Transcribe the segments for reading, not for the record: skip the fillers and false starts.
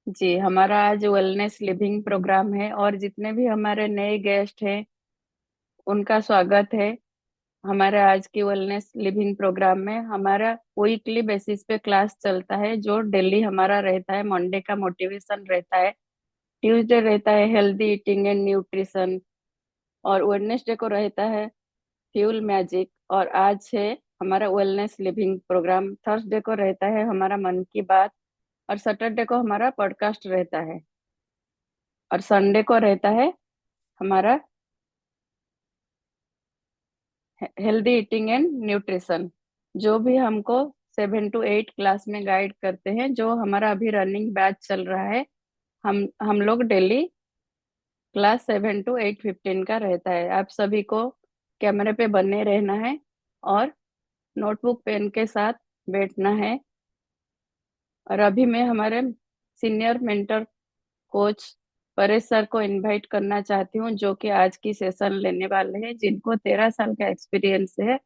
जी, हमारा आज wellness living programme है और जितने भी हमारे नए गेस्ट हैं उनका स्वागत है। हमारे आज की वेलनेस लिविंग प्रोग्राम में हमारा वीकली बेसिस पे क्लास चलता है, जो डेली हमारा रहता है। मंडे का मोटिवेशन रहता है, ट्यूसडे रहता है हेल्दी ईटिंग एंड न्यूट्रिशन, और वेडनेसडे को रहता है फ्यूल मैजिक, और आज है हमारा वेलनेस लिविंग प्रोग्राम। थर्सडे को रहता है हमारा मन की बात, और सैटरडे को हमारा पॉडकास्ट रहता है, और संडे को रहता है हमारा हेल्दी ईटिंग एंड न्यूट्रिशन। जो भी हमको 7 to 8 क्लास में गाइड करते हैं, जो हमारा अभी रनिंग बैच चल रहा है। हम लोग डेली क्लास 7 to 8:15 का रहता है। आप सभी को कैमरे पे बने रहना है और नोटबुक पेन के साथ बैठना है। और अभी मैं हमारे senior mentor coach Paresh sir को इनवाइट करना चाहती हूँ, जो कि आज की सेशन लेने वाले हैं, जिनको 13 साल का एक्सपीरियंस है,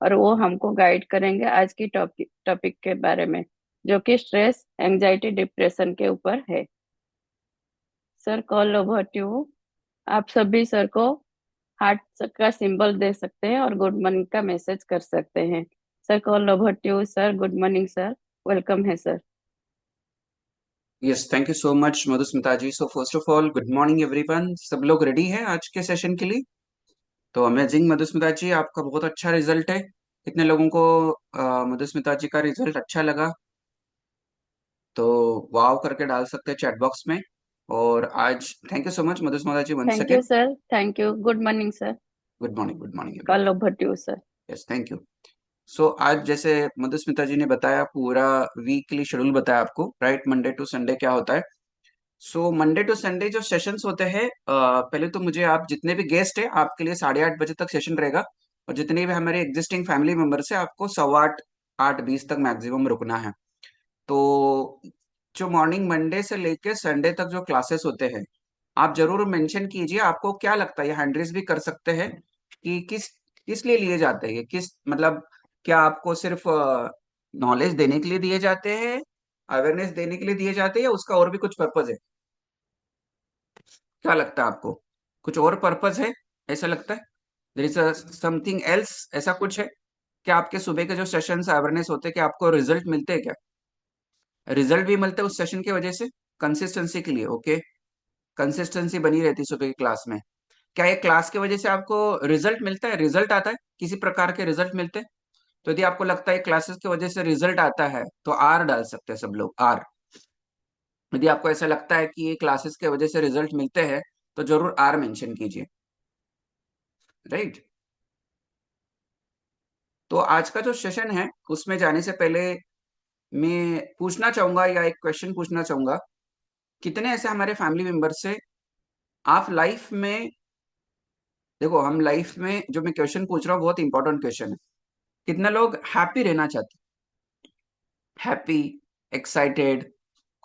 और वो हमको गाइड करेंगे आज की टॉपिक टॉपिक के बारे में, जो कि स्ट्रेस, एंजाइटी, डिप्रेशन के ऊपर है। Sir, call over to you. आप सभी सर को हार्ट का सिंबल दे सकते हैं और गुड मॉर्निंग का मैसेज कर सकते हैं। Sir, call over to you sir. Good morning sir. Welcome है sir. Yes, thank you so much Madhusmita ji. So first of all good morning everyone. सब लोग रेडी हैं आज के सेशन के लिए? तो अमेजिंग मधुस्मिता जी, आपका बहुत अच्छा रिजल्ट है। कितने लोगों को मधुस्मिता जी का रिजल्ट अच्छा लगा? तो वाव करके डाल सकते हैं चैट बॉक्स में। और आज thank you so much Madhusmita ji, one thank you second. Sir. Thank you. Good morning sir. Good morning call everyone. Over to you sir. Yes, thank you. So आज जैसे मधुस्मिता जी ने बताया, पूरा वीकली शेड्यूल बताया आपको, राइट? मंडे टू संडे क्या होता है। सो मंडे टू संडे जो सेशंस होते हैं, पहले तो मुझे, आप जितने भी गेस्ट है आपके लिए 8:30 बजे तक सेशन रहेगा। और जितने भी हमारे एग्जिस्टिंग फैमिली मेंबर्स है, आपको 8:15, 8:20 तक मैक्सिमम रुकना है। तो जो मॉर्निंग मंडे से लेके संडे तक जो क्लासेस होते हैं, आप जरूर मेंशन कीजिए आपको क्या लगता है। ये हैंड रेज भी कर सकते हैं कि किस किस लिए लिए जाते हैं, ये किस मतलब, क्या आपको सिर्फ नॉलेज देने के लिए दिए जाते हैं, अवेयरनेस देने के लिए दिए जाते हैं, या उसका और भी कुछ पर्पज है? क्या लगता है आपको? कुछ और पर्पस है, ऐसा लगता है? देयर इज समथिंग एल्स, ऐसा कुछ है? क्या आपके सुबह के जो सेशंस अवेयरनेस होते हैं, क्या आपको रिजल्ट मिलते हैं क्या? रिजल्ट भी मिलते हैं उस सेशन की वजह से, कंसिस्टेंसी के लिए। ओके, कंसिस्टेंसी बनी रहती है सुबह की क्लास में। क्या ये क्लास की वजह से आपको रिजल्ट मिलता है, रिजल्ट आता है, किसी प्रकार के रिजल्ट मिलते हैं? तो यदि आपको लगता है क्लासेस की वजह से रिजल्ट आता है, तो आर डाल सकते हैं सब लोग, आर। यदि आपको ऐसा लगता है कि ये क्लासेस की वजह से रिजल्ट मिलते हैं, तो जरूर आर मेंशन कीजिए, राइट? तो आज का जो सेशन है, उसमें जाने से पहले मैं पूछना चाहूंगा, या एक क्वेश्चन पूछना चाहूंगा। कितने ऐसे हमारे फैमिली मेंबर्स से आप लाइफ में, देखो हम लाइफ में, जो मैं क्वेश्चन पूछ रहा हूँ बहुत इंपॉर्टेंट क्वेश्चन है। कितने लोग हैप्पी रहना चाहते? हैप्पी, एक्साइटेड,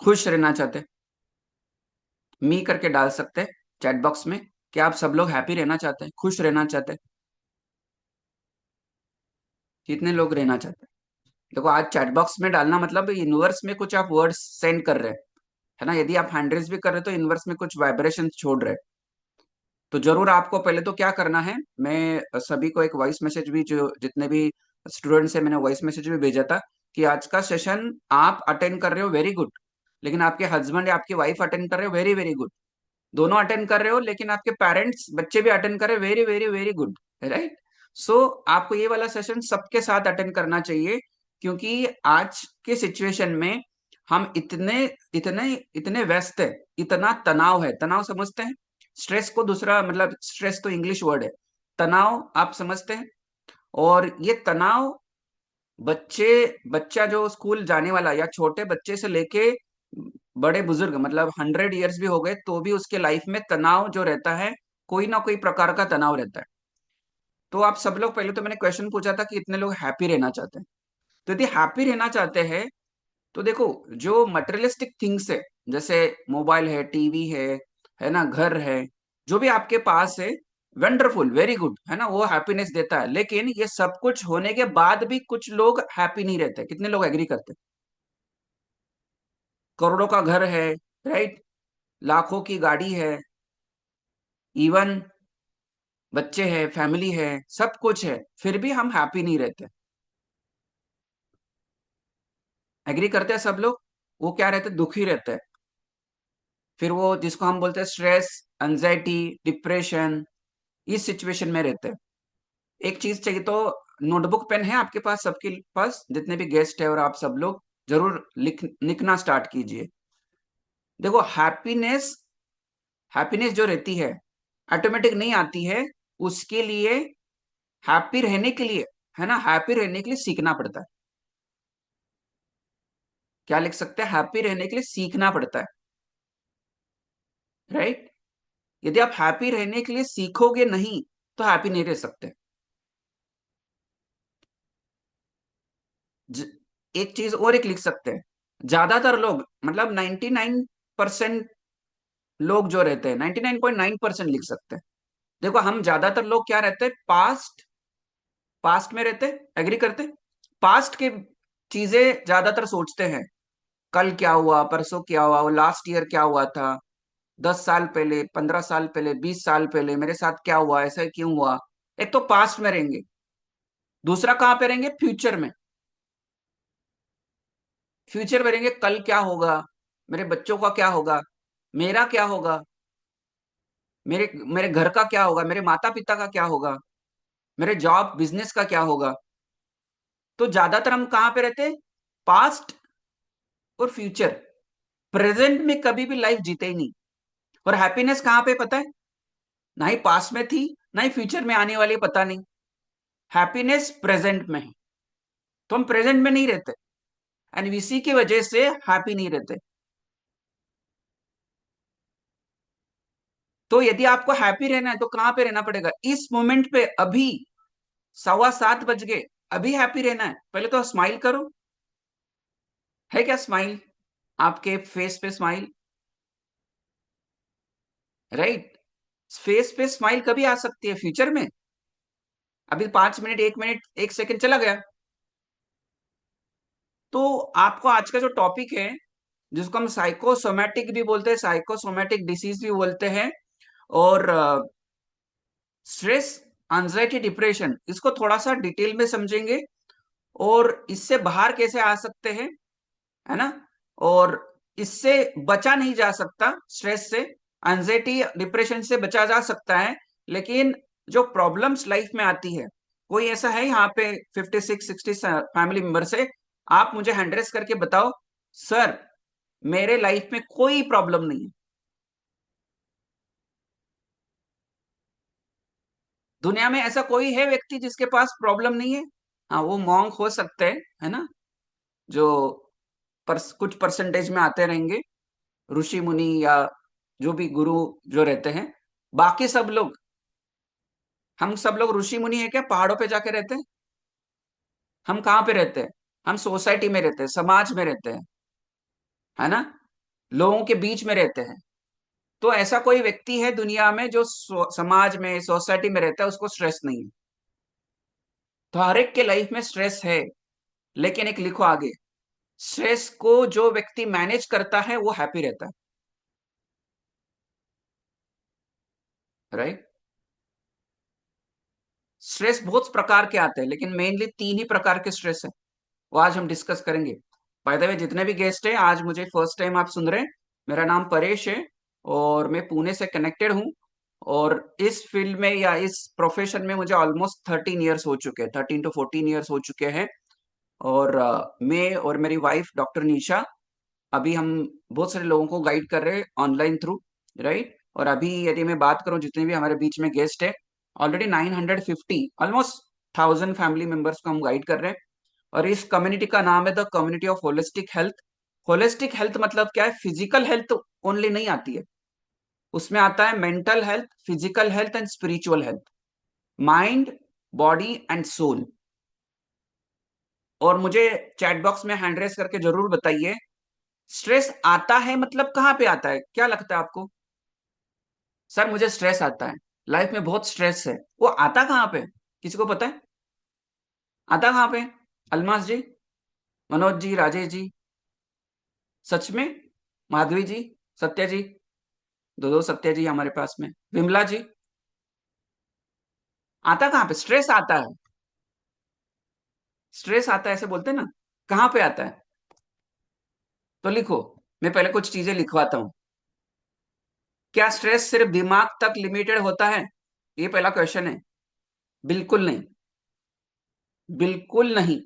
खुश रहना चाहते? मी करके डाल सकते हैं चैट बॉक्स में। क्या आप सब लोग हैप्पी रहना चाहते हैं, खुश रहना चाहते हैं? कितने लोग रहना चाहते हैं? देखो, आज चैट बॉक्स में डालना मतलब यूनिवर्स में कुछ आप वर्ड्स सेंड कर रहे हैं, है ना? यदि आप हैंड रेज भी कर रहे हो, तो यूनिवर्स में कुछ वाइब्रेशन छोड़ रहे हैं। तो जरूर आपको पहले तो क्या करना है, मैं सभी को एक वॉइस मैसेज भी, जो जितने भी स्टूडेंट्स हैं, मैंने वॉइस मैसेज भी भेजा था कि आज का सेशन आप अटेंड कर रहे हो, वेरी गुड। लेकिन आपके हस्बैंड या आपकी वाइफ अटेंड कर रहे हो, वेरी वेरी गुड। दोनों अटेंड कर रहे हो, लेकिन आपके पेरेंट्स, बच्चे भी अटेंड कर रहे हो, very very very good, right? So आपको ये वाला सेशन सबके साथ अटेंड करना चाहिए, क्योंकि आज के सिचुएशन में हम इतने इतने इतने व्यस्त है, इतना तनाव है। तनाव समझते हैं? स्ट्रेस को दूसरा मतलब, स्ट्रेस तो इंग्लिश वर्ड है, तनाव आप समझते हैं? और ये तनाव, बच्चे बच्चा जो स्कूल जाने वाला, या छोटे बच्चे से लेके बड़े बुजुर्ग, मतलब 100 ईयर्स भी हो गए, तो भी उसके लाइफ में तनाव जो रहता है, कोई ना कोई प्रकार का तनाव रहता है। तो आप सब लोग, पहले तो मैंने क्वेश्चन पूछा था कि इतने लोग हैप्पी रहना चाहते हैं। तो यदि हैप्पी रहना चाहते हैं, तो देखो, जो मटेरियलिस्टिक थिंग्स है, जैसे मोबाइल है, टीवी है ना, घर है, जो भी आपके पास है, वंडरफुल, वेरी गुड, है ना, वो हैप्पीनेस देता है। लेकिन ये सब कुछ होने के बाद भी कुछ लोग हैप्पी नहीं रहते। कितने लोग एग्री करते हैं? करोड़ों का घर है, राइट? लाखों की गाड़ी है, इवन बच्चे हैं, फैमिली है, सब कुछ है, फिर भी हम हैप्पी नहीं रहते। एग्री करते हैं सब लोग? वो क्या रहते हैं? दुखी रहते हैं। फिर वो जिसको हम बोलते हैं स्ट्रेस, एंजाइटी, डिप्रेशन, इस सिचुएशन में रहते हैं। एक चीज चाहिए तो, नोटबुक पेन है आपके पास? सबके पास जितने भी गेस्ट है और आप सब लोग जरूर लिखना स्टार्ट कीजिए। देखो, हैप्पीनेस, हैप्पीनेस जो रहती है ऑटोमेटिक नहीं आती है। उसके लिए, हैप्पी रहने के लिए, है ना, हैप्पी रहने के लिए सीखना पड़ता है। क्या लिख सकते हैं? हैप्पी रहने के लिए सीखना पड़ता है। राइट? यदि आप हैप्पी रहने के लिए सीखोगे नहीं तो हैप्पी नहीं रह सकते। ज, एक चीज और एक लिख सकते हैं। ज्यादातर लोग, मतलब 99% लोग जो रहते हैं, 99.9% लिख सकते हैं। देखो, हम ज्यादातर लोग क्या रहते हैं? पास्ट, पास्ट में रहते हैं। एग्री करते हैं? पास्ट के चीजें ज्यादातर सोचते हैं। कल क्या हुआ, परसों क्या हुआ, वो लास्ट ईयर क्या हुआ था, 10 साल पहले, 15 साल पहले, 20 साल पहले मेरे साथ क्या हुआ, ऐसा क्यों हुआ। एक तो पास्ट में रहेंगे, दूसरा कहां पे रहेंगे? फ्यूचर में। फ्यूचर में रहेंगे, कल क्या होगा, मेरे बच्चों का क्या होगा, मेरा क्या होगा, मेरे मेरे घर का क्या होगा, मेरे माता पिता का क्या होगा, मेरे जॉब बिजनेस का क्या होगा। तो ज्यादातर हम कहां पे रहते हैं? पास्ट और फ्यूचर। प्रेजेंट में कभी भी लाइफ जीते ही नहीं। और हैप्पीनेस कहां पे पता है? ना ही पास्ट में थी, ना ही फ्यूचर में आने वाली, पता नहीं। हैप्पीनेस प्रेजेंट में है। तो हम प्रेजेंट में नहीं रहते, एंड इसी की वजह से हैप्पी नहीं रहते। तो यदि आपको हैप्पी रहना है तो कहां पे रहना पड़ेगा? इस मोमेंट पे, अभी 7:15 बज गए, अभी हैप्पी रहना है। पहले तो स्माइल करो। है क्या स्माइल आपके फेस पे? Smile, right? फेस पे स्माइल कभी आ सकती है? फ्यूचर में। अभी 5 मिनट, 1 मिनट, 1 सेकंड चला गया। तो आपको आज का जो टॉपिक है, जिसको हम साइकोसोमैटिक भी बोलते हैं, साइकोसोमैटिक डिसीज भी बोलते हैं, और स्ट्रेस, एंजाइटी, डिप्रेशन, इसको थोड़ा सा डिटेल में समझेंगे और इससे बाहर कैसे आ सकते हैं, है ना। और इससे बचा नहीं जा सकता, स्ट्रेस से, एंजाइटी, डिप्रेशन से बचा जा सकता है, लेकिन जो प्रॉब्लम्स लाइफ में आती है, कोई ऐसा है यहाँ पे 56-60 फैमिली मेंबर से, आप मुझे हैंड रेस करके बताओ, सर मेरे लाइफ में कोई प्रॉब्लम नहीं है। दुनिया में ऐसा कोई है व्यक्ति जिसके पास प्रॉब्लम नहीं है? हाँ, वो मॉन्क हो सकते हैं, है ना, जो कुछ परसेंटेज में आते रहेंगे, ऋषि मुनि या जो भी गुरु जो रहते हैं। बाकी सब लोग, हम सब लोग ऋषि मुनि है क्या? पहाड़ों पे जाके रहते हैं? हम कहाँ पे रहते हैं? हम सोसाइटी में रहते हैं, समाज में रहते हैं, है ना, लोगों के बीच में रहते हैं। तो ऐसा कोई व्यक्ति है दुनिया में जो समाज में, सोसाइटी में रहता है, उसको स्ट्रेस नहीं है? तो हर एक के लाइफ में स्ट्रेस है, लेकिन एक लिखो आगे, स्ट्रेस को जो व्यक्ति मैनेज करता है वो हैप्पी रहता है। राइट? स्ट्रेस बहुत प्रकार के आते हैं, लेकिन मेनली 3 ही प्रकार के स्ट्रेस है, वो आज हम डिस्कस करेंगे। बाय द वे, जितने भी गेस्ट हैं, आज मुझे फर्स्ट टाइम आप सुन रहे हैं, मेरा नाम परेश है और मैं पुणे से कनेक्टेड हूँ। और इस फील्ड में या इस प्रोफेशन में मुझे ऑलमोस्ट 13 ईयर्स हो चुके हैं, 13 to 14 ईयर्स हो चुके हैं। और मैं और मेरी वाइफ डॉक्टर निशा, अभी हम बहुत सारे लोगों को गाइड कर रहे हैं ऑनलाइन थ्रू। राइट? और अभी यदि मैं बात करूं, जितने भी हमारे बीच में गेस्ट है, ऑलरेडी 950, ऑलमोस्ट 1000 फैमिली मेंबर्स को हम गाइड कर रहे हैं। और इस कम्युनिटी का नाम है the community of holistic health. Holistic health मतलब क्या है? फिजिकल हेल्थ ओनली नहीं आती है, उसमें आता है mental health, physical health and spiritual health, mind, body and soul. और मुझे चैट बॉक्स में हैंड रेस करके जरूर बताइए, स्ट्रेस आता है मतलब कहां पे आता है? क्या लगता है आपको? सर मुझे स्ट्रेस आता है, लाइफ में बहुत स्ट्रेस है, वो आता कहां पे? किसी को पता है? आता कहां पे? अलमास जी, मनोज जी, राजेश जी, सच में, माधवी जी, सत्या जी, दो दो सत्या जी हमारे पास में। विमला जी, आता कहाँ पे स्ट्रेस आता है? स्ट्रेस आता है ऐसे बोलते हैं ना, कहाँ पे आता है? तो लिखो, मैं पहले कुछ चीजें लिखवाता हूं। क्या स्ट्रेस सिर्फ दिमाग तक लिमिटेड होता है? ये पहला क्वेश्चन है। बिल्कुल नहीं, बिल्कुल नहीं।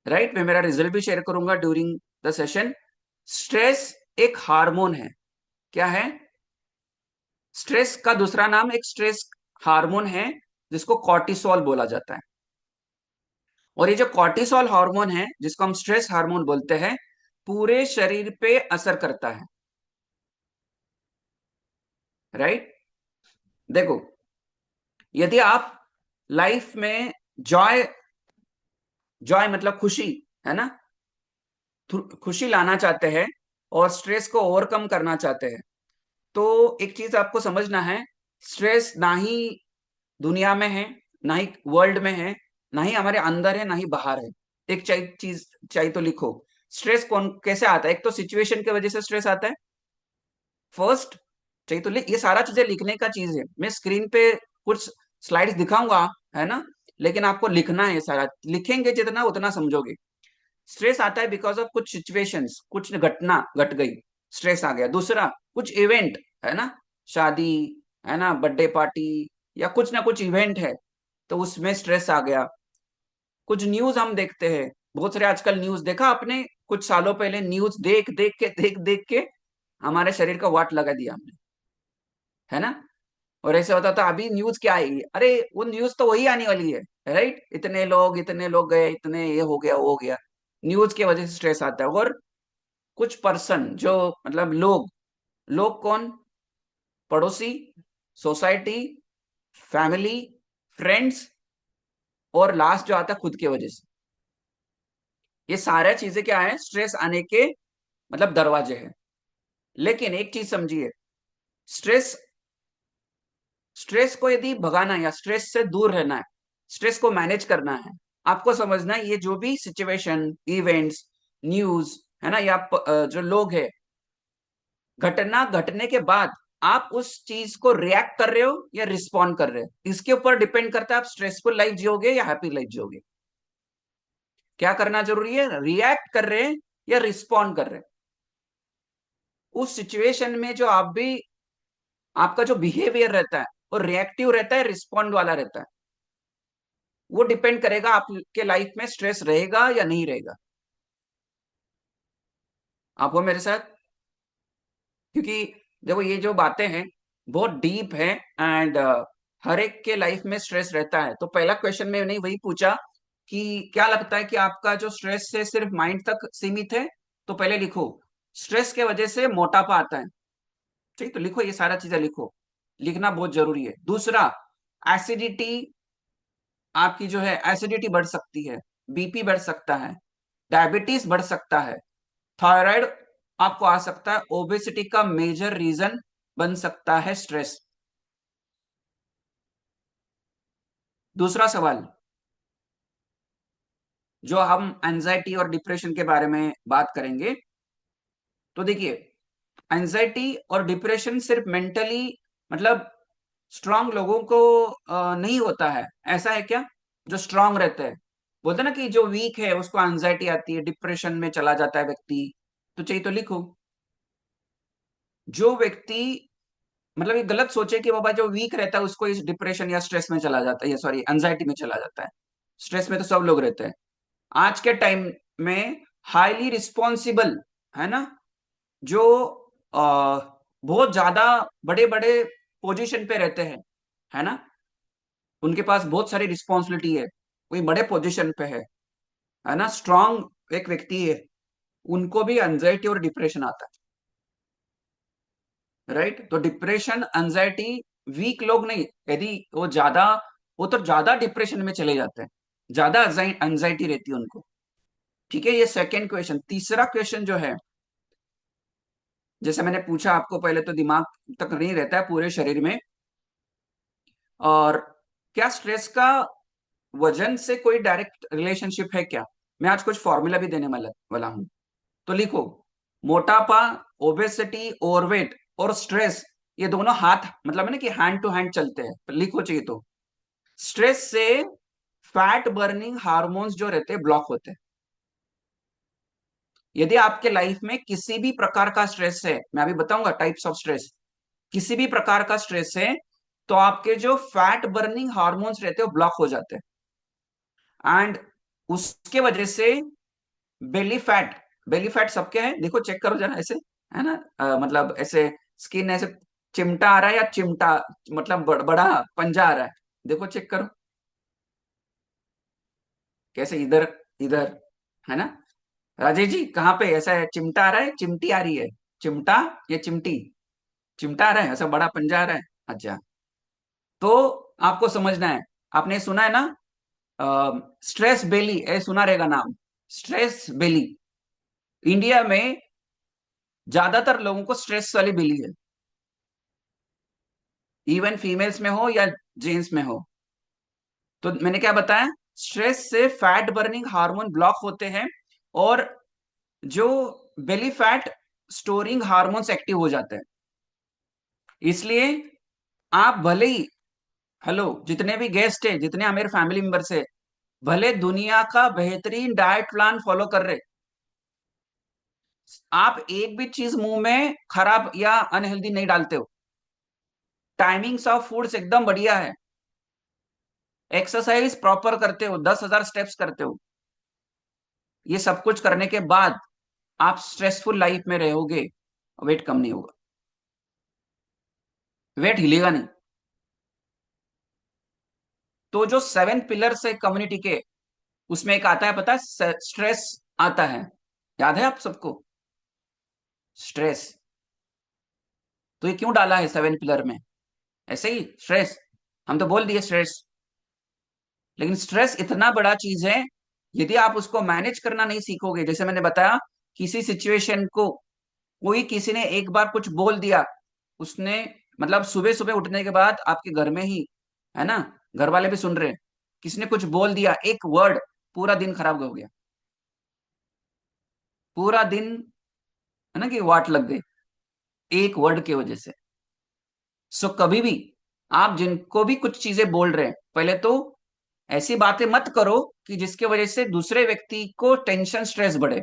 राइट, मैं मेरा रिजल्ट भी शेयर करूंगा ड्यूरिंग द सेशन। स्ट्रेस एक हार्मोन है। क्या है? स्ट्रेस का दूसरा नाम एक स्ट्रेस हार्मोन है, जिसको कॉर्टिसोल बोला जाता है। और ये जो कॉर्टिसोल हार्मोन है, जिसको हम स्ट्रेस हार्मोन बोलते हैं, पूरे शरीर पे असर करता है। राइट, देखो, यदि आप लाइफ में जॉय, जॉय मतलब खुशी, है ना, खुशी लाना चाहते हैं और स्ट्रेस को ओवरकम करना चाहते हैं, तो एक चीज आपको समझना है, स्ट्रेस ना ही दुनिया में है, ना ही वर्ल्ड में है, ना ही हमारे अंदर है, ना ही बाहर है। एक चीज चाहिए तो लिखो, स्ट्रेस कौन कैसे आता है? एक तो सिचुएशन की वजह से स्ट्रेस आता है, फर्स्ट। चाहिए तो ये सारा चीजें लिखने का चीज है। मैं स्क्रीन पे कुछ स्लाइड्स दिखाऊंगा, है ना, लेकिन आपको लिखना है सारा। लिखेंगे जितना उतना समझोगे। स्ट्रेस आता है बिकॉज ऑफ कुछ सिचुएशंस, कुछ घटना घट गई, स्ट्रेस आ गया। दूसरा, कुछ इवेंट, है ना, शादी, है ना, बर्थडे पार्टी, या कुछ ना कुछ इवेंट है, तो उसमें स्ट्रेस आ गया। कुछ न्यूज हम देखते हैं, बहुत सारे आजकल न्यूज देखा आपने, कुछ सालों पहले न्यूज देख देख के हमारे शरीर का वाट लगा दिया हमने, है ना। और ऐसे होता था, अभी न्यूज क्या आएगी, अरे वो न्यूज तो वही आने वाली है। राइट, इतने लोग गए, इतने ये हो गया वो हो गया। न्यूज की वजह से स्ट्रेस आता है। और कुछ पर्सन, जो मतलब लोग, लोग कौन? पड़ोसी, सोसाइटी, फैमिली, फ्रेंड्स, और लास्ट जो आता है खुद की वजह से। ये सारे चीजें क्या है? स्ट्रेस आने के मतलब दरवाजे हैं। लेकिन एक चीज समझिए, स्ट्रेस स्ट्रेस को यदि भगाना है या स्ट्रेस से दूर रहना है, स्ट्रेस को मैनेज करना है, आपको समझना है ये जो भी सिचुएशन, इवेंट्स, न्यूज, है ना, या जो लोग हैं, घटना घटने के बाद आप उस चीज को रिएक्ट कर रहे हो या रिस्पॉन्ड कर रहे हो, इसके ऊपर डिपेंड करता है आप स्ट्रेसफुल लाइफ जियोगे या हैप्पी लाइफ जियोगे। क्या करना जरूरी है? रिएक्ट कर रहे हैं या रिस्पॉन्ड कर रहे हैं। उस सिचुएशन में जो आप भी, आपका जो बिहेवियर रहता है वो रिएक्टिव रहता है, रिस्पॉन्ड वाला रहता है, वो डिपेंड करेगा आपके लाइफ में स्ट्रेस रहेगा या नहीं रहेगा। आप हो मेरे साथ? क्योंकि देखो, ये जो बातें हैं बहुत डीप है, एंड हर एक के लाइफ में स्ट्रेस रहता है। तो पहला क्वेश्चन मैंने वही पूछा कि क्या लगता है कि आपका जो स्ट्रेस है सिर्फ माइंड तक सीमित है? तो पहले लिखो, स्ट्रेस के वजह से मोटापा आता है। ठीक, तो लिखो, ये सारा चीजें लिखो, लिखना बहुत जरूरी है। दूसरा, एसिडिटी, आपकी जो है एसिडिटी बढ़ सकती है, बीपी बढ़ सकता है, डायबिटीज बढ़ सकता है, थायराइड आपको आ सकता है, ओबेसिटी का मेजर रीजन बन सकता है स्ट्रेस। दूसरा सवाल, जो हम एंजाइटी और डिप्रेशन के बारे में बात करेंगे, तो देखिए, एंजाइटी और डिप्रेशन सिर्फ मेंटली मतलब स्ट्रांग लोगों को नहीं होता है। ऐसा है क्या? जो स्ट्रांग रहते हैं, बोलते हैं ना कि जो वीक है उसको एंजाइटी आती है, डिप्रेशन में चला जाता है व्यक्ति। तो चाहिए तो लिखो, जो व्यक्ति मतलब ये गलत सोचे कि बाबा जो वीक रहता है उसको इस डिप्रेशन या स्ट्रेस में चला जाता है, या सॉरी एंजाइटी में चला जाता है। स्ट्रेस में तो सब लोग रहते हैं। आज के टाइम में हाईली रिस्पॉन्सिबल, है ना, जो बहुत ज्यादा बड़े बड़े पोजीशन पे रहते हैं, है ना, उनके पास बहुत सारी रिस्पॉन्सिबिलिटी है, कोई बड़े पोजीशन पे है ना, स्ट्रांग एक व्यक्ति है, उनको भी एंजाइटी और डिप्रेशन आता है। राइट, तो डिप्रेशन, एंजाइटी, वीक लोग नहीं, यदि वो ज्यादा, वो तो ज्यादा डिप्रेशन में चले जाते हैं, ज्यादा एंजाइटी रहती है उनको। ठीक है, ये सेकेंड क्वेश्चन। तीसरा क्वेश्चन जो है, जैसे मैंने पूछा आपको पहले, तो दिमाग तक नहीं रहता है, पूरे शरीर में। और क्या स्ट्रेस का वजन से कोई डायरेक्ट रिलेशनशिप है क्या? मैं आज कुछ फॉर्मूला भी देने वाला वाला हूं, तो लिखो, मोटापा, ओबेसिटी, ओवरवेट और स्ट्रेस, ये दोनों हाथ मतलब है ना कि हैंड टू हैंड चलते हैं, लिखो चाहिए तो। स्ट्रेस से फैट बर्निंग हार्मोन्स जो रहते हैं ब्लॉक होते हैं। यदि आपके लाइफ में किसी भी प्रकार का स्ट्रेस है, मैं अभी बताऊंगा टाइप्स ऑफ स्ट्रेस, किसी भी प्रकार का स्ट्रेस है, तो आपके जो फैट बर्निंग हार्मोन्स रहते हैं वो ब्लॉक हो जाते हैं। एंड उसके वजह से बेली फैट, बेली फैट सबके है, देखो चेक करो जरा ऐसे, है ना, मतलब ऐसे स्किन ऐसे चिमटा आ रहा है या चिमटा, मतलब बड़ा पंजा आ रहा है, देखो चेक करो कैसे, इधर इधर, है ना। राजेश जी कहाँ पे ऐसा है, चिमटा आ रहा है, चिमटी आ रही है, चिमटा या चिमटी, चिमटा आ रहा है, ऐसा बड़ा पंजा आ रहा है। अच्छा, तो आपको समझना है, आपने सुना है ना, स्ट्रेस बेली, ए सुना रहेगा नाम, स्ट्रेस बेली। इंडिया में ज्यादातर लोगों को स्ट्रेस वाली बेली है, इवन फीमेल्स में हो या जेंट्स में हो। तो मैंने क्या बताया, स्ट्रेस से फैट बर्निंग हार्मोन ब्लॉक होते हैं, और जो belly fat storing hormones active हो जाते हैं। इसलिए आप भले ही, हेलो जितने भी गेस्ट है, जितने हमारे फैमिली मेंबर्स है, भले दुनिया का बेहतरीन डाइट प्लान फॉलो कर रहे, आप एक भी चीज मुंह में खराब या अनहेल्दी नहीं डालते हो, टाइमिंग्स ऑफ फूड्स एकदम बढ़िया है, एक्सरसाइज प्रॉपर करते हो, 10,000 स्टेप्स करते हो, ये सब कुछ करने के बाद आप स्ट्रेसफुल लाइफ में रहोगे, वेट कम नहीं होगा, वेट हिलेगा नहीं। तो जो 7 पिलर्स है कम्युनिटी के, उसमें एक आता है, पता है, स्ट्रेस आता है, याद है आप सबको, स्ट्रेस। तो ये क्यों डाला है 7 पिलर में, ऐसे ही स्ट्रेस, हम तो बोल दिए स्ट्रेस, लेकिन स्ट्रेस इतना बड़ा चीज है, यदि आप उसको मैनेज करना नहीं सीखोगे, जैसे मैंने बताया, किसी सिचुएशन को कोई किसी ने एक बार कुछ बोल दिया, उसने मतलब सुबह सुबह उठने के बाद आपके घर में ही, है ना, घर वाले भी सुन रहे हैं, किसी ने कुछ बोल दिया, एक वर्ड, पूरा दिन खराब हो गया, पूरा दिन, है ना, कि वाट लग गई एक वर्ड की वजह से। सो कभी भी आप जिनको भी कुछ चीजें बोल रहे हैं, पहले तो ऐसी बातें मत करो कि जिसके वजह से दूसरे व्यक्ति को टेंशन स्ट्रेस बढ़े।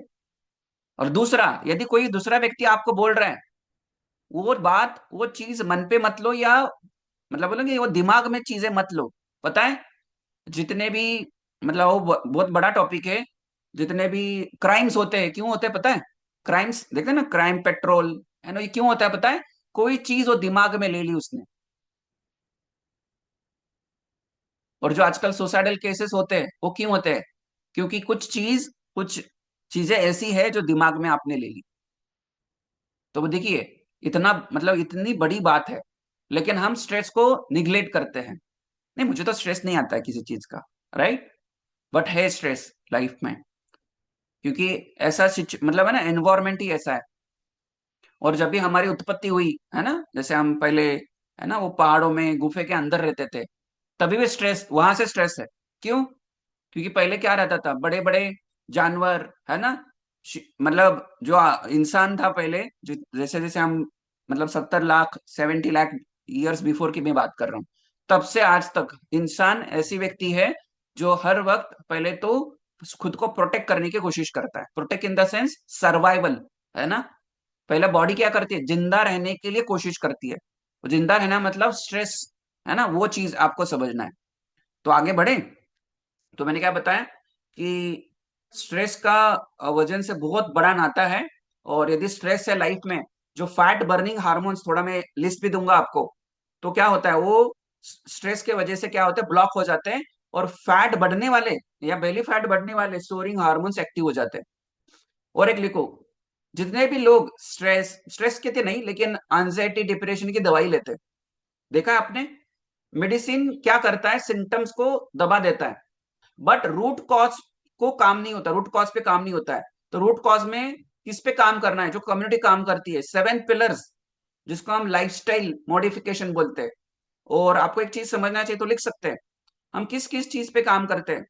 और दूसरा, यदि कोई दूसरा व्यक्ति आपको बोल रहा है, वो बात वो चीज मन पे मत लो, या मतलब बोलेंगे वो दिमाग में चीजें मत लो। पता है, जितने भी, मतलब वो बहुत बड़ा टॉपिक है, जितने भी क्राइम्स होते हैं, क्यों होते हैं पता है, क्राइम्स देखते हैं ना, क्राइम पेट्रोल, है ना, ये क्यों होता है पता है, कोई चीज वो दिमाग में ले ली उसने। और जो आजकल सुसाइडल केसेस होते हैं वो क्यों होते हैं, क्योंकि कुछ चीजें ऐसी है जो दिमाग में आपने ले ली। तो वो देखिए, इतना मतलब इतनी बड़ी बात है, लेकिन हम स्ट्रेस को निग्लेक्ट करते हैं, नहीं मुझे तो स्ट्रेस नहीं आता है किसी चीज का, राइट, बट है स्ट्रेस लाइफ में, क्योंकि ऐसा मतलब है ना, एनवायरमेंट ही ऐसा है। और जब भी हमारी उत्पत्ति हुई, है ना, जैसे हम पहले, है ना, वो पहाड़ों में गुफे के अंदर रहते थे, तभी भी स्ट्रेस, वहां से स्ट्रेस है। क्यों? क्योंकि पहले क्या रहता था, बड़े बड़े जानवर, है ना, मतलब जो इंसान था पहले, जो जैसे जैसे हम, मतलब 70 लाख 70 लाख ईयर्स बिफोर की मैं बात कर रहा हूँ, तब से आज तक इंसान ऐसी व्यक्ति है जो हर वक्त पहले तो खुद को प्रोटेक्ट करने की कोशिश करता है, protect in the sense survival, है ना। पहले बॉडी क्या करती है, जिंदा रहने के लिए कोशिश करती है, और जिंदा रहना मतलब स्ट्रेस, है ना, वो चीज आपको समझना है। तो आगे बढ़े, तो मैंने क्या बताया कि स्ट्रेस का वजन से बहुत बड़ा नाता है। और यदि स्ट्रेस है लाइफ में, जो फैट बर्निंग हार्मोन्स, थोड़ा मैं लिस्ट भी दूंगा आपको, तो क्या होता है, वो स्ट्रेस के वजह से क्या होता है, ब्लॉक हो जाते हैं, और फैट बढ़ने वाले या बेली फैट बढ़ने वाले स्टोरिंग हार्मोन्स एक्टिव हो जाते हैं। और एक लिखो, जितने भी लोग स्ट्रेस स्ट्रेस के थे नहीं, लेकिन एंजाइटी डिप्रेशन की दवाई लेते हैं, देखा है आपने, मेडिसिन क्या करता है, सिम्टम्स को दबा देता है, बट रूट कॉज को काम नहीं होता, रूट कॉज पे काम नहीं होता है। तो रूट कॉज में किस पे काम करना है, जो कम्युनिटी काम करती है, 7 पिलर्स, जिसको हम लाइफस्टाइल मॉडिफिकेशन बोलते हैं। और आपको एक चीज समझना चाहिए तो लिख सकते हैं, हम किस किस चीज पे काम करते हैं,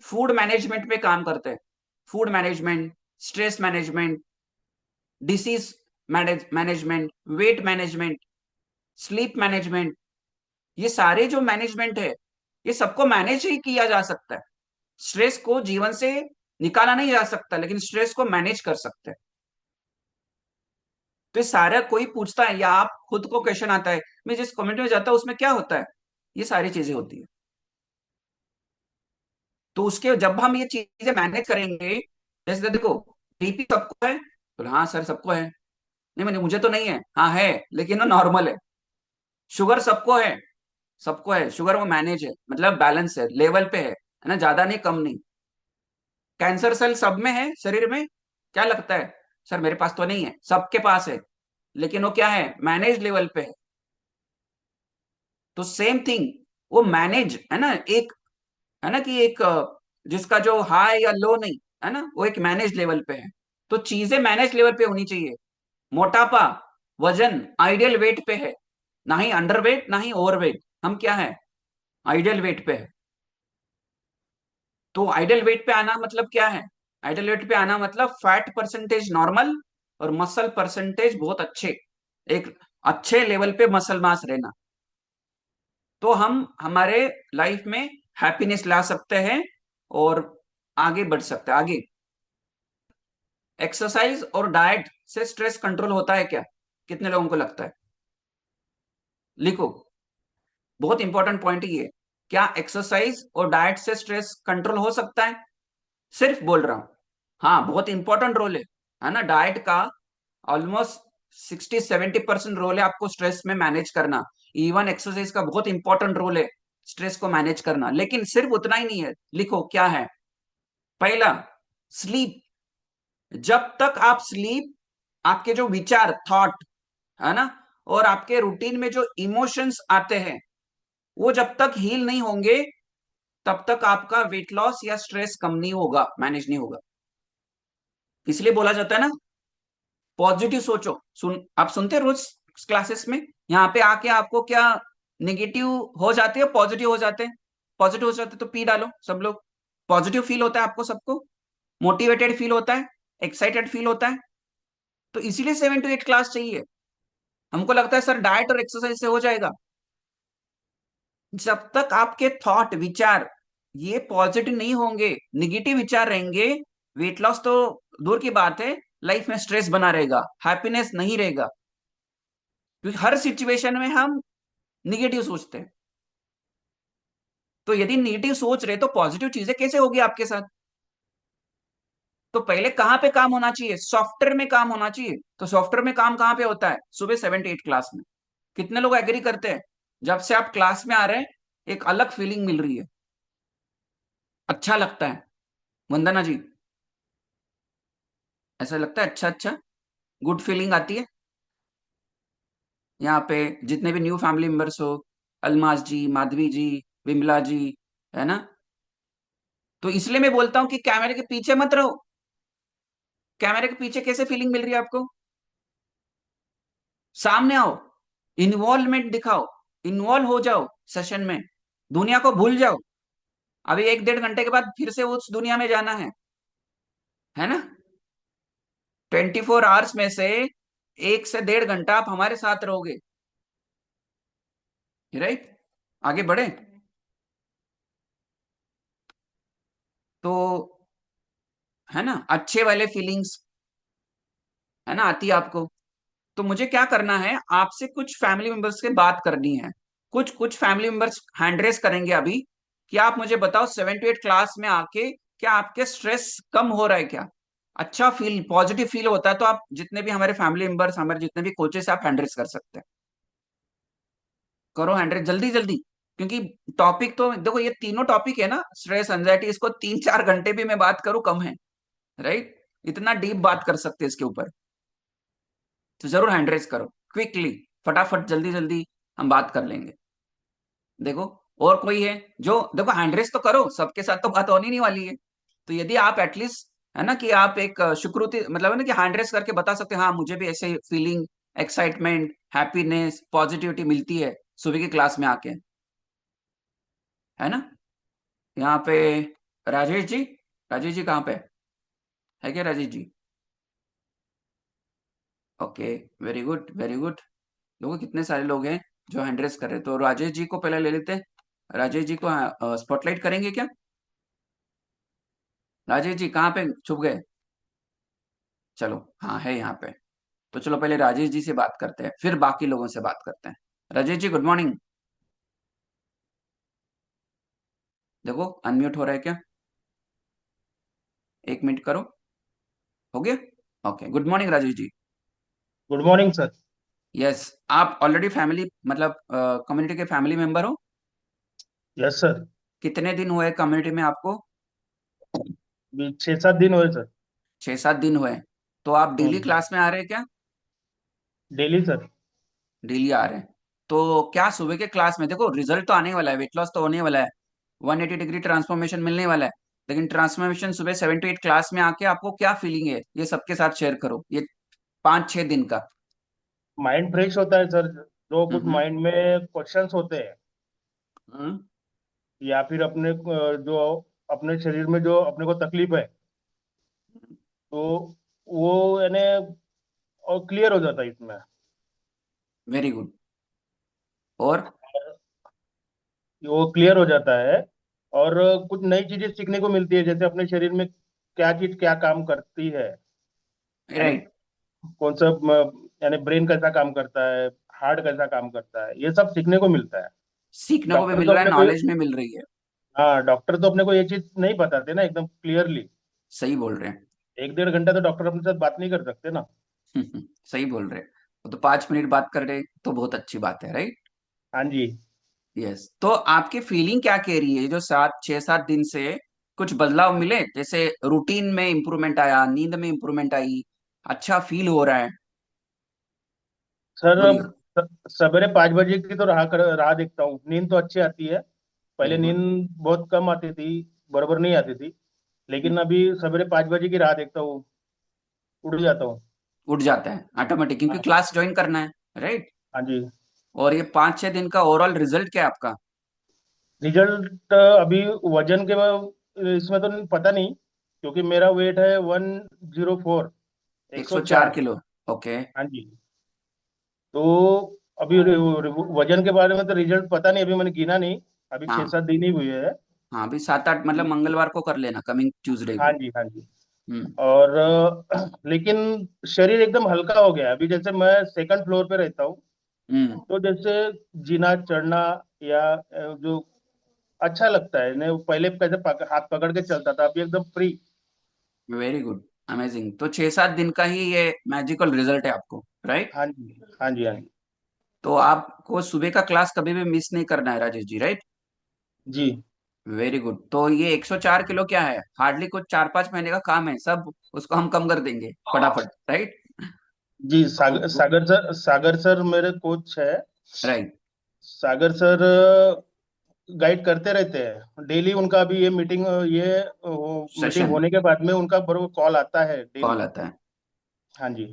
फूड मैनेजमेंट पे काम करते हैं, food management, stress management, disease management, weight management, sleep management, ये सारे जो मैनेजमेंट है, ये सबको मैनेज ही किया जा सकता है। स्ट्रेस को जीवन से निकाला नहीं जा सकता, लेकिन स्ट्रेस को मैनेज कर सकते हैं। तो ये सारा कोई पूछता है या आप खुद को क्वेश्चन आता है, मैं जिस कम्युनिटी में जाता हूं उसमें क्या होता है, ये सारी चीजें होती है। तो उसके जब हम ये चीजें मैनेज करेंगे, जैसे देखो बीपी सबको है, तो हाँ सर सबको है, नहीं मैंने मुझे तो नहीं है, हाँ है लेकिन वो नॉर्मल है। शुगर सबको है, सबको है शुगर, वो मैनेज है, मतलब बैलेंस है, लेवल पे है ना, ज्यादा नहीं कम नहीं। कैंसर सेल सब में है शरीर में, क्या लगता है सर मेरे पास तो नहीं है, सबके पास है, लेकिन वो क्या है, मैनेज लेवल पे है। तो सेम थिंग, वो मैनेज है ना, एक है ना कि एक जिसका जो हाई या लो नहीं है ना, वो एक मैनेज लेवल पे है। तो चीजें मैनेज लेवल पे होनी चाहिए। मोटापा, वजन आइडियल वेट पे है, ना ही अंडर वेट ना ही ओवर वेट, हम क्या है, आइडियल वेट पे है। तो आइडियल वेट पे आना मतलब क्या है, आइडियल वेट पे आना मतलब फैट परसेंटेज नॉर्मल और मसल परसेंटेज बहुत अच्छे, एक अच्छे लेवल पे मसल मास रहना। तो हम हमारे लाइफ में हैप्पीनेस ला सकते हैं और आगे बढ़ सकते हैं आगे। एक्सरसाइज और डाइट से स्ट्रेस कंट्रोल होता है क्या, कितने लोगों को लगता है, लिखो। बहुत इंपॉर्टेंट पॉइंट है ये, क्या एक्सरसाइज और डाइट से स्ट्रेस कंट्रोल हो सकता है, सिर्फ बोल रहा हूं। हाँ बहुत इंपॉर्टेंट रोल है ना डाइट का, ऑलमोस्ट 60-70% रोल है आपको स्ट्रेस में मैनेज करना। इवन एक्सरसाइज का बहुत इंपॉर्टेंट रोल है स्ट्रेस को मैनेज करना, लेकिन सिर्फ उतना ही नहीं है, लिखो क्या है। पहला, स्लीप। जब तक आप स्लीप, आपके जो विचार थॉट है ना, और आपके रूटीन में जो इमोशंस आते हैं, वो जब तक हील नहीं होंगे, तब तक आपका वेट लॉस या स्ट्रेस कम नहीं होगा, मैनेज नहीं होगा। इसलिए बोला जाता है ना, पॉजिटिव सोचो। आप सुनते हैं रोज क्लासेस में, यहाँ पे आके आपको क्या नेगेटिव हो जाते हैं पॉजिटिव हो जाते हैं, पॉजिटिव हो जाते हैं तो पी डालो सब लोग। पॉजिटिव फील होता है आपको सबको, मोटिवेटेड फील होता है, एक्साइटेड फील होता है। तो इसीलिए 7 to 8 क्लास चाहिए। हमको लगता है सर डाइट और एक्सरसाइज से हो जाएगा, जब तक आपके थॉट विचार ये पॉजिटिव नहीं होंगे, निगेटिव विचार रहेंगे, वेट लॉस तो दूर की बात है, लाइफ में स्ट्रेस बना रहेगा, हैप्पीनेस नहीं रहेगा। क्योंकि हर सिचुएशन में हम निगेटिव सोचते हैं। तो यदि निगेटिव सोच रहे तो पॉजिटिव चीजें कैसे होगी आपके साथ। तो पहले कहां पे काम होना चाहिए, सॉफ्टवेयर में काम होना चाहिए। तो सॉफ्टवेयर में काम कहां पे होता है, सुबह 7 to 8 क्लास में। कितने लोग एग्री करते हैं, जब से आप क्लास में आ रहे हैं एक अलग फीलिंग मिल रही है, अच्छा लगता है। वंदना जी, ऐसा लगता है, अच्छा अच्छा, गुड फीलिंग आती है। यहाँ पे जितने भी न्यू फैमिली मेंबर्स हो, अलमाज जी, माधवी जी, विमला जी, है ना। तो इसलिए मैं बोलता हूँ कि कैमरे के पीछे मत रहो। कैमरे के पीछे कैसे फीलिंग मिल रही है आपको, सामने आओ, इन्वॉल्वमेंट दिखाओ, इन्वॉल्व हो जाओ सेशन में, दुनिया को भूल जाओ। अभी 1-1.5 घंटे के बाद फिर से उस दुनिया में जाना है ना। 24 आवर्स में से 1 से 1.5 घंटा आप हमारे साथ रहोगे, राइट। आगे बढ़े। तो है ना, अच्छे वाले फीलिंग्स है ना आती है आपको। तो मुझे क्या करना है, आपसे कुछ फैमिली मेंबर्स से बात करनी है। कुछ कुछ फैमिली मेंबर्स हैंड रेस करेंगे अभी, कि आप मुझे बताओ 7 to 8 क्लास में आके क्या आपके स्ट्रेस कम हो रहा है क्या, अच्छा फील पॉजिटिव फील होता है। तो आप जितने भी हमारे फैमिली मेंबर्स, हमारे जितने भी कोचेस, आप हैंड रेस कर सकते हैं। करो हैंड रेस जल्दी जल्दी, क्योंकि टॉपिक तो देखो, ये तीनों टॉपिक है ना, स्ट्रेस एंजाइटी, इसको 3-4 घंटे भी मैं बात करूं कम है, राइट। इतना डीप बात कर सकते हैं इसके ऊपर। तो जरूर हैंड रेस करो क्विकली, फटाफट जल्दी जल्दी हम बात कर लेंगे। देखो, और कोई है जो, देखो हैंड रेस तो करो, सबके साथ तो बात होनी नहीं वाली है। तो यदि आप एटलीस्ट है ना कि आप एक शुक्रुति मतलब है ना कि हैंड रेस करके बता सकते हैं, हाँ मुझे भी ऐसे फीलिंग, एक्साइटमेंट, हैप्पीनेस, पॉजिटिविटी मिलती है सुबह की क्लास में आके, है ना। यहाँ पे राजेश जी, राजेश जी कहाँ पे है क्या Rajesh ji. Okay, very good very good. देखो कितने सारे लोग हैं जो हैंड रेस कर रहे हैं। तो राजेश जी को पहले ले लेते हैं। राजेश जी को स्पॉटलाइट करेंगे क्या? राजेश जी कहाँ पे छुप गए? चलो, हाँ है यहाँ पे। तो चलो पहले राजेश जी से बात करते हैं, फिर बाकी लोगों से बात करते हैं। Rajesh ji good morning. देखो अनम्यूट हो रहा है क्या? एक मिनट करो। हो गया? Okay, good morning Rajesh ji. Good morning sir. Yes. आप ऑलरेडी फैमिली मतलब कम्युनिटी के फैमिली मेंबर हो? Yes sir. कितने दिन हुए कम्युनिटी में आपको? 6-7 दिन हुए सर। 6-7 दिन हुए। तो आप डेली हम्म। क्लास में आ रहे हैं क्या? Daily sir. डेली आ रहे हैं। तो क्या सुबह के क्लास में, देखो रिजल्ट तो आने वाला है, वेट लॉस तो होने वाला है, 180 डिग्री ट्रांसफॉर्मेशन मिलने वाला है। लेकिन ट्रांसफॉर्मेशन सुबह 7 to 8 क्लास में आके आपको क्या फीलिंग है, ये सबके साथ शेयर करो, ये 5-6 दिन का। माइंड फ्रेश होता है सर। जो कुछ हम्म। माइंड में क्वेश्चंस होते हैं हम्म। या फिर जो अपने शरीर में जो अपने को तकलीफ है, तो वो यानी और क्लियर हो जाता है इसमें। Very good. और वो क्लियर हो जाता है और कुछ नई चीजें सीखने को मिलती है, जैसे अपने शरीर में क्या चीज क्या काम करती है। यानी राइट। कौन सा यानी ब्रेन कैसा काम करता है, हार्ट कैसा काम करता है, ये सब सीखने को मिलता है। सीखने को भी डॉक्टर मिल तो रहा है, अपने को नॉलेज में मिल रही है। हाँ, डॉक्टर तो अपने को ये चीज नहीं बताते ना एकदम क्लियरली। सही बोल रहे हैं। 1-1.5 घंटा तो डॉक्टर अपने साथ बात नहीं कर सकते ना। सही बोल रहे हैं। वो तो 5 मिनट बात कर रहे हैं, तो बहुत अच्छी बात है, राइट। हाँ जी। यस। तो आपकी फीलिंग क्या कह रही है, जो 6-7 दिन से कुछ बदलाव मिले, जैसे रूटीन में इंप्रूवमेंट आया, नींद में इंप्रूवमेंट आई, अच्छा फील हो रहा है? सर बोलिए। सवेरे 5 बजे की तो राह देखता हूँ, नींद तो अच्छी आती है। पहले वेरी गुड। नींद बहुत कम आती थी, बराबर नहीं आती थी। लेकिन अभी सवेरे 5 बजे की राह देखता हूँ, उठ जाता हूँ। उठ जाता है ऑटोमेटिक, क्योंकि हाँ। क्लास ज्वाइन करना है, राइट। हाँ जी। और ये 5-6 दिन का ओवरऑल रिजल्ट क्या है आपका? रिजल्ट अभी वजन के इसमें तो पता नहीं, क्योंकि मेरा वेट है 104, 104 104। Kilo okay. हाँ जी। तो अभी वजन के बारे में तो रिजल्ट पता नहीं, अभी मैंने गिना नहीं। अभी छह हाँ। सात दिन ही हुए हैं। हाँ, अभी 7-8 मतलब मंगलवार को कर लेना, कमिंग ट्यूसडे हाँ को। जी। हाँ जी। हम्म। और लेकिन शरीर एकदम हल्का हो गया है। अभी जैसे मैं सेकंड फ्लोर पे रहता हूँ, हम्म। तो जैसे जीना चढ़ना या जो अच्छा लगता है नहीं, पहले कैसे हाथ पकड़ के चलता था, अभी एकदम फ्री। Very good. अमेजिंग। तो 6-7 दिन का ही ये मैजिकल रिजल्ट है आपको, राइट। हाँ जी। हाँ जी। हाँ जी। तो आपको सुबह का क्लास कभी भी मिस नहीं करना है राजेश जी, राइट। जी। Very good. तो ये 104 किलो क्या है, हार्डली कुछ 4-5 महीने का काम है, सब उसको हम कम कर देंगे फटाफट, राइट। जी। सागर सर मेरे कोच है। राइट। सागर सर गाइड करते रहते हैं डेली। उनका भी ये मीटिंग, ये मीटिंग सेशन होने के बाद में उनका बरोबर कॉल आता है कॉल डेली। आता है। हाँ जी।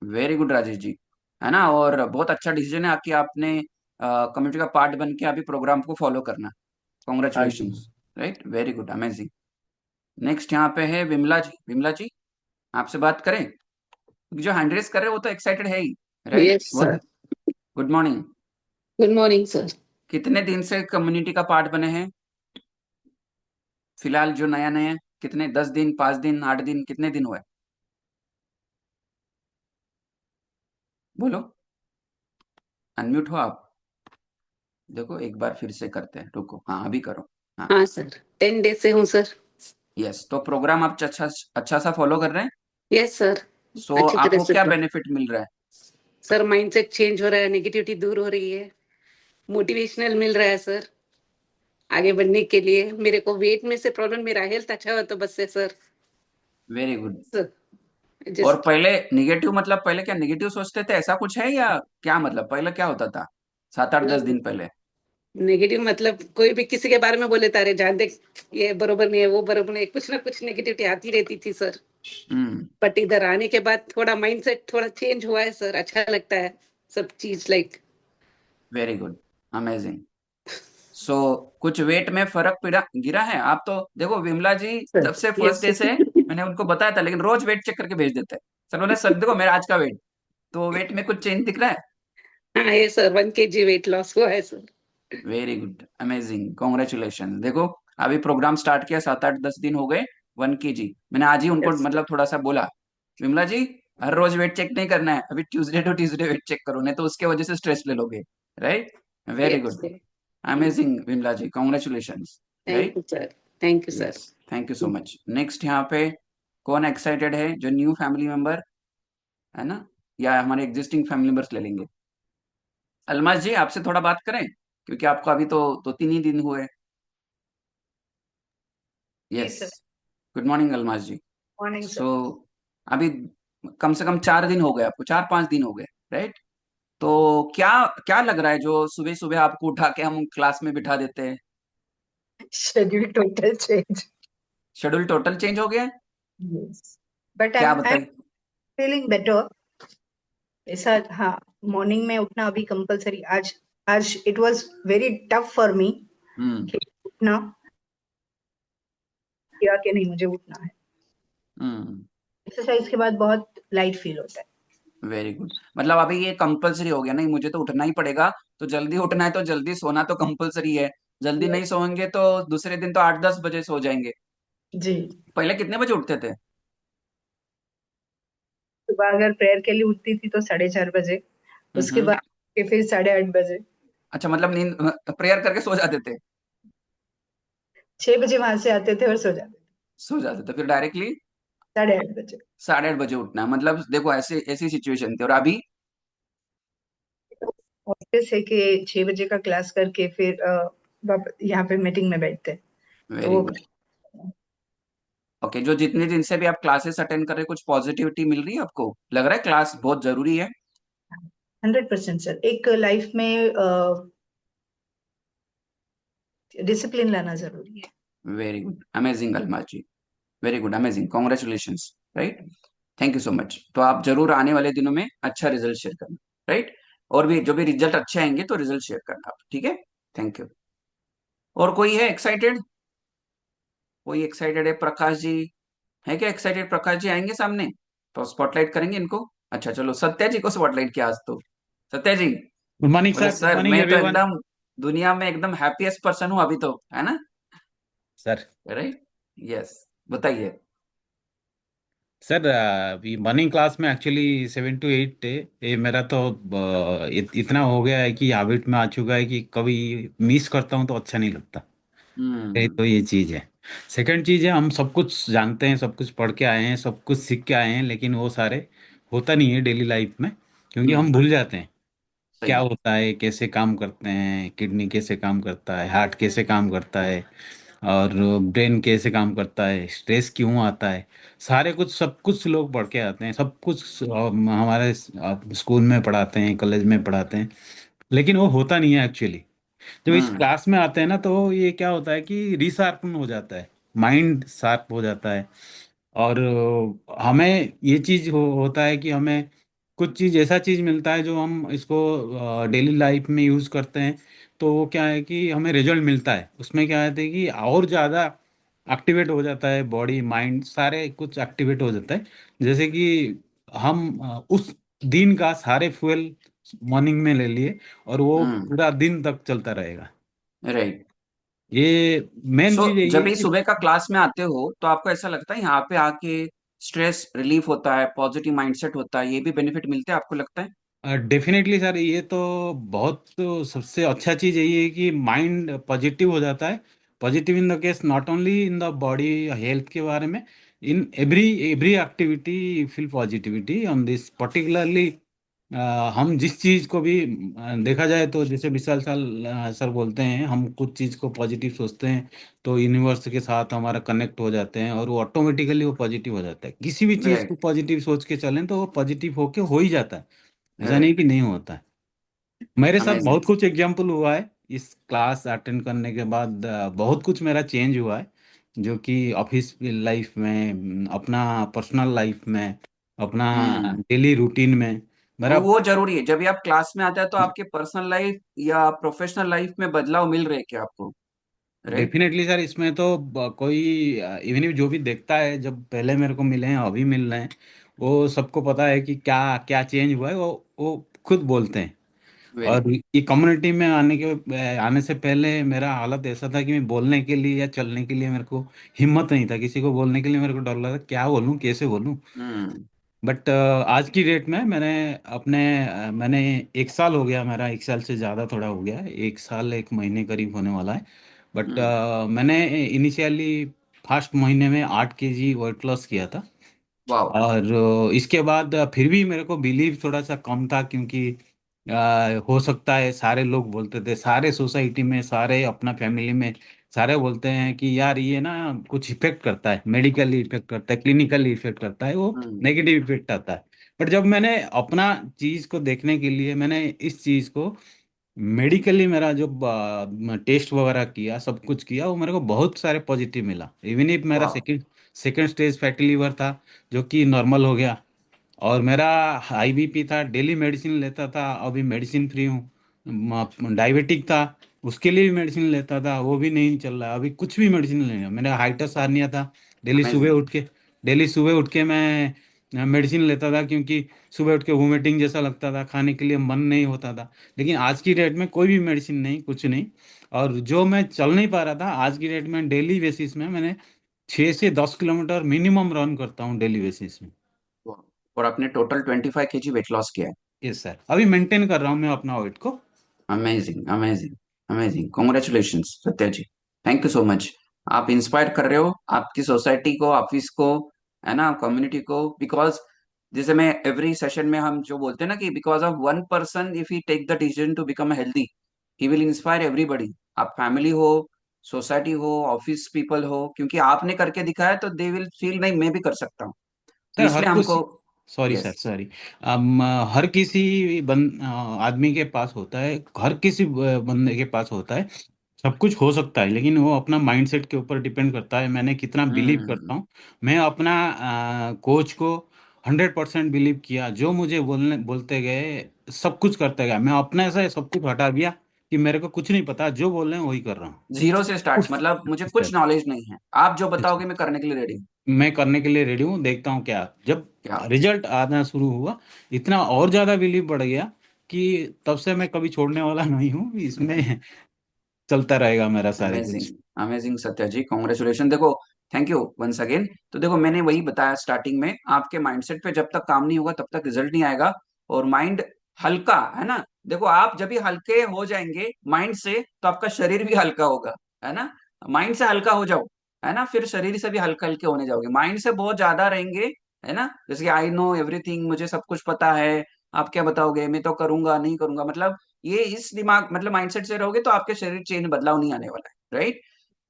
Very good Rajesh ji. है ना, और बहुत अच्छा डिसीजन है आपकी, आपने कम्युनिटी का पार्ट बन के अभी प्रोग्राम को फॉलो करना। हाँ जी। Congratulations. Right, very good, amazing. Next यहाँ पे है विमला जी। विमला जी, आपसे बात करें? क्योंकि जो हैंड रेस कर रहे हैं वो तो एक्साइटेड है ही, राइट। यस बहुत sir. Good morning. Good morning sir. कितने दिन से कम्युनिटी का पार्ट बने हैं फिलहाल, जो नया नया? कितने, 10 दिन, 5 दिन, 8 दिन, कितने दिन हुए? बोलो। अनम्यूट हो आप? देखो एक बार फिर से करते हैं, रुको, हाँ अभी करो। हाँ। हाँ सर, 10 डेज से हूँ सर। यस। तो प्रोग्राम आप अच्छा अच्छा सा फॉलो कर रहे हैं। Yes sir. सो अच्छी तरह आपको से क्या तो बेनिफिट मिल रहा है? सर, माइंडसेट चेंज हो रहा है, नेगेटिविटी दूर हो रही है, मोटिवेशनल मिल रहा है सर आगे बढ़ने के लिए। मेरे को वेट में से प्रॉब्लम, मेरा हेल्थ अच्छा हो तो बस है सर। Very good. सर और जस्ट पहले निगेटिव मतलब, पहले क्या निगेटिव सोचते थे, ऐसा कुछ है या क्या मतलब, पहले क्या होता था 7-8-10 दिन पहले? नेगेटिव मतलब कोई भी किसी के बारे में बोले तारे जान दे, ये बरोबर नहीं है, वो बरोबर नहीं है, कुछ ना कुछ नेगेटिविटी आती रहती थी सर। हम्म। बट इधर आने के बाद थोड़ा माइंडसेट थोड़ा चेंज हुआ है सर, अच्छा लगता है सब चीज like. Very good, amazing. So कुछ वेट में फर्क पड़ा गिरा है? आप तो देखो विमला जी, सर जब से फर्स्ट यस डे से मैंने उनको बताया था, लेकिन रोज वेट चेक करके भेज देते हैं। सर बोले, सर देखो मेरा आज का वेट, तो वेट में कुछ चेंज दिख रहा है? हाँ ये सर 1 kg वेट लॉस हुआ है sir. Very good, amazing, congratulation. देखो, अभी प्रोग्राम स्टार्ट किया, 7 8 10 दिन हो गए, 1 kg। मैंने आज ही उनको यस मतलब थोड़ा सा बोला, विमला जी, हर रोज वेट चेक नहीं करना है, अभी Tuesday to Tuesday weight check करो, नहीं तो उसके वजह से स्ट्रेस ले लोगे। Right? Very yes. Good, amazing Vimla ji, congratulation. Thank right? You sir. Thank you sir. Yes, thank you so much. Next यहाँ पे कौन एक्साइटेड है, जो न्यू फैमिली मेंबर है ना, या हमारे एग्जिस्टिंग फैमिली मेंबर्स ले लेंगे? अलमाज जी, आपसे थोड़ा बात करें, क्योंकि आपको अभी तो 2 3 ही दिन हुए। जी yes, sir. Good morning Almaz ji. Morning so sir. अभी कम से कम 4 दिन हो गए आपको, 4 5 दिन हो गए, राइट? तो क्या क्या लग रहा है जो सुबह सुबह आपको उठा के हम क्लास में बिठा देते हैं? Schedule total change. Schedule total change हो गया है? यस बट क्या आई एम बताइए। Feeling better. ऐसा हाँ, मॉर्निंग में उठना अभी कंपलसरी। आज आज it was very tough for me hmm. कि उठना, किया कि नहीं मुझे उठना है। हम्म। एक्सरसाइज के बाद बहुत लाइट फील होता है। वेरी गुड, मतलब अभी ये कंपलसरी हो गया, नहीं मुझे तो उठना ही पड़ेगा, तो जल्दी उठना है तो जल्दी सोना तो कंपलसरी है। जल्दी नहीं Yes, सोएंगे तो दूसरे दिन तो 8 10 बजे सो जाएंगे। जी। पहले कितने बजे उठते थे? सुबह अगर प्रेयर के लिए उठती थी तो 4:30 बजे, उसके हम्म। बाद के फिर 8:30 बजे। अच्छा, मतलब नींद, प्रेयर करके सो जाते थे? 6 बजे वहां से आते थे और सो जाते थे सो जाते थे फिर डायरेक्टली 8:30 बजे। 8:30 बजे उठना है, मतलब देखो ऐसे ऐसी सिचुएशन थी, और अभी? ऑफिस है कि 6 बजे का क्लास करके फिर वापस यहाँ पे मीटिंग में बैठते हैं, तो वेरी वो गुड। ओके, जो जितने दिन से भी आप क्लासेस अटेंड कर रहे हैं, कुछ पॉजिटिविटी मिल रही है आपको? लग रहा है क्लास बहुत जरूरी है? 100% सर। एक लाइफ में डिसिप्लिन लाना जरूरी है। Very good, amazing Alma ji, very good, amazing, congratulation. Right? Thank you so much. तो आप जरूर आने वाले दिनों में अच्छा रिजल्ट शेयर करना। राइट? और भी जो भी रिजल्ट अच्छे आएंगे तो रिजल्ट शेयर करना आप, ठीक है? Thank you. और कोई है एक्साइटेड? कोई एक्साइटेड है? प्रकाश जी है क्या एक्साइटेड? प्रकाश जी आएंगे सामने तो स्पॉटलाइट करेंगे इनको। अच्छा चलो, सत्या जी को स्पॉटलाइट किया आज तो। सत्या जी गुड मॉर्निंग बोले, सर, गुड सर मॉर्निंग मैं तो एवरीवन। एकदम दुनिया में एकदम हैप्पीएस्ट पर्सन हूँ अभी तो, है ना? Sir right? यस, बताइए। सर अभी मॉर्निंग क्लास में एक्चुअली 7 to 8 है। ये मेरा तो इतना हो गया है कि हैबिट में आ चुका है कि कभी मिस करता हूँ तो अच्छा नहीं लगता। ये हम्म। तो ये चीज़ है। सेकंड चीज़ है, हम सब कुछ जानते हैं, सब कुछ पढ़ के आए हैं, सब कुछ सीख के आए हैं, लेकिन वो सारे होता नहीं है डेली लाइफ में, क्योंकि हम हम्म। भूल जाते हैं क्या सही। होता है, कैसे काम करते हैं, किडनी कैसे काम करता है, हार्ट कैसे काम करता है, और ब्रेन कैसे काम करता है, स्ट्रेस क्यों आता है। सारे कुछ सब कुछ लोग पढ़ के आते हैं, सब कुछ हमारे स्कूल में पढ़ाते हैं, कॉलेज में पढ़ाते हैं, लेकिन वो होता नहीं है एक्चुअली। जब इस हम्म। क्लास में आते हैं ना, तो ये क्या होता है कि रिशार्पन हो जाता है, माइंड शार्प हो जाता है। और हमें ये चीज होता है कि हमें कुछ चीज ऐसा चीज मिलता है जो हम इसको डेली लाइफ में यूज करते हैं, तो वो क्या है कि हमें रिजल्ट मिलता है। उसमें क्या है कि और ज्यादा एक्टिवेट हो जाता है, बॉडी माइंड सारे कुछ एक्टिवेट हो जाता है। जैसे कि हम उस दिन का सारे फ्यूल मॉर्निंग में ले लिए, और वो हम्म। पूरा दिन तक चलता रहेगा। राइट। ये मेन सो चीज यही जब है भी कि सुबह का क्लास में आते हो तो आपको ऐसा लगता है यहाँ पे आके स्ट्रेस रिलीफ होता है, पॉजिटिव माइंडसेट होता है, ये भी बेनिफिट मिलते हैं आपको लगता है? डेफिनेटली सर, ये तो बहुत तो सबसे अच्छा चीज़ यही है कि माइंड पॉजिटिव हो जाता है। Positive in the case not only in the body health के बारे में, in every every activity feel positivity on this particularly. हम जिस चीज़ को भी देखा जाए तो जैसे विशाल साल सर बोलते हैं, हम कुछ चीज़ को पॉजिटिव सोचते हैं तो यूनिवर्स के साथ हमारा कनेक्ट हो जाते हैं, और वो ऑटोमेटिकली वो पॉजिटिव हो जाता है। किसी भी चीज़ को राइट। पॉजिटिव सोच के चलें तो वो पॉजिटिव होके हो ही जाता है, ऐसा नहीं राइट। कि नहीं होता है। मेरे साथ अमेजिंग। बहुत कुछ एग्जाम्पल हुआ है इस क्लास अटेंड करने के बाद। बहुत कुछ मेरा चेंज हुआ है, जो कि ऑफिस लाइफ में, अपना पर्सनल लाइफ में, अपना हम्म। डेली रूटीन में मेरा। वो जरूरी है, जब भी आप क्लास में आते हैं तो आपके पर्सनल लाइफ या प्रोफेशनल लाइफ में बदलाव मिल रहे हैं क्या आपको? राइट? डेफिनेटली सर, इसमें तो कोई इवन जो भी देखता है, जब पहले मेरे को मिले हैं अभी मिल रहे हैं, वो सबको पता है कि क्या क्या चेंज हुआ है, वो खुद बोलते हैं। वेरी और गुड। ये कम्युनिटी में आने से पहले मेरा हालत ऐसा था कि मैं बोलने के लिए या चलने के लिए मेरे को हिम्मत नहीं था, किसी को बोलने के लिए मेरे को डर लगा क्या बोलूं, कैसे बोलूं। हम्म। बट आज की डेट में मैंने 1 साल हो गया, मेरा 1 साल से ज़्यादा थोड़ा हो गया है, 1 साल 1 महीने करीब होने वाला है। बट हम्म। मैंने इनिशियली फर्स्ट महीने में 8 kg वेट लॉस किया था। वाओ। और इसके बाद फिर भी मेरे को बिलीव थोड़ा सा कम था, क्योंकि हो सकता है, सारे लोग बोलते थे, सारे सोसाइटी में, सारे अपना फैमिली में सारे बोलते हैं कि यार ये ना कुछ इफेक्ट करता है, मेडिकली इफेक्ट करता है, क्लिनिकली इफेक्ट करता है, वो हम्म। नेगेटिव इफेक्ट आता है। बट जब मैंने अपना चीज को देखने के लिए, मैंने इस चीज को मेडिकली, मेरा जो टेस्ट वगैरह किया, सब कुछ किया, वो मेरे को बहुत सारे पॉजिटिव मिला। इवन इफ मेरा wow. Second second stage fatty liver था, जो कि नॉर्मल हो गया। और मेरा हाई बीपी था, डेली मेडिसिन लेता था, अभी मेडिसिन फ्री हूँ। डायबिटिक था, उसके लिए भी मेडिसिन लेता था, वो भी नहीं चल रहा, अभी कुछ भी मेडिसिन नहीं लेना। मेरा हाइटस हार्निया था, डेली सुबह अमेजिंग। उठ के डेली सुबह उठ के मैं मेडिसिन लेता था, क्योंकि सुबह उठ के वोमिटिंग जैसा लगता था, खाने के लिए मन नहीं होता था। लेकिन आज की डेट में कोई भी मेडिसिन नहीं, कुछ नहीं। और जो मैं चल नहीं पा रहा था, आज की डेट में डेली बेसिस में मैंने 6 से 10 किलोमीटर मिनिमम रन करता हूँ डेली बेसिस में। और आपने टोटल 25 kg वेट लॉस किया है। यस सर, अभी मेंटेन कर रहा हूँ मैं अपना वेट को। Amazing, amazing, amazing, congratulation Satya ji. Thank you so much. आप इंस्पायर कर रहे हो आपकी सोसाइटी को, ऑफिस को, है ना, कम्युनिटी को। बिकॉज जैसे मैं एवरी सेशन में हम जो बोलते हैं ना कि because of one person if he take the decision to become healthy, he will inspire everybody. आप फैमिली हो, सोसाइटी हो, ऑफिस पीपल हो, क्योंकि आपने करके दिखाया तो दे विल फील नहीं मैं भी कर सकता हूँ। तो सर हर इसलिए कुछ, हमको। Sorry sir yes. सॉरी, हर किसी आदमी के पास होता है, हर किसी बंदे के पास होता है, सब कुछ हो सकता है, लेकिन वो अपना माइंडसेट के ऊपर डिपेंड करता है, मैंने कितना बिलीव हम्म। करता हूँ। मैं अपना कोच को 100% बिलीव किया, जो मुझे बोलते गए सब कुछ करते गया, मैं अपने से सब कुछ हटा दिया कि मेरे को कुछ नहीं पता, जो बोल रहे हैं वही कर रहा हूँ। जीरो से स्टार्ट, उफ, मतलब मुझे कुछ सर, नॉलेज नहीं है, आप जो बताओगे मैं करने के लिए रेडी हूँ। मैं करने के लिए रेडी हूँ, देखता हूँ क्या। जब क्या? रिजल्ट आना शुरू हुआ, इतना और ज्यादा बिलीव बढ़ गया कि तब से मैं कभी छोड़ने वाला नहीं हूँ इसमें। चलता रहेगा मेरा सारे अमेजिंग, कुछ। अमेजिंग सत्या जी, कॉन्ग्रेचुलेशन। देखो, थैंक यू वंस अगेन। तो देखो, मैंने वही बताया स्टार्टिंग में, आपके माइंडसेट पे जब तक काम नहीं होगा तब तक रिजल्ट नहीं आएगा। और माइंड हल्का है ना, देखो आप जब भी हल्के हो जाएंगे माइंड से तो आपका शरीर भी हल्का होगा, है ना। माइंड से हल्का हो जाओ, है ना, फिर शरीर से भी हल्का हल्के होने जाओगे। माइंड से बहुत ज्यादा रहेंगे, है ना, जैसे आई नो एवरीथिंग, मुझे सब कुछ पता है, आप क्या बताओगे, मैं तो करूंगा नहीं करूंगा, मतलब ये इस दिमाग मतलब माइंडसेट से रहोगे तो आपके शरीर चेंज बदलाव नहीं आने वाला है, राइट।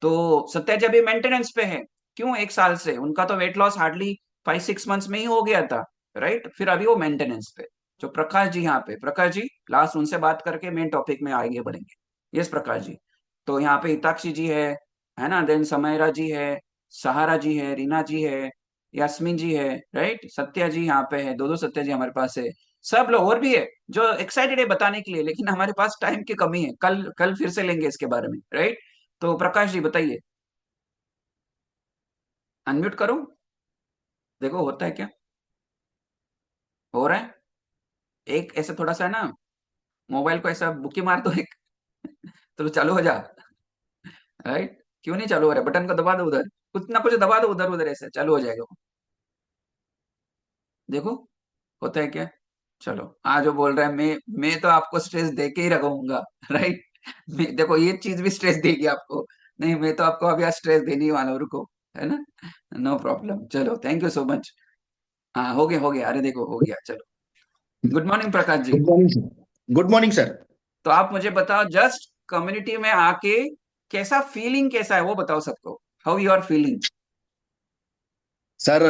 तो सत्या जी अभी मेंटेनेंस पे है, क्यों, 1 साल से उनका तो वेट लॉस हार्डली 5-6 मंथ्स में ही हो गया था, राइट, फिर अभी वो मेंटेनेंस पे। जो प्रकाश जी यहाँ पे, प्रकाश जी लास्ट उनसे बात करके मेन टॉपिक में आगे बढ़ेंगे। यस प्रकाश जी। तो यहाँ पे हिताक्षी जी है ना, देन समयरा जी है, सहारा जी है, रीना जी है, यास्मीन जी है, राइट, सत्या जी यहाँ पे है, दो दो सत्या जी हमारे पास है। सब लोग और भी है जो एक्साइटेड है बताने के लिए, लेकिन हमारे पास टाइम की कमी है, कल कल फिर से लेंगे इसके बारे में, राइट। तो प्रकाश जी बताइए, अनम्यूट करो, देखो होता है क्या, हो रहा है। एक ऐसा थोड़ा सा है ना, मोबाइल को ऐसा बुकी मार दो एक, तो चालू हो जा, राइट। क्यों नहीं चालू हो रहा है, बटन को दबा दो उधर, कुछ ना कुछ दबा दो उधर उधर, ऐसे चालू हो जाएगा वो। देखो होता है क्या। चलो, आज जो बोल रहा है, मैं तो आपको स्ट्रेस दे के ही रखूंगा, राइट। मैं देखो ये चीज भी स्ट्रेस देगी आपको, नहीं मैं तो आपको अभी आज स्ट्रेस देने ही वाला हूं, रुको, है ना। नो प्रॉब्लम, चलो थैंक यू सो मच। हाँ हो गया, अरे देखो हो गया, चलो। Good morning Prakash ji. Good morning sir. Good morning sir. तो आप मुझे बताओ, जस्ट कम्युनिटी में आके कैसा फीलिंग कैसा है वो बताओ सबको, how you are feeling. Sir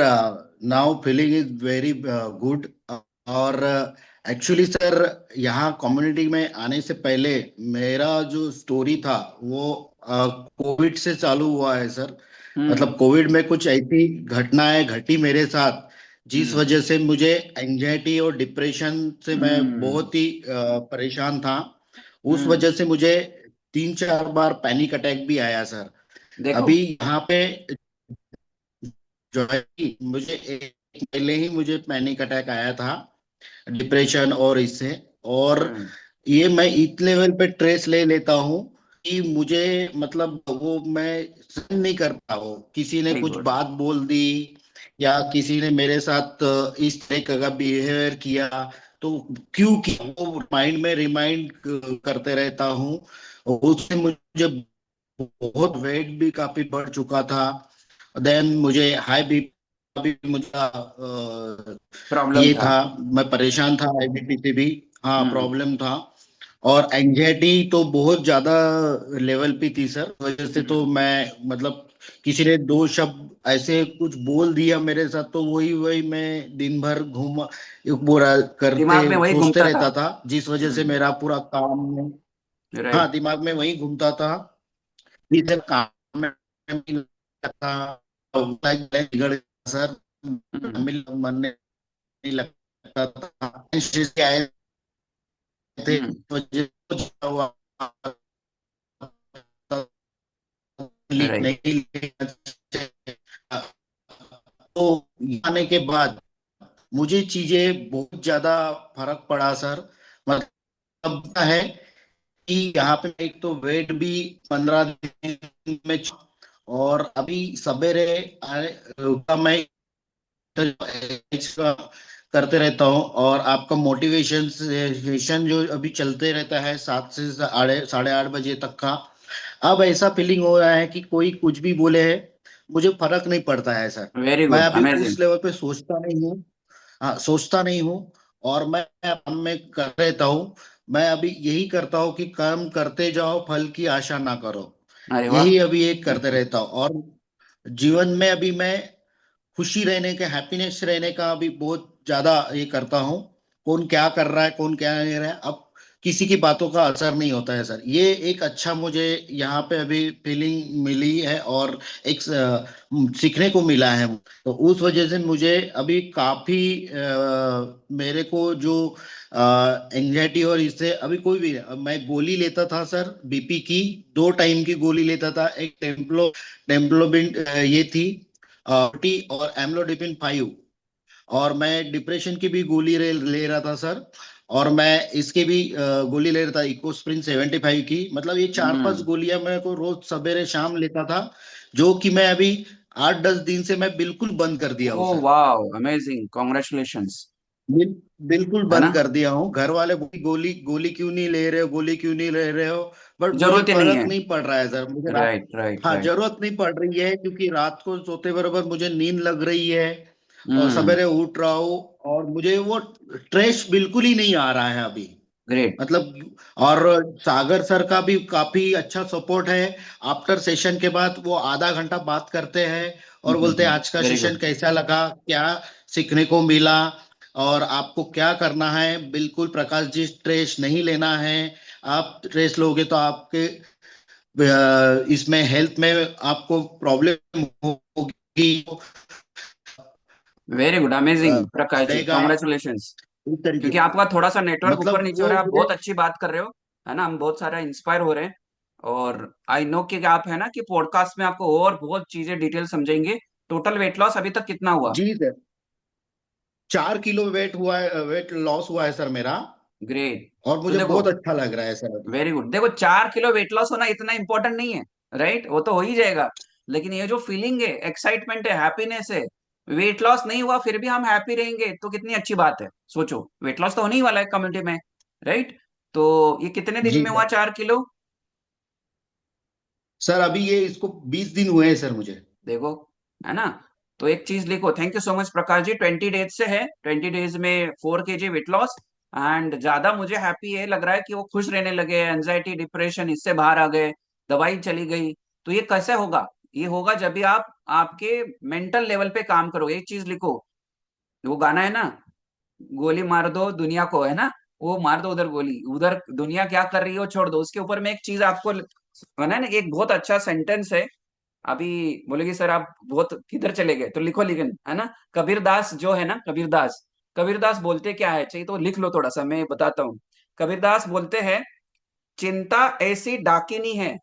now feeling is very good. और एक्चुअली सर, यहाँ कम्युनिटी में आने से पहले मेरा जो स्टोरी था वो कोविड से चालू हुआ है सर। हम्म। मतलब कोविड में कुछ ऐसी घटनाएं घटी मेरे साथ जिस हम्म। वजह से मुझे एंजाइटी और डिप्रेशन से मैं हम्म। बहुत ही परेशान था। उस हम्म। वजह से मुझे 3-4 बार पैनिक अटैक भी आया सर। देखो। अभी यहाँ पे जो है कि मुझे एक पहले ही मुझे मुझे पैनिक अटैक आया था, डिप्रेशन और इससे। और हम्म। ये मैं इस लेवल पे ट्रेस ले लेता हूँ कि मुझे मतलब वो मैं सहन नहीं कर पा हूँ, किसी ने वेरी कुछ गुड। बात बोल दी या किसी ने मेरे साथ इस तरह का बिहेवियर किया, तो क्यों किया वो माइंड में रिमाइंड करते रहता हूँ। और उससे मुझे बहुत वेट भी काफी बढ़ चुका था। देन मुझे हाई बीपी भी मुझे प्रॉब्लम ये था। था, मैं परेशान था हाई बीपी से भी। हाँ, हम्म। प्रॉब्लम था। और एंजाइटी तो बहुत ज्यादा लेवल पे थी सर, वजह से तो हम्म। मैं मतलब किसी ने दो शब्द ऐसे कुछ बोल दिया मेरे साथ, तो वही वही मैं दिन भर घूम पूरा करते दिमाग में वही सोचते घूमता था। रहता था, जिस वजह से हम्म। मेरा पूरा काम में, हाँ, राइट। दिमाग में वही घूमता था। इधर काम में भी लगता था, बिगड़ गया सर, हम्म। मन नहीं लगता था, इससे आए थे, हम्म। मुझे कुछ हुआ राइट। नहीं लिखना चाहिए। तो आने के बाद मुझे चीजें बहुत ज्यादा फर्क पड़ा सर। मतलब क्या है कि यहाँ पे एक तो वेट भी 15 दिन में और अभी सवेरे का मैं एक्सरसाइज करते रहता हूँ, और आपका मोटिवेशन सेशन जो अभी चलते रहता है 7 से साढ़े 8 बजे तक का। अब ऐसा फीलिंग हो रहा है कि कोई कुछ भी बोले है, मुझे फर्क नहीं पड़ता है सर। वेरी मैं गुड, अभी अमेजिंग। उस लेवल पे सोचता नहीं हूँ। हाँ, सोचता नहीं हूँ। और मैं काम में कर रहता हूँ। मैं अभी यही करता हूँ कि काम करते जाओ, फल की आशा ना करो। अरे वाह। यही अभी एक करते रहता हूँ। और जीवन में अभी मैं खुशी रहने के, हैप्पीनेस रहने का अभी बहुत ज्यादा ये करता हूँ। कौन क्या कर रहा है, कौन क्या नहीं रहा है, अब किसी की बातों का असर नहीं होता है सर। ये एक अच्छा मुझे यहाँ पे अभी फीलिंग मिली है, और एक सीखने को मिला है। तो उस वजह से मुझे अभी काफी मेरे को जो एंजाइटी और इससे अभी कोई भी, मैं गोली लेता था सर बीपी की, 2 टाइम की गोली लेता था। एक टेम्पलोबिन ये थी 40, और एम्लोडिपिन 5। और मैं डिप्रेशन की भी गोली ले रहा था सर। और मैं इसके भी गोली ले रहा था, इकोस्प्रिन 75 की। मतलब ये 4-5 हम्म। गोलियां मैं को रोज सवेरे शाम लेता था, जो कि मैं अभी 8-10 दिन से मैं बिल्कुल बंद कर दिया हूँ ओ सर। वाह, अमेजिंग, कॉन्ग्रेचुलेशंस। बिल, बिल्कुल है ना? बंद कर दिया हूँ। घर वाले गोली गोली क्यों नहीं ले रहे हो, गोली क्यों नहीं ले रहे हो, बट मुझे जरूरत ही नहीं फर्क है। नहीं पड़ रहा है सर, मुझे रात, राइट, राइट, हाँ, राइट। जरूरत नहीं पड़ रही है, क्योंकि रात को सोते बराबर मुझे नींद लग रही है, और हम्म। सवेरे उठ रहा हूँ, और मुझे वो स्ट्रेस बिल्कुल ही नहीं आ रहा है अभी। ग्रेट। मतलब, और सागर सर का भी काफी अच्छा सपोर्ट है। आफ्टर सेशन के बाद वो आधा घंटा बात करते हैं और बोलते हैं आज का वेरी सेशन गुड। कैसा लगा, क्या सीखने को मिला, और आपको क्या करना है। बिल्कुल प्रकाश जी, स्ट्रेस नहीं लेना है। आप स्ट्रेस लोगे तो आपके इसमें हेल्थ में आपको प्रॉब्लम होगी, very good, amazing Prakash ji, बढ़ेगा, कॉन्ग्रेचुलेशंस। इस तरीके क्योंकि से। आपका थोड़ा सा नेटवर्क ऊपर मतलब नीचे हो वो रहा है, आप मुझे, बहुत अच्छी बात कर रहे हो। है ना, हम बहुत सारा इंस्पायर हो रहे हैं। और आई नो कि आप है ना कि पॉडकास्ट में आपको और बहुत चीजें डिटेल समझेंगे। टोटल वेट लॉस अभी तक कितना हुआ? जी सर, 4 किलो वेट हुआ है, वेट लॉस हुआ है सर मेरा। ग्रेट। और तो मुझे देखो, बहुत अच्छा लग रहा है सर अभी। Very good. देखो, 4 किलो वेट लॉस होना इतना इंपॉर्टेंट नहीं है। राइट, वो तो हो ही जाएगा। लेकिन ये जो फीलिंग है, एक्साइटमेंट है, हैप्पीनेस है, वेट लॉस नहीं हुआ फिर भी हम हैप्पी रहेंगे तो कितनी अच्छी बात है। सोचो, वेट लॉस तो होने ही वाला है कम्युनिटी में। राइट। तो ये कितने दिन जी में हुआ सर। 4 किलो? सर अभी ये इसको 20 दिन हुए हैं सर मुझे। देखो, है ना। तो एक चीज लिखो, thank you so much Prakash ji, 20 days से है, 20 डेज में 4 kg वेट लॉस। एंड ज्यादा मुझे हैप्पी ये लग रहा है कि वो खुश रहने लगे, एंजाइटी डिप्रेशन इससे बाहर आ गए, दवाई चली गई। तो ये कैसे होगा? ये होगा जब भी आप आपके मेंटल लेवल पे काम करो। एक चीज लिखो, वो गाना है ना, गोली मार दो दुनिया को, है ना, वो मार दो उधर गोली, उधर दुनिया क्या कर रही है वो छोड़ दो। उसके ऊपर में एक चीज आपको है ना, एक बहुत अच्छा सेंटेंस है। अभी बोलेगी सर आप बहुत किधर चले गए, तो लिखो, लेकिन है ना, कबीर दास जो है ना, कबीर दास, कबीर दास बोलते क्या है, चाहिए तो लिख लो, थोड़ा सा मैं बताता हूँ। कबीर दास बोलते हैं, चिंता ऐसी डाकिनी है,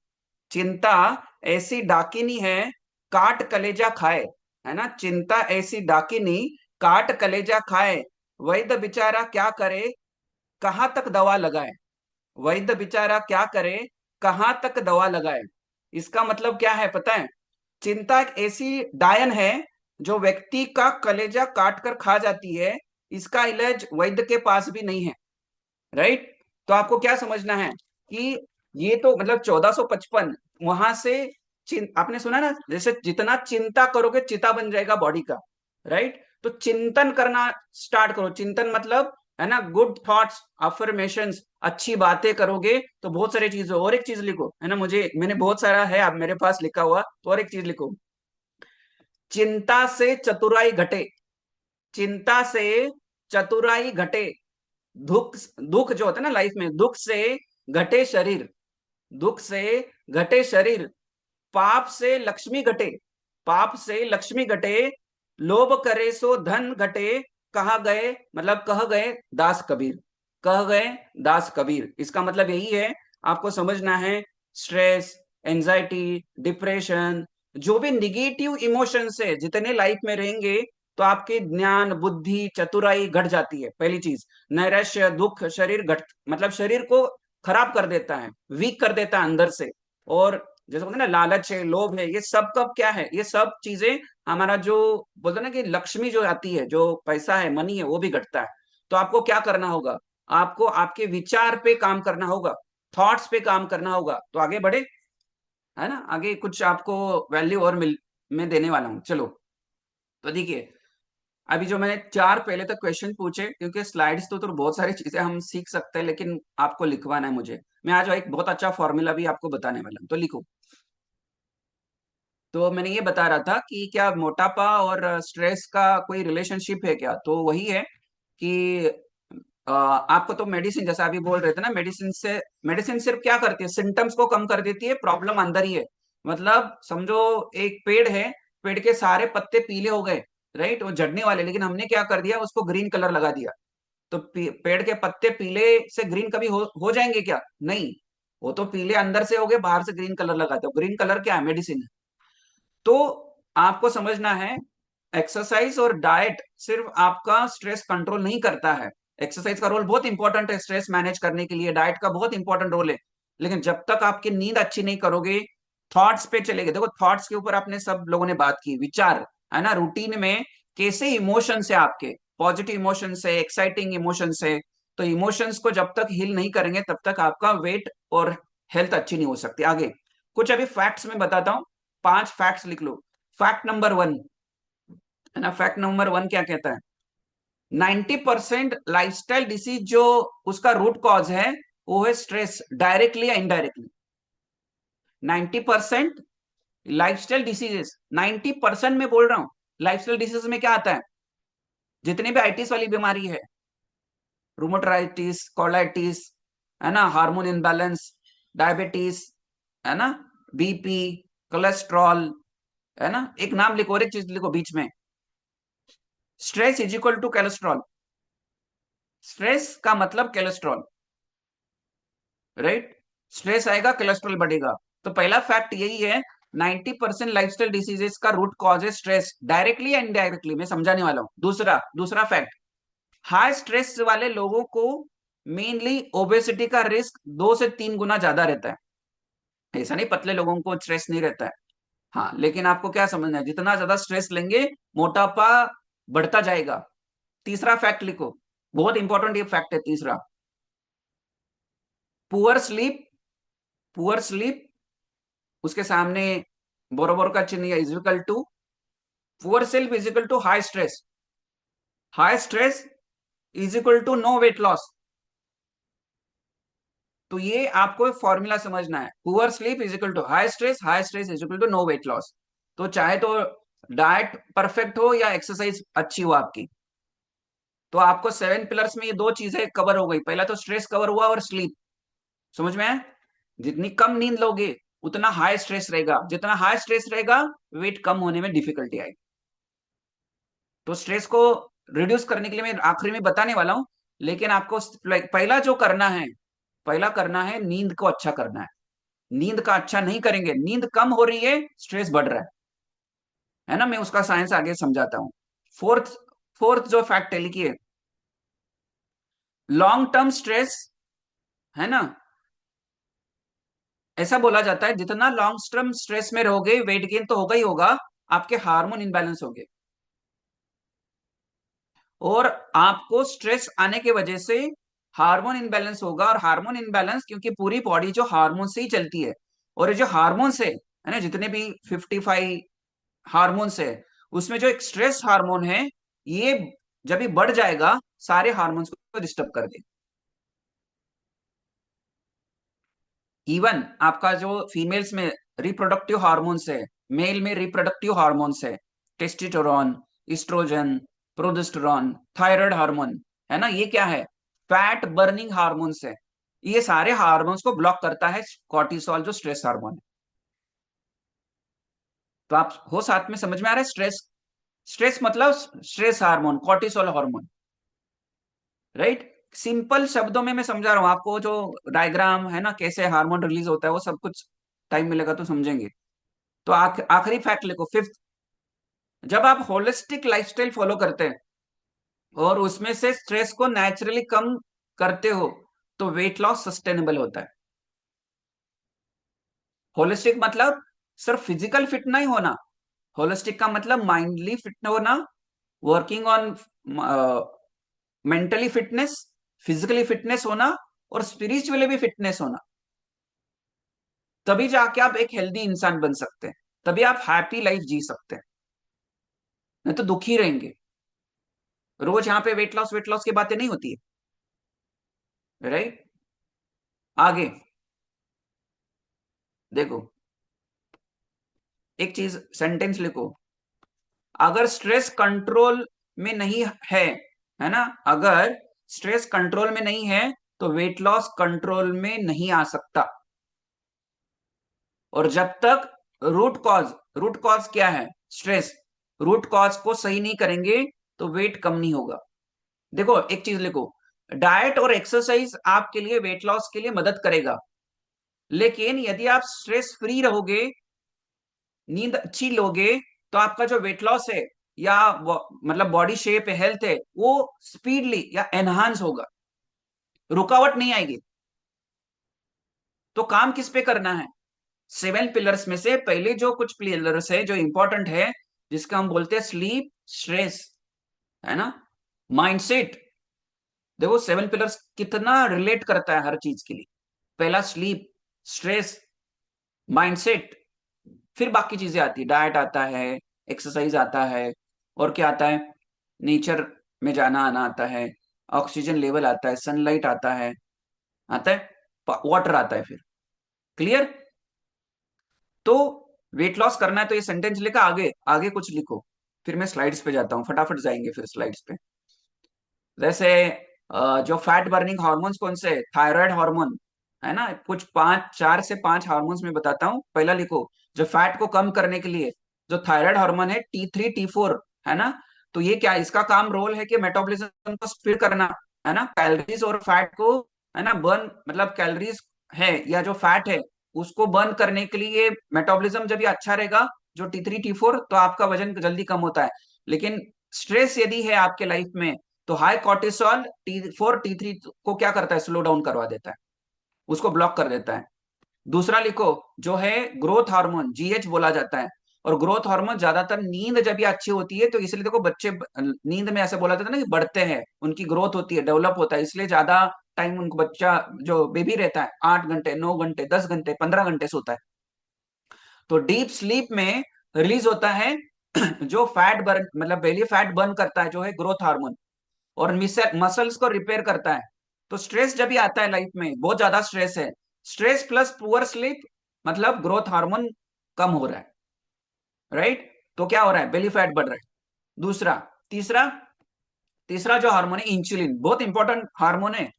चिंता ऐसी डाकिनी है, काट कलेजा खाए। है ना, चिंता ऐसी डाकिनी, काट कलेजा खाए, वैद्य बेचारा क्या करे, कहाँ तक दवा लगाए। वैद्य बेचारा क्या करे, कहाँ तक दवा लगाए। इसका मतलब क्या है पता है? चिंता एक ऐसी डायन है जो व्यक्ति का कलेजा काट कर खा जाती है, इसका इलाज वैद्य के पास भी नहीं है। राइट? तो आपको क्या समझना है कि ये तो मतलब 1455 वहां से आपने सुना ना, जैसे जितना चिंता करोगे चिता बन जाएगा बॉडी का। राइट? तो चिंतन करना स्टार्ट करो। चिंतन मतलब है ना, गुड थॉट्स, अफर्मेशंस, अच्छी बातें करोगे तो बहुत सारी चीजें। और एक चीज लिखो, है ना, मैंने बहुत सारा है आप मेरे पास लिखा हुआ, तो और एक चीज लिखो, चिंता से चतुराई घटे। चिंता से चतुराई घटे। दुख दुख जो होता है ना लाइफ में, दुख से घटे शरीर। दुख से घटे शरीर। पाप से लक्ष्मी घटे। पाप से लक्ष्मी घटे। लोभ करे सो धन घटे। कहा गए मतलब कह गए दास कबीर। कह गए दास कबीर। इसका मतलब यही है, आपको समझना है, स्ट्रेस, एंजाइटी, डिप्रेशन, जो भी निगेटिव इमोशंस है जितने लाइफ में रहेंगे, तो आपके ज्ञान, बुद्धि, चतुराई घट जाती है। पहली चीज, नैराश्य, दुख, शरीर घट मतलब शरीर को खराब कर देता है, वीक कर देता है अंदर से। और जैसे बोलते हैं ना, लालच है, लोभ है, ये सब कब क्या है, ये सब चीजें हमारा जो बोलते हैं ना कि लक्ष्मी जो आती है, जो पैसा है, मनी है, वो भी घटता है। तो आपको क्या करना होगा? आपको आपके विचार पे काम करना होगा, थॉट्स पे काम करना होगा, तो आगे बढ़े, है ना। आगे कुछ आपको वैल्यू और मैं देने वाला हूं। चलो, तो देखिए, अभी जो मैंने 4 पहले तक क्वेश्चन पूछे, क्योंकि स्लाइड्स तो बहुत सारी चीजें हम सीख सकते हैं, लेकिन आपको लिखवाना है मुझे। मैं आज एक बहुत अच्छा फॉर्मूला भी आपको बताने वाला हूं, तो लिखो। तो मैंने ये बता रहा था कि क्या मोटापा और स्ट्रेस का कोई रिलेशनशिप है क्या? तो वही है कि आपको तो मेडिसिन, जैसा अभी बोल रहे थे ना, मेडिसिन सिर्फ क्या करती है, सिम्टम्स को कम कर देती है, प्रॉब्लम अंदर ही है। मतलब समझो एक पेड़ है, पेड़ के सारे पत्ते पीले हो गए, राइट, वो झड़ने वाले, लेकिन हमने क्या कर दिया, उसको ग्रीन कलर लगा दिया। तो पेड़ के पत्ते पीले से ग्रीन कभी हो जाएंगे क्या? नहीं, वो तो पीले अंदर से हो गए, बाहर से ग्रीन कलर लगाते हो। ग्रीन कलर क्या है? मेडिसिन है। तो आपको समझना है, एक्सरसाइज और डाइट सिर्फ आपका स्ट्रेस कंट्रोल नहीं करता है। एक्सरसाइज का रोल बहुत इंपॉर्टेंट है स्ट्रेस मैनेज करने के लिए, डाइट का बहुत इंपॉर्टेंट रोल है, लेकिन जब तक आपकी नींद अच्छी नहीं करोगे, थॉट्स पे चलेगे। देखो, थॉट्स के ऊपर आपने सब लोगों ने बात की, विचार, है ना, रूटीन में कैसे इमोशंस है आपके, पॉजिटिव इमोशंस है, एक्साइटिंग इमोशंस है। तो इमोशंस को जब तक हील नहीं करेंगे, तब तक आपका वेट और हेल्थ अच्छी नहीं हो सकती। आगे कुछ अभी फैक्ट्स में बताता हूं, 5 फैक्ट्स लिख लो। फैक्ट नंबर 1, है ना, फैक्ट नंबर 1 क्या कहता है? 90% लाइफस्टाइल डिसीज जो उसका रूट कॉज है, वो है स्ट्रेस, डायरेक्टली या इनडायरेक्टली। 90% लाइफस्टाइल डिसीजेस, 90% में बोल रहा हूं, लाइफस्टाइल डिसीज में क्या आता है? जितने भी आइटिस वाली बीमारी है, रूमेटाइटिस, कोलाइटिस, है ना, हार्मोन इनबैलेंस, डायबिटीज, है ना, बीपी, कोलेस्ट्रॉल, है ना, एक नाम लिखो और एक चीज लिखो बीच में, stress is equal to cholesterol. Stress का मतलब कोलेस्ट्रॉल, राइट। स्ट्रेस आएगा, कोलेस्ट्रॉल बढ़ेगा। तो पहला फैक्ट यही है, 90% लाइफस्टाइल डिसीजेस का रूट कॉज है स्ट्रेस, डायरेक्टली या इनडायरेक्टली, मैं समझाने वाला हूं। दूसरा फैक्ट, हाई स्ट्रेस वाले लोगों को मेनली ओबेसिटी का रिस्क 2 से 3 गुना ज्यादा रहता है। ऐसा नहीं पतले लोगों को स्ट्रेस नहीं रहता है, हाँ, लेकिन आपको क्या समझना है, जितना ज्यादा स्ट्रेस लेंगे, मोटापा बढ़ता जाएगा। तीसरा फैक्ट लिखो, बहुत इंपॉर्टेंट ये फैक्ट है तीसरा, पुअर स्लीप। पुअर स्लीप, उसके सामने बरोबर का चिन्ह is equal to, poor sleep is equal to high stress. High stress is equal to no weight loss. तो ये आपको फॉर्मूला समझना है, poor sleep is equal to high stress, high stress is equal to no weight loss. तो चाहे तो diet perfect हो या एक्सरसाइज अच्छी हो आपकी, तो आपको 7 पिलर्स में ये 2 चीजें कवर हो गई। पहला तो स्ट्रेस कवर हुआ, और स्लीप, समझ में आया? जितनी कम नींद लोगे, उतना हाई स्ट्रेस रहेगा, जितना हाई स्ट्रेस रहेगा, वेट कम होने में डिफिकल्टी आएगी। तो स्ट्रेस को रिड्यूस करने के लिए मैं आखिरी में बताने वाला हूं, लेकिन आपको पहला जो करना है, पहला करना है, नींद को अच्छा करना है। नींद का अच्छा नहीं करेंगे, नींद कम हो रही है, स्ट्रेस बढ़ रहा है ना, मैं उसका साइंस आगे समझाता हूं। फोर्थ फोर्थ जो फैक्ट है, लिखिए, लॉन्ग टर्म स्ट्रेस, है ना, ऐसा बोला जाता है जितना लॉन्ग टर्म स्ट्रेस में रहोगे वेट गेन तो होगा ही होगा, आपके हार्मोन इनबैलेंस होंगे, और आपको स्ट्रेस आने की वजह से हार्मोन इनबैलेंस होगा। और हार्मोन इनबैलेंस, क्योंकि पूरी बॉडी जो हार्मोन से ही चलती है, और ये जो हार्मोन्स है ना, जितने भी 55 हार्मोन्स है, उसमें जो एक स्ट्रेस हार्मोन है, ये जब भी बढ़ जाएगा सारे हार्मोन्स को डिस्टर्ब कर देगा। इवन आपका जो फीमेल्स में रिप्रोडक्टिव हार्मोन्स है, मेल में रिप्रोडक्टिव हार्मोन्स है, testosterone, estrogen, progesterone, thyroid hormone, है ना, ये क्या है, फैट बर्निंग हार्मोन्स है। ये सारे हार्मोन्स को ब्लॉक करता है कॉर्टिसोल, जो स्ट्रेस हार्मोन है। तो आप हो साथ में समझ में आ रहा है, स्ट्रेस, स्ट्रेस मतलब stress hormone, cortisol hormone, right. Simple शब्दों में मैं समझा रहा हूं आपको, जो डायग्राम है ना, कैसे हार्मोन रिलीज होता है, वो सब कुछ टाइम मिलेगा तो समझेंगे। तो आखिरी फैक्ट लिखो, फिफ्थ, जब आप होलिस्टिक लाइफस्टाइल फॉलो करते हैं और उसमें से स्ट्रेस को नेचुरली कम करते हो, तो वेट लॉस सस्टेनेबल होता है। होलिस्टिक मतलब सिर्फ फिजिकल फिट नहीं होना, होलिस्टिक का मतलब माइंडली फिट होना, working on mentally fitness, physically fitness होना, और स्पिरिचुअली भी फिटनेस होना। तभी जाके आप एक हेल्दी इंसान बन सकते हैं, तभी आप हैप्पी लाइफ जी सकते हैं, नहीं तो दुखी रहेंगे। रोज यहाँ पे वेट लॉस की बातें नहीं होती है, राइट। आगे देखो, एक चीज सेंटेंस लिखो, अगर स्ट्रेस कंट्रोल में नहीं है ना, अगर स्ट्रेस कंट्रोल में नहीं है तो वेट लॉस कंट्रोल में नहीं आ सकता। और जब तक रूट कॉज क्या है, स्ट्रेस, रूट कॉज को सही नहीं करेंगे तो वेट कम नहीं होगा। देखो एक चीज लिखो, डाइट और एक्सरसाइज आपके लिए वेट लॉस के लिए मदद करेगा, लेकिन यदि आप स्ट्रेस फ्री रहोगे, नींद अच्छी लोगे, तो आपका जो वेट लॉस है या मतलब बॉडी शेप है, हेल्थ है, वो स्पीडली या एनहांस होगा, रुकावट नहीं आएगी। तो काम किस पे करना है, 7 पिलर्स में से पहले जो कुछ पिलर्स है जो इंपॉर्टेंट है, जिसका हम बोलते हैं स्लीप, स्ट्रेस, है ना, माइंडसेट। देखो 7 पिलर्स कितना रिलेट करता है हर चीज के लिए। पहला स्लीप, स्ट्रेस, माइंडसेट, फिर बाकी चीजें आती है, डाइट आता है, एक्सरसाइज आता है, और क्या आता है, नेचर में जाना आना आता है, ऑक्सीजन लेवल आता है, सनलाइट आता है, वाटर आता है, फिर क्लियर। तो वेट लॉस करना है तो ये सेंटेंस लिखा, आगे आगे कुछ लिखो, फिर मैं स्लाइड्स पे जाता हूँ, फटाफट जाएंगे फिर स्लाइड्स पे। जैसे जो फैट बर्निंग हार्मोन्स कौन से, थायराइड हार्मोन, है ना, कुछ 4 से 5 हार्मोन्स में बताता हूँ। पहला लिखो, जो फैट को कम करने के लिए जो थायराइड हार्मोन है, T3 T4, है ना, तो ये क्या, इसका काम रोल है कि मेटाबॉलिज्म को स्पीड करना, है ना, कैलोरीज और फैट को, है ना, बर्न, मतलब कैलोरीज है या जो फैट है उसको बर्न करने के लिए मेटाबॉलिज्म जब ये अच्छा रहेगा, जो T3 T4, तो आपका वजन जल्दी कम होता है। लेकिन स्ट्रेस यदि है आपके लाइफ में, तो हाई कॉर्टिसोल T4 T3 को क्या करता है, स्लो डाउन करवा देता है, उसको ब्लॉक कर देता है। दूसरा लिखो, जो है ग्रोथ हार्मोन, GH बोला जाता है। और ग्रोथ हार्मोन ज्यादातर नींद जब ये अच्छी होती है, तो इसलिए देखो बच्चे नींद में ऐसे बोला जाता है ना कि बढ़ते हैं, उनकी ग्रोथ होती है, डेवलप होता है, इसलिए ज्यादा टाइम उनको, बच्चा जो बेबी रहता है 8 घंटे, 9 घंटे, 10 घंटे, 15 घंटे सोता है। तो डीप स्लीप में रिलीज होता है जो फैट बर्न, मतलब बेली फैट बर्न करता है, जो है ग्रोथ हार्मोन, और मसल्स को रिपेयर करता है। तो स्ट्रेस जब भी आता है लाइफ में, बहुत ज्यादा स्ट्रेस है, स्ट्रेस प्लस पुअर स्लीप, मतलब ग्रोथ हार्मोन कम हो रहा है, राइट। तो क्या हो रहा है, बेली फैट बढ़ रहा है। दूसरा, तीसरा, तीसरा जो हार्मोन है इंसुलिन, बहुत इंपॉर्टेंट हार्मोन है।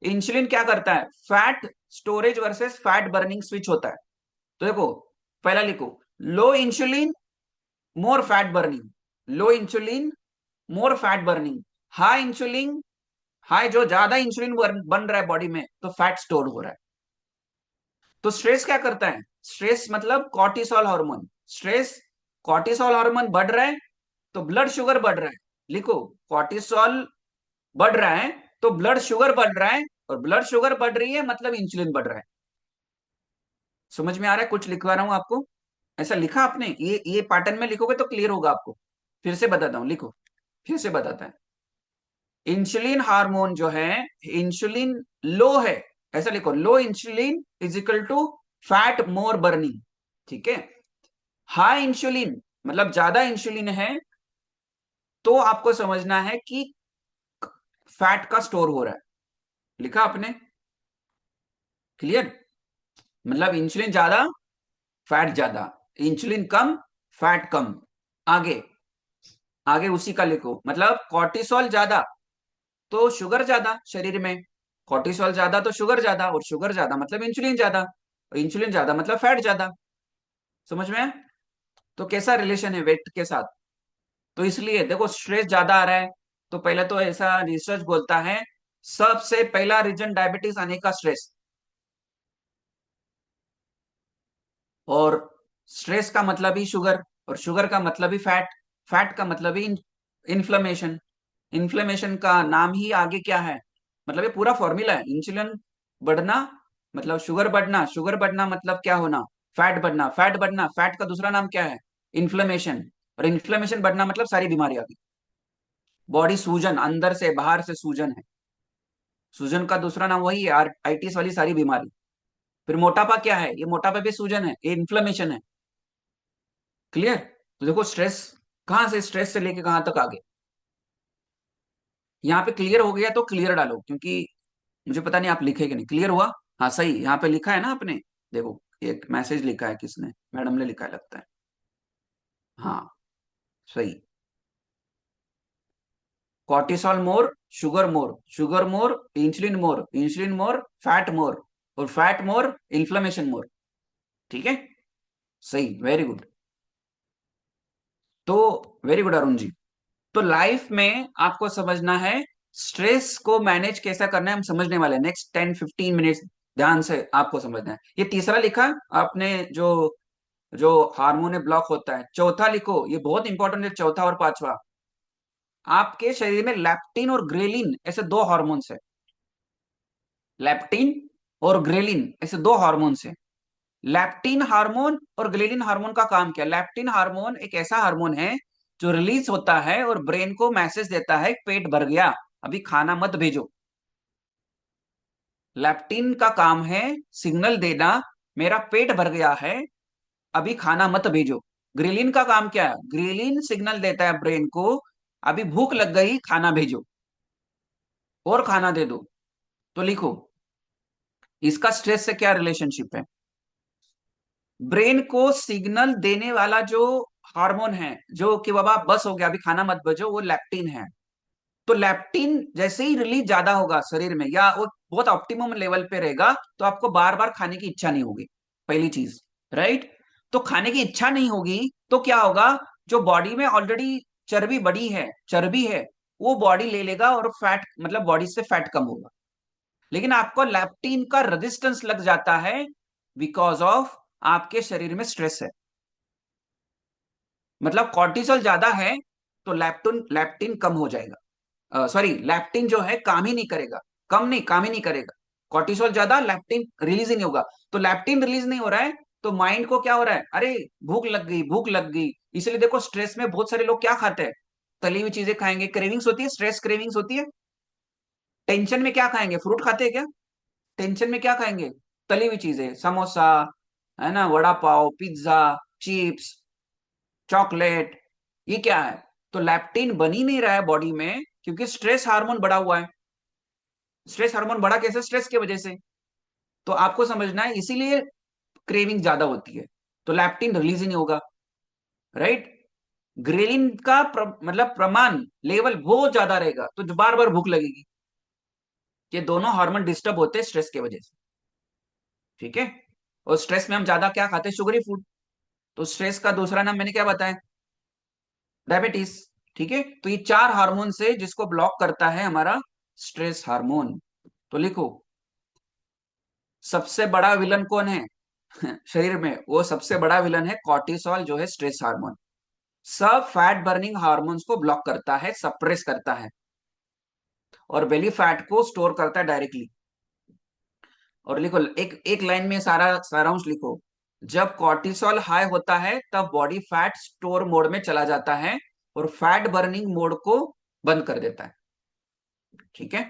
इंसुलिन क्या करता है, fat storage versus fat burning switch होता है। तो देखो, पहला लिखो, low insulin more fat burning, low insulin more fat burning, high insulin, high जो ज्यादा इंसुलिन बन रहा है बॉडी में, तो फैट स्टोर हो रहा है। तो स्ट्रेस क्या करता है, स्ट्रेस मतलब cortisol hormone, stress, cortisol hormone बढ़ रहा है तो ब्लड शुगर बढ़ रहा है, लिखो, कॉर्टिसोल बढ़ रहा है तो ब्लड शुगर बढ़ रहा है, और ब्लड शुगर बढ़ रही है मतलब इंसुलिन बढ़ रहा है। समझ में आ रहा है? कुछ लिखवा रहा हूं आपको, ऐसा लिखा आपने, ये पैटर्न में लिखोगे तो क्लियर होगा आपको। फिर से बताता हूं, लिखो, फिर से बताता है। इंसुलिन हार्मोन जो है, इंसुलिन लो है, ऐसा लिखो, low insulin is equal to fat more burning. ठीक है, हाई इंसुलिन मतलब ज्यादा इंसुलिन है तो आपको समझना है कि फैट का स्टोर हो रहा है। लिखा आपने? क्लियर? मतलब इंसुलिन ज्यादा, फैट ज्यादा, इंसुलिन कम, फैट कम। आगे, आगे उसी का लिखो, मतलब कॉर्टिसोल ज्यादा तो शुगर ज्यादा शरीर में, कॉर्टिसोल ज्यादा तो शुगर ज्यादा, और शुगर ज्यादा मतलब इंसुलिन ज्यादा, और इंसुलिन ज्यादा मतलब फैट ज्यादा। समझ में आया? तो कैसा रिलेशन है वेट के साथ? तो इसलिए देखो, स्ट्रेस ज्यादा आ रहा है तो पहले तो ऐसा रिसर्च बोलता है, सबसे पहला रीजन डायबिटीज आने का स्ट्रेस। और स्ट्रेस का मतलब ही शुगर, और शुगर का मतलब ही फैट, फैट का मतलब ही इन्फ्लेमेशन, इन्फ्लेमेशन का नाम ही आगे क्या है, मतलब ये पूरा फॉर्मूला है। इंसुलिन बढ़ना मतलब शुगर बढ़ना, शुगर बढ़ना मतलब क्या होना, फैट बढ़ना, फैट बढ़ना, फैट का दूसरा नाम क्या है, इन्फ्लेमेशन, और इन्फ्लेमेशन बढ़ना मतलब सारी बीमारी आ गई। बॉडी सूजन, अंदर से बाहर से सूजन है, सूजन का दूसरा नाम वही है, आर्टाइटिस वाली सारी बीमारी। फिर मोटापा क्या है, ये मोटापा भी सूजन है, ये इन्फ्लेमेशन है। क्लियर? तो देखो स्ट्रेस, कहां से स्ट्रेस से लेके कहां तक आगे। यहाँ पे क्लियर हो गया तो क्लियर डालो, क्योंकि मुझे पता नहीं आप लिखे कि नहीं। क्लियर हुआ? हाँ सही, यहाँ पे लिखा है ना आपने, देखो एक मैसेज लिखा है, किसने, मैडम ने लिखा है लगता है। हाँ सही, कॉर्टिसोल मोर, शुगर मोर, शुगर मोर, इंसुलिन मोर, इंसुलिन मोर, फैट मोर, और फैट मोर, इन्फ्लेमेशन मोर। ठीक है, सही, वेरी गुड। तो वेरी गुड अरुण जी। तो लाइफ में आपको समझना है स्ट्रेस को मैनेज कैसा करना है, हम समझने वाले हैं नेक्स्ट 10-15 मिनट्स। ध्यान से आपको समझना है। ये तीसरा लिखा आपने, जो जो हार्मोन ब्लॉक होता है। चौथा लिखो, ये बहुत इंपॉर्टेंट है, चौथा और पांचवा। आपके शरीर में लैप्टिन और ग्रेलिन ऐसे दो हॉर्मोन्स है, लैप्टिन और ग्रेलिन ऐसे दो हॉर्मोन्स है। लैप्टिन हार्मोन और ग्रेलिन हार्मोन का काम क्या है? लैप्टिन हार्मोन एक ऐसा हार्मोन है जो रिलीज होता है और ब्रेन को मैसेज देता है, पेट भर गया, अभी खाना मत भेजो। लैप्टिन का काम है सिग्नल देना, मेरा पेट भर गया है, अभी खाना मत भेजो। ग्रेलिन का काम क्या है? ग्रेलिन सिग्नल देता है ब्रेन को, अभी भूख लग गई, खाना भेजो और खाना दे दो। तो लिखो, इसका स्ट्रेस से क्या रिलेशनशिप है? ब्रेन को सिग्नल देने वाला जो हार्मोन है, जो कि बाबा बस हो गया अभी खाना मत भेजो, वो लैप्टिन है। तो लैप्टिन जैसे ही रिलीज ज्यादा होगा शरीर में, या वो बहुत ऑप्टिमम लेवल पे रहेगा, तो आपको बार बार खाने की इच्छा नहीं होगी, पहली चीज, राइट? तो खाने की इच्छा नहीं होगी तो क्या होगा, जो बॉडी में ऑलरेडी चर्बी बढ़ी है, चर्बी है, वो बॉडी ले लेगा और फैट मतलब बॉडी से फैट कम होगा। लेकिन आपको लैप्टिन का रेजिस्टेंस लग जाता है बिकॉज ऑफ आपके शरीर में स्ट्रेस है। मतलब कॉर्टिसोल ज्यादा है तो लैप्टिन लैप्टिन कम हो जाएगा, सॉरी लैप्टिन जो है काम ही नहीं करेगा, कम नहीं, काम ही नहीं करेगा। कॉर्टिसोल ज्यादा, लैप्टिन रिलीज ही नहीं होगा। तो लैप्टिन रिलीज नहीं हो रहा है तो माइंड को क्या हो रहा है, अरे भूख लग गई, भूख लग गई। इसलिए देखो स्ट्रेस में बहुत सारे लोग क्या खाते हैं, तली हुई चीजें खाएंगे, क्रेविंग्स होती है, स्ट्रेस क्रेविंग्स होती है। टेंशन में क्या खाएंगे, फ्रूट खाते हैं क्या? टेंशन में क्या खाएंगे? तली हुई चीजें, समोसा, है ना, vada pav, pizza, chips, chocolate, ये क्या है? तो लैप्टिन बन ही नहीं रहा है बॉडी में क्योंकि स्ट्रेस हार्मोन बढ़ा हुआ है। स्ट्रेस हार्मोन बढ़ा कैसे? स्ट्रेस की वजह से। तो आपको समझना है, इसीलिए क्रेविंग ज्यादा होती है, तो लैप्टिन रिलीज ही नहीं होगा, राइट? ग्रेलिन का मतलब प्रमाण, लेवल बहुत ज्यादा रहेगा तो बार बार भूख लगेगी। ये दोनों हार्मोन डिस्टर्ब होते हैं स्ट्रेस की वजह से। ठीक है? और स्ट्रेस में हम ज्यादा क्या खाते हैं? Sugary food. तो स्ट्रेस का दूसरा नाम मैंने क्या बताया? डायबिटीज। ठीक है, तो ये चार हार्मोन से जिसको ब्लॉक करता है हमारा स्ट्रेस हार्मोन। तो लिखो, सबसे बड़ा विलन कौन है शरीर में? वो सबसे बड़ा विलन है कॉर्टिसोल, जो है स्ट्रेस हार्मोन। सब फैट बर्निंग हार्मोन्स को ब्लॉक करता है, सप्रेस करता है, और बेली फैट को स्टोर करता है डायरेक्टली। और लिखो, एक एक लाइन में सारा सारांश लिखो। जब कॉर्टिसोल हाई होता है तब बॉडी फैट स्टोर मोड में चला जाता है और फैट बर्निंग मोड को बंद कर देता है। ठीक है,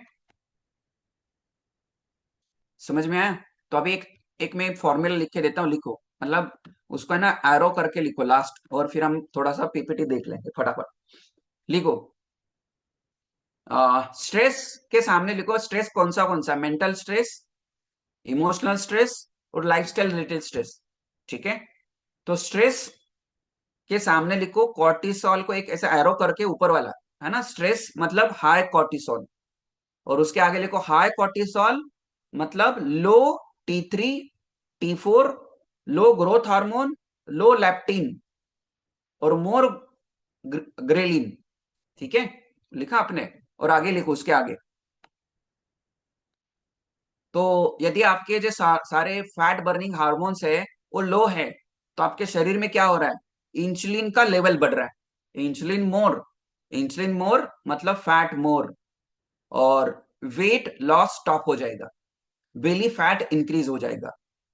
समझ में आया? तो अभी एक एक मैं फॉर्मूला लिख के देता हूँ, लिखो, मतलब उसको है ना एरो करके लिखो लास्ट, और फिर हम थोड़ा सा पीपीटी देख लेंगे फटाफट। लिखो, स्ट्रेस के सामने लिखो स्ट्रेस कौन सा, मेंटल स्ट्रेस, इमोशनल स्ट्रेस और लाइफस्टाइल रिलेटेड स्ट्रेस। ठीक है, तो स्ट्रेस के सामने लिखो कॉर्टिसोल को एक ऐसा एरो करके ऊपर वाला, है ना, स्ट्रेस मतलब हाई कॉर्टिसोल, और उसके आगे लिखो हाई कॉर्टिसोल मतलब लो T3 T4, लो ग्रोथ हार्मोन, लो लैप्टिन और मोर ग्रेलिन। ठीक है, लिखा आपने? और आगे लिखो उसके आगे। तो यदि आपके जो सारे फैट बर्निंग हार्मोन्स है वो लो है, तो आपके शरीर में क्या हो रहा है, इंसुलिन का लेवल बढ़ रहा है। इंसुलिन मोर मतलब फैट मोर, और वेट लॉस स्टॉप हो जाएगा, बेली फैट इंक्रीज हो जाएगा।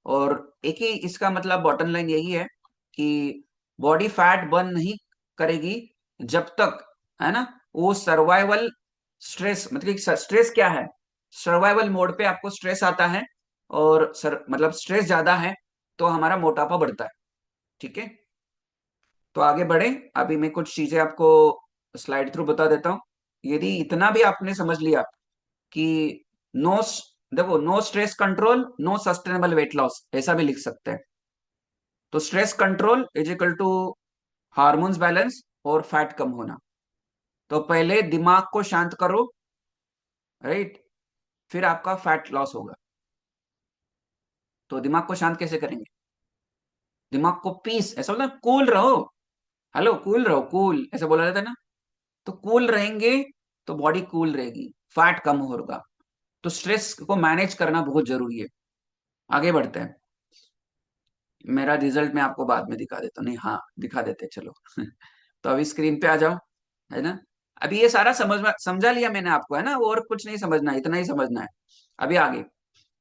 और एक ही इसका मतलब बॉटम लाइन यही है कि बॉडी फैट बर्न नहीं करेगी जब तक, है ना, वो सर्वाइवल स्ट्रेस, मतलब स्ट्रेस क्या है, सर्वाइवल मोड पे आपको स्ट्रेस आता है, और मतलब स्ट्रेस ज्यादा है तो हमारा मोटापा बढ़ता है। ठीक है, तो आगे बढ़े। अभी मैं कुछ चीजें आपको स्लाइड थ्रू बता देता हूँ। यदि इतना भी आपने समझ लिया कि नो, देखो, no stress control no sustainable weight loss, ऐसा भी लिख सकते हैं। तो stress control is equal to hormones balance और फैट कम होना। तो पहले दिमाग को शांत करो, राइट, फिर आपका फैट लॉस होगा। तो दिमाग को शांत कैसे करेंगे? दिमाग को पीस, ऐसा बोलता है कूल रहो, हेलो कूल रहो, कूल ऐसा बोला जाता है ना। तो कूल रहेंगे तो बॉडी कूल रहेगी, फैट कम होगा। तो स्ट्रेस को मैनेज करना बहुत जरूरी है। आगे बढ़ते हैं। मेरा रिजल्ट मैं आपको बाद में दिखा देता हूँ, नहीं हाँ दिखा देते चलो। तो अभी स्क्रीन पे आ जाओ, है ना। अभी ये सारा समझा लिया मैंने आपको, है ना, और कुछ नहीं समझना है, इतना ही समझना है। अभी आगे,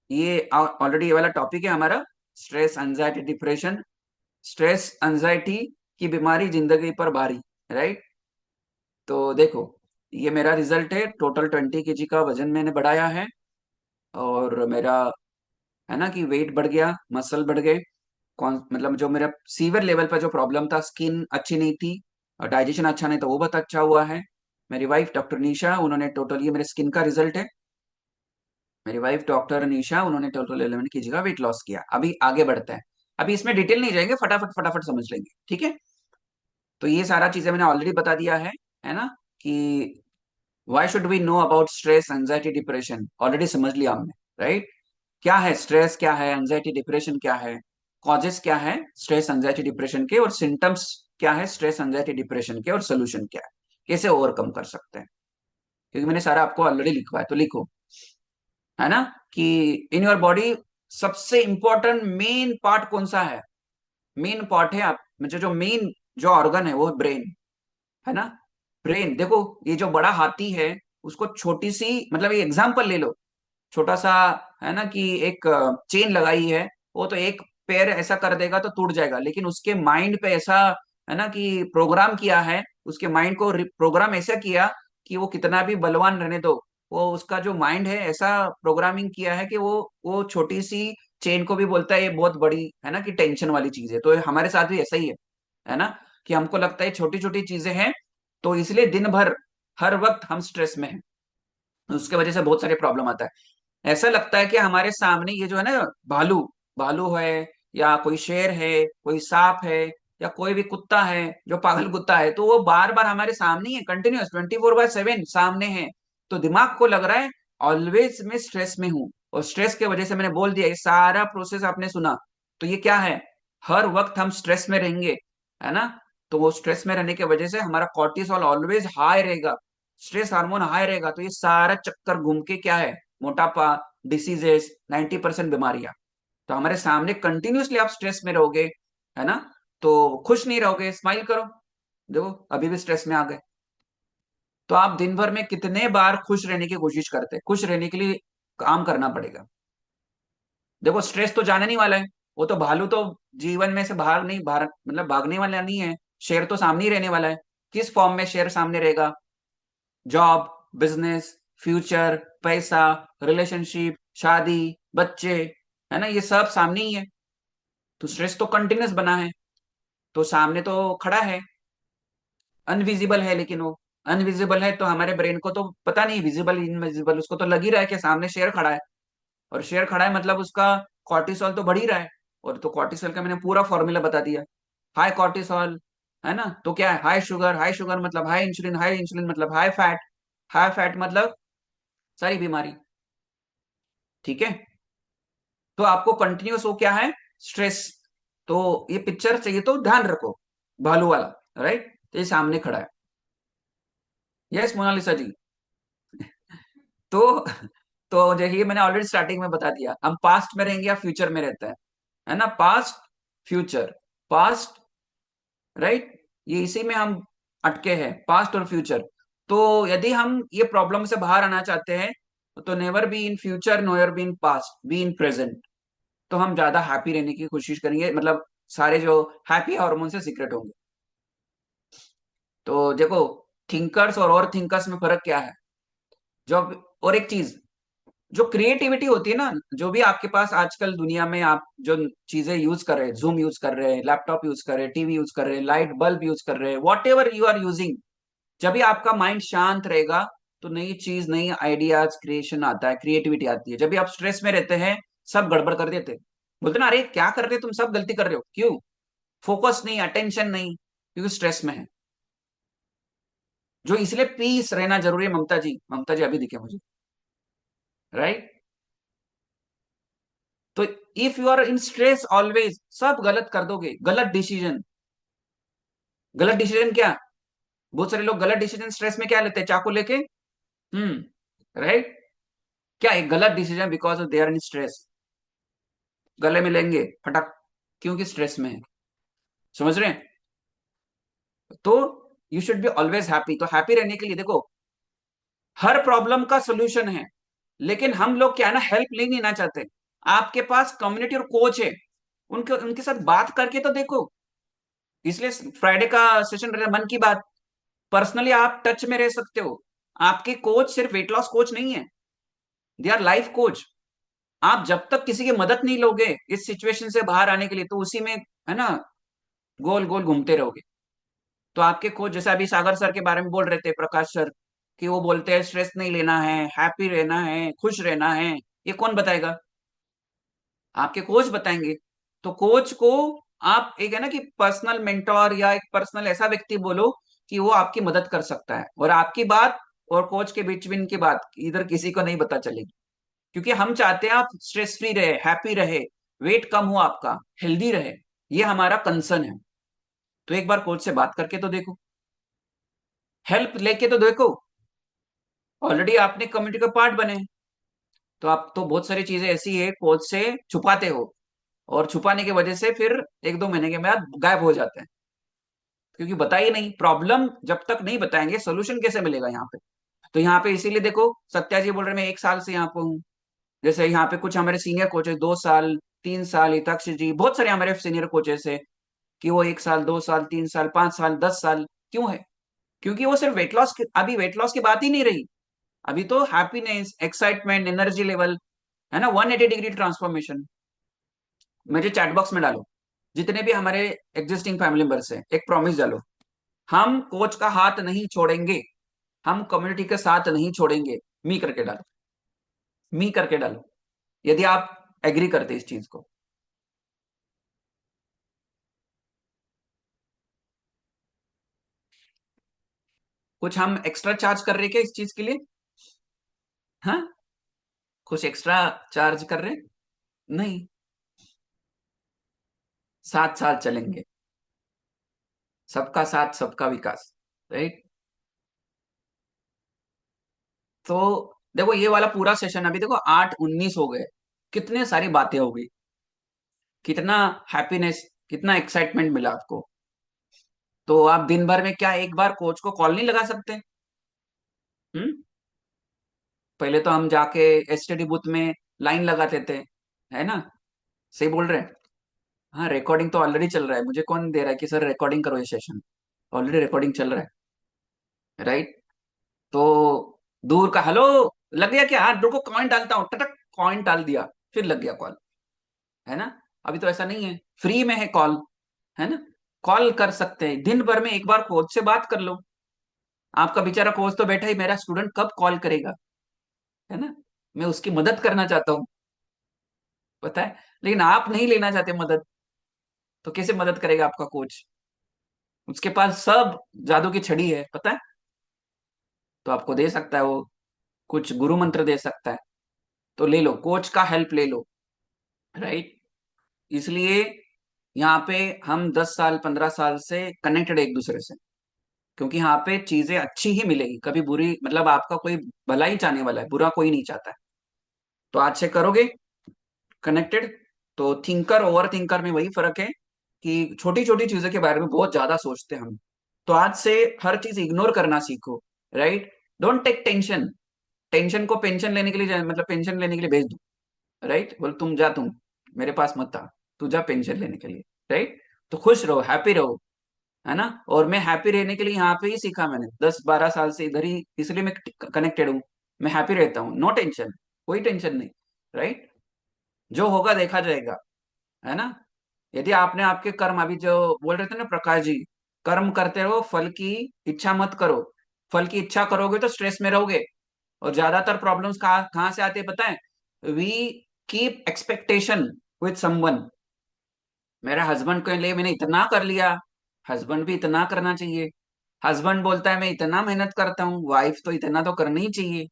ये ऑलरेडी ये वाला टॉपिक है हमारा, stress anxiety depression. Stress anxiety की बीमारी जिंदगी पर भारी, राइट। तो देखो, ये मेरा रिजल्ट है, टोटल 20 kg का वजन मैंने बढ़ाया है, और मेरा, है ना, कि वेट बढ़ गया, मसल बढ़ गए। कौन मतलब जो मेरा सीवियर लेवल पर जो प्रॉब्लम था, स्किन अच्छी नहीं थी और डाइजेशन अच्छा नहीं था, वो बहुत अच्छा हुआ है। मेरी वाइफ डॉक्टर निशा, उन्होंने टोटल, ये मेरे स्किन का रिजल्ट है, मेरी वाइफ डॉक्टर निशा, उन्होंने टोटल 11 kg का वेट लॉस किया। अभी आगे बढ़ते हैं, अभी इसमें डिटेल नहीं जाएंगे, फटाफट फटाफट समझ लेंगे। ठीक है, तो ये सारा चीजें मैंने ऑलरेडी बता दिया है ना, कि why should we know about stress anxiety depression, already समझ लिया हमने, राइट। क्या है स्ट्रेस, क्या है एंजाइटी डिप्रेशन, क्या है कॉजेस, क्या है स्ट्रेस एंजाइटी डिप्रेशन के, और सिम्टम्स क्या है स्ट्रेस एंजाइटी डिप्रेशन के, और सोल्यूशन क्या है, कैसे ओवरकम कर सकते हैं। क्योंकि मैंने सारा आपको ऑलरेडी लिखवा है, तो लिखो, है ना, कि इन योर बॉडी सबसे इंपॉर्टेंट मेन पार्ट कौन सा है, मेन पार्ट है आप, मुझे जो मेन जो ऑर्गन है वो है ब्रेन, है ना। ब्रेन, देखो, ये जो बड़ा हाथी है उसको छोटी सी, मतलब ये एग्जांपल ले लो, छोटा सा, है ना, कि एक चेन लगाई है, वो तो एक पैर ऐसा कर देगा तो टूट जाएगा, लेकिन उसके माइंड पे ऐसा, है ना, कि प्रोग्राम किया है, उसके माइंड को प्रोग्राम ऐसा किया कि वो कितना भी बलवान रहने दो, वो उसका जो माइंड है ऐसा प्रोग्रामिंग किया है कि वो छोटी सी चेन को भी बोलता है ये बहुत बड़ी, है ना, कि टेंशन वाली चीज है। तो हमारे साथ भी ऐसा ही है ना, कि हमको लगता है छोटी छोटी चीजें हैं, तो इसलिए दिन भर हर वक्त हम स्ट्रेस में हैं, उसके वजह से बहुत सारे प्रॉब्लम आता है। ऐसा लगता है कि हमारे सामने ये जो है ना, भालू भालू है, या कोई शेर है, कोई सांप है, या कोई भी कुत्ता है जो पागल कुत्ता है, तो वो बार बार हमारे सामने ही है, कंटिन्यूअस 24/7 सामने है। तो दिमाग को लग रहा है ऑलवेज मैं स्ट्रेस में हूं, और स्ट्रेस के वजह से मैंने बोल दिया, ये सारा प्रोसेस आपने सुना, तो ये क्या है, हर वक्त हम स्ट्रेस में रहेंगे, है ना। तो वो स्ट्रेस में रहने की वजह से हमारा कॉर्टिसोल ऑलवेज हाई रहेगा, स्ट्रेस हार्मोन हाई रहेगा, तो ये सारा चक्कर घूम के क्या है, मोटापा, डिसीजेस, 90% बीमारियां। तो हमारे सामने कंटिन्यूअसली आप स्ट्रेस में रहोगे, है ना, तो खुश नहीं रहोगे, स्माइल करो, देखो अभी भी स्ट्रेस में आ गए। तो आप दिन भर में कितने बार खुश रहने की कोशिश करते हैं? खुश रहने के लिए काम करना पड़ेगा। देखो स्ट्रेस तो जाने नहीं वाला है। वो तो भालू तो जीवन में से बाहर नहीं, बाहर मतलब भागने वाला नहीं है। शेर तो सामने ही रहने वाला है। किस फॉर्म में शेर सामने रहेगा? जॉब, बिजनेस, फ्यूचर, पैसा, रिलेशनशिप, शादी, बच्चे, है ना, ये सब सामने ही है। तो स्ट्रेस तो कंटिन्यूस बना है, तो सामने तो खड़ा है। अनविजिबल है, लेकिन वो अनविजिबल है तो हमारे ब्रेन को तो पता नहीं विजिबल इनविजिबल, उसको तो लग ही रहा है कि सामने शेर खड़ा है। और शेयर खड़ा है मतलब उसका कॉर्टिसोल तो बढ़ ही रहा है। और तो कॉर्टिसोल का मैंने पूरा फॉर्मूला बता दिया। हाई कॉर्टिसोल, है ना, तो क्या है? हाई शुगर, हाई शुगर मतलब हाई इंसुलिन मतलब हाई फैट मतलब सारी बीमारी। ठीक है। तो आपको कंटिन्यूस हो क्या है? स्ट्रेस। तो ये पिक्चर चाहिए तो ध्यान रखो, भालू वाला, राइट? तो ये सामने खड़ा है। यस मोनालिसा जी। तो तो जो ये मैंने ऑलरेडी स्टार्टिंग में बता दिया, हम पास्ट में रहेंगे या फ्यूचर में रहते हैं, है ना, पास्ट, फ्यूचर, पास्ट, राइट, ये इसी में हम अटके हैं, पास्ट और फ्यूचर। तो यदि हम ये प्रॉब्लम से बाहर आना चाहते हैं तो never be in future, Noire be in past, be in present. तो हम ज्यादा हैप्पी रहने की कोशिश करेंगे, मतलब सारे जो हैप्पी हार्मोन से सीक्रेट होंगे। तो देखो, थिंकर्स और थिंकर्स में फर्क क्या है? जब, और एक चीज, जो क्रिएटिविटी होती है ना, जो भी आपके पास आजकल दुनिया में आप जो चीजें यूज कर रहे हैं, जूम यूज कर रहे हैं, लैपटॉप यूज कर रहे हैं, टीवी यूज कर रहे हैं, लाइट बल्ब यूज कर रहे हैं, whatever you are using, जब भी आपका माइंड शांत रहेगा तो नई चीज, नई आइडियाज, क्रिएशन आता है, क्रिएटिविटी आती है। जब भी आप स्ट्रेस में रहते हैं सब गड़बड़ कर देते हैं। बोलते ना, अरे क्या कर रहे हो तुम, सब गलती कर रहे हो, क्यों? फोकस नहीं, अटेंशन नहीं, क्योंकि स्ट्रेस में है। जो इसलिए पीस रहना जरूरी है। ममता जी, ममता जी अभी दिखे मुझे, राइट? तो if you are in stress always, सब गलत कर दोगे, गलत डिसीजन। गलत डिसीजन क्या? बहुत सारे लोग गलत डिसीजन स्ट्रेस में क्या लेते हैं? चाकू लेके, राइट, क्या एक गलत decision because of they are in stress, गले में लेंगे फटक, क्योंकि स्ट्रेस में है। समझ रहे हैं? तो you should be always happy. तो हैप्पी रहने के लिए देखो, हर प्रॉब्लम का सोल्यूशन है, लेकिन हम लोग क्या है ना, हेल्प लेना चाहते। आपके पास कम्युनिटी और कोच है, उनके उनके साथ बात करके तो देखो। इसलिए फ्राइडे का सेशन रहता है मन की बात। पर्सनली आप टच में रह सकते हो। आपके कोच सिर्फ वेट लॉस कोच नहीं है, दे आर लाइफ कोच। आप जब तक किसी की मदद नहीं लोगे इस सिचुएशन से बाहर आने के लिए, तो उसी में, है ना, गोल गोल घूमते रहोगे। तो आपके कोच, जैसे अभी सागर सर के बारे में बोल रहे थे, प्रकाश सर, कि वो बोलते हैं स्ट्रेस नहीं लेना है, हैप्पी रहना है, खुश रहना है। ये कौन बताएगा? आपके कोच बताएंगे। तो कोच को आप एक, है ना, कि पर्सनल मेंटोर या एक पर्सनल ऐसा व्यक्ति बोलो कि वो आपकी मदद कर सकता है, और आपकी बात और कोच के बीच में इनकी बात इधर किसी को नहीं पता चलेगी। क्योंकि हम चाहते हैं आप स्ट्रेस फ्री रहे, हैप्पी रहे, वेट कम हो आपका, हेल्दी रहे, ये हमारा कंसर्न है। तो एक बार कोच से बात करके तो देखो, हेल्प लेके तो देखो। ऑलरेडी आपने कम्युनिटी का पार्ट बने हैं, तो आप तो बहुत सारी चीजें ऐसी है कोच से छुपाते हो, और छुपाने की वजह से फिर एक दो महीने के बाद गायब हो जाते हैं, क्योंकि बताइए नहीं, प्रॉब्लम जब तक नहीं बताएंगे सोल्यूशन कैसे मिलेगा यहाँ पे? तो यहाँ पे इसीलिए देखो, सत्या जी बोल रहे मैं 1 साल से यहाँ पे हूँ। जैसे यहाँ पे कुछ हमारे सीनियर कोचेस 2 साल, 3 साल, हिताक्ष जी, बहुत सारे हमारे सीनियर कोचेस है कि वो 1 साल, 2 साल, 3 साल, 5 साल, 10 साल क्यों है? क्योंकि वो सिर्फ वेट लॉस, अभी वेट लॉस की बात ही नहीं रही। अभी तो हैप्पीनेस, एक्साइटमेंट, एनर्जी लेवल, है ना, 180 डिग्री ट्रांसफॉर्मेशन। मुझे चैट बॉक्स में डालो, जितने भी हमारे एग्जिस्टिंग फैमिली मेंबर्स हैं, एक प्रॉमिस डालो, हम कोच का हाथ नहीं छोड़ेंगे, हम कम्युनिटी के साथ नहीं छोड़ेंगे। मी करके डालो, मी करके डालो, यदि आप एग्री करते इस चीज को। कुछ हम एक्स्ट्रा चार्ज कर रहे हैं क्या इस चीज के लिए? हाँ, कुछ एक्स्ट्रा चार्ज कर रहे हैं? नहीं, 7 साल चलेंगे, सबका साथ सबका विकास, राइट? तो देखो ये वाला पूरा सेशन, अभी देखो 8:19 हो गए, कितने सारी बातें हो गई, कितना हैप्पीनेस, कितना एक्साइटमेंट मिला आपको। तो आप दिन भर में क्या एक बार कोच को कॉल नहीं लगा सकते? हम्म पहले तो हम जाके एसटीडी बूथ में लाइन लगाते थे, है ना? सही बोल रहे हैं? हाँ, रिकॉर्डिंग तो ऑलरेडी चल रहा है, मुझे कौन दे रहा है कि सर रिकॉर्डिंग करो ये सेशन? ऑलरेडी रिकॉर्डिंग चल रहा है, राइट? तो दूर का हेलो लग गया क्या? हाँ रुको, कॉइन डालता हूँ, टटक कॉइन डाल दिया, फिर लग गया कॉल, है ना? अभी तो ऐसा नहीं है, फ्री में है कॉल, है ना? कॉल कर सकते हैं, दिन भर में एक बार कोच से बात कर लो। आपका बेचारा कोच तो बैठा ही, मेरा स्टूडेंट कब कॉल करेगा, है ना? मैं उसकी मदद करना चाहता हूँ, पता है, लेकिन आप नहीं लेना चाहते मदद, तो कैसे मदद करेगा आपका कोच? उसके पास सब जादू की छड़ी है, पता है, तो आपको दे सकता है वो, कुछ गुरु मंत्र दे सकता है, तो ले लो, कोच का हेल्प ले लो, राइट? इसलिए यहाँ पे हम 10 साल 15 साल से कनेक्टेड एक दूसरे से, क्योंकि यहाँ पे चीजें अच्छी ही मिलेगी, कभी बुरी, मतलब आपका कोई भला ही चाहने वाला है, बुरा कोई नहीं चाहता है। तो आज से करोगे कनेक्टेड, तो थिंकर ओवर थिंकर में वही फर्क है कि छोटी छोटी चीजों के बारे में बहुत ज्यादा सोचते हैं हम। तो आज से हर चीज इग्नोर करना सीखो, right? Don't take tension. Tension को पेंशन लेने के लिए मतलब पेंशन लेने के लिए भेज दो, राइट? बोल तुम जा, तुम मेरे पास मत आ, तू जा पेंशन लेने के लिए, राइट? तो खुश रहो, हैप्पी रहो, है ना? और मैं हैप्पी रहने के लिए यहाँ पे ही सीखा, मैंने 10 12 साल से इधर ही, इसलिए मैं कनेक्टेड हूँ। मैं हैप्पी रहता हूँ, नो टेंशन, कोई टेंशन नहीं, राइट? जो होगा देखा जाएगा, है ना? यदि आपने आपके कर्म, अभी जो बोल रहे थे ना प्रकाश जी, कर्म करते रहो, फल की इच्छा मत करो। फल की इच्छा करोगे तो स्ट्रेस में रहोगे, और ज्यादातर प्रॉब्लम्स कहाँ कहाँ से आती है पता है? We keep expectation with someone. मेरे हस्बैंड के लिए मैंने इतना कर लिया, हस्बैंड भी इतना करना चाहिए। हस्बैंड बोलता है मैं इतना मेहनत करता हूँ, वाइफ तो इतना तो करना ही चाहिए।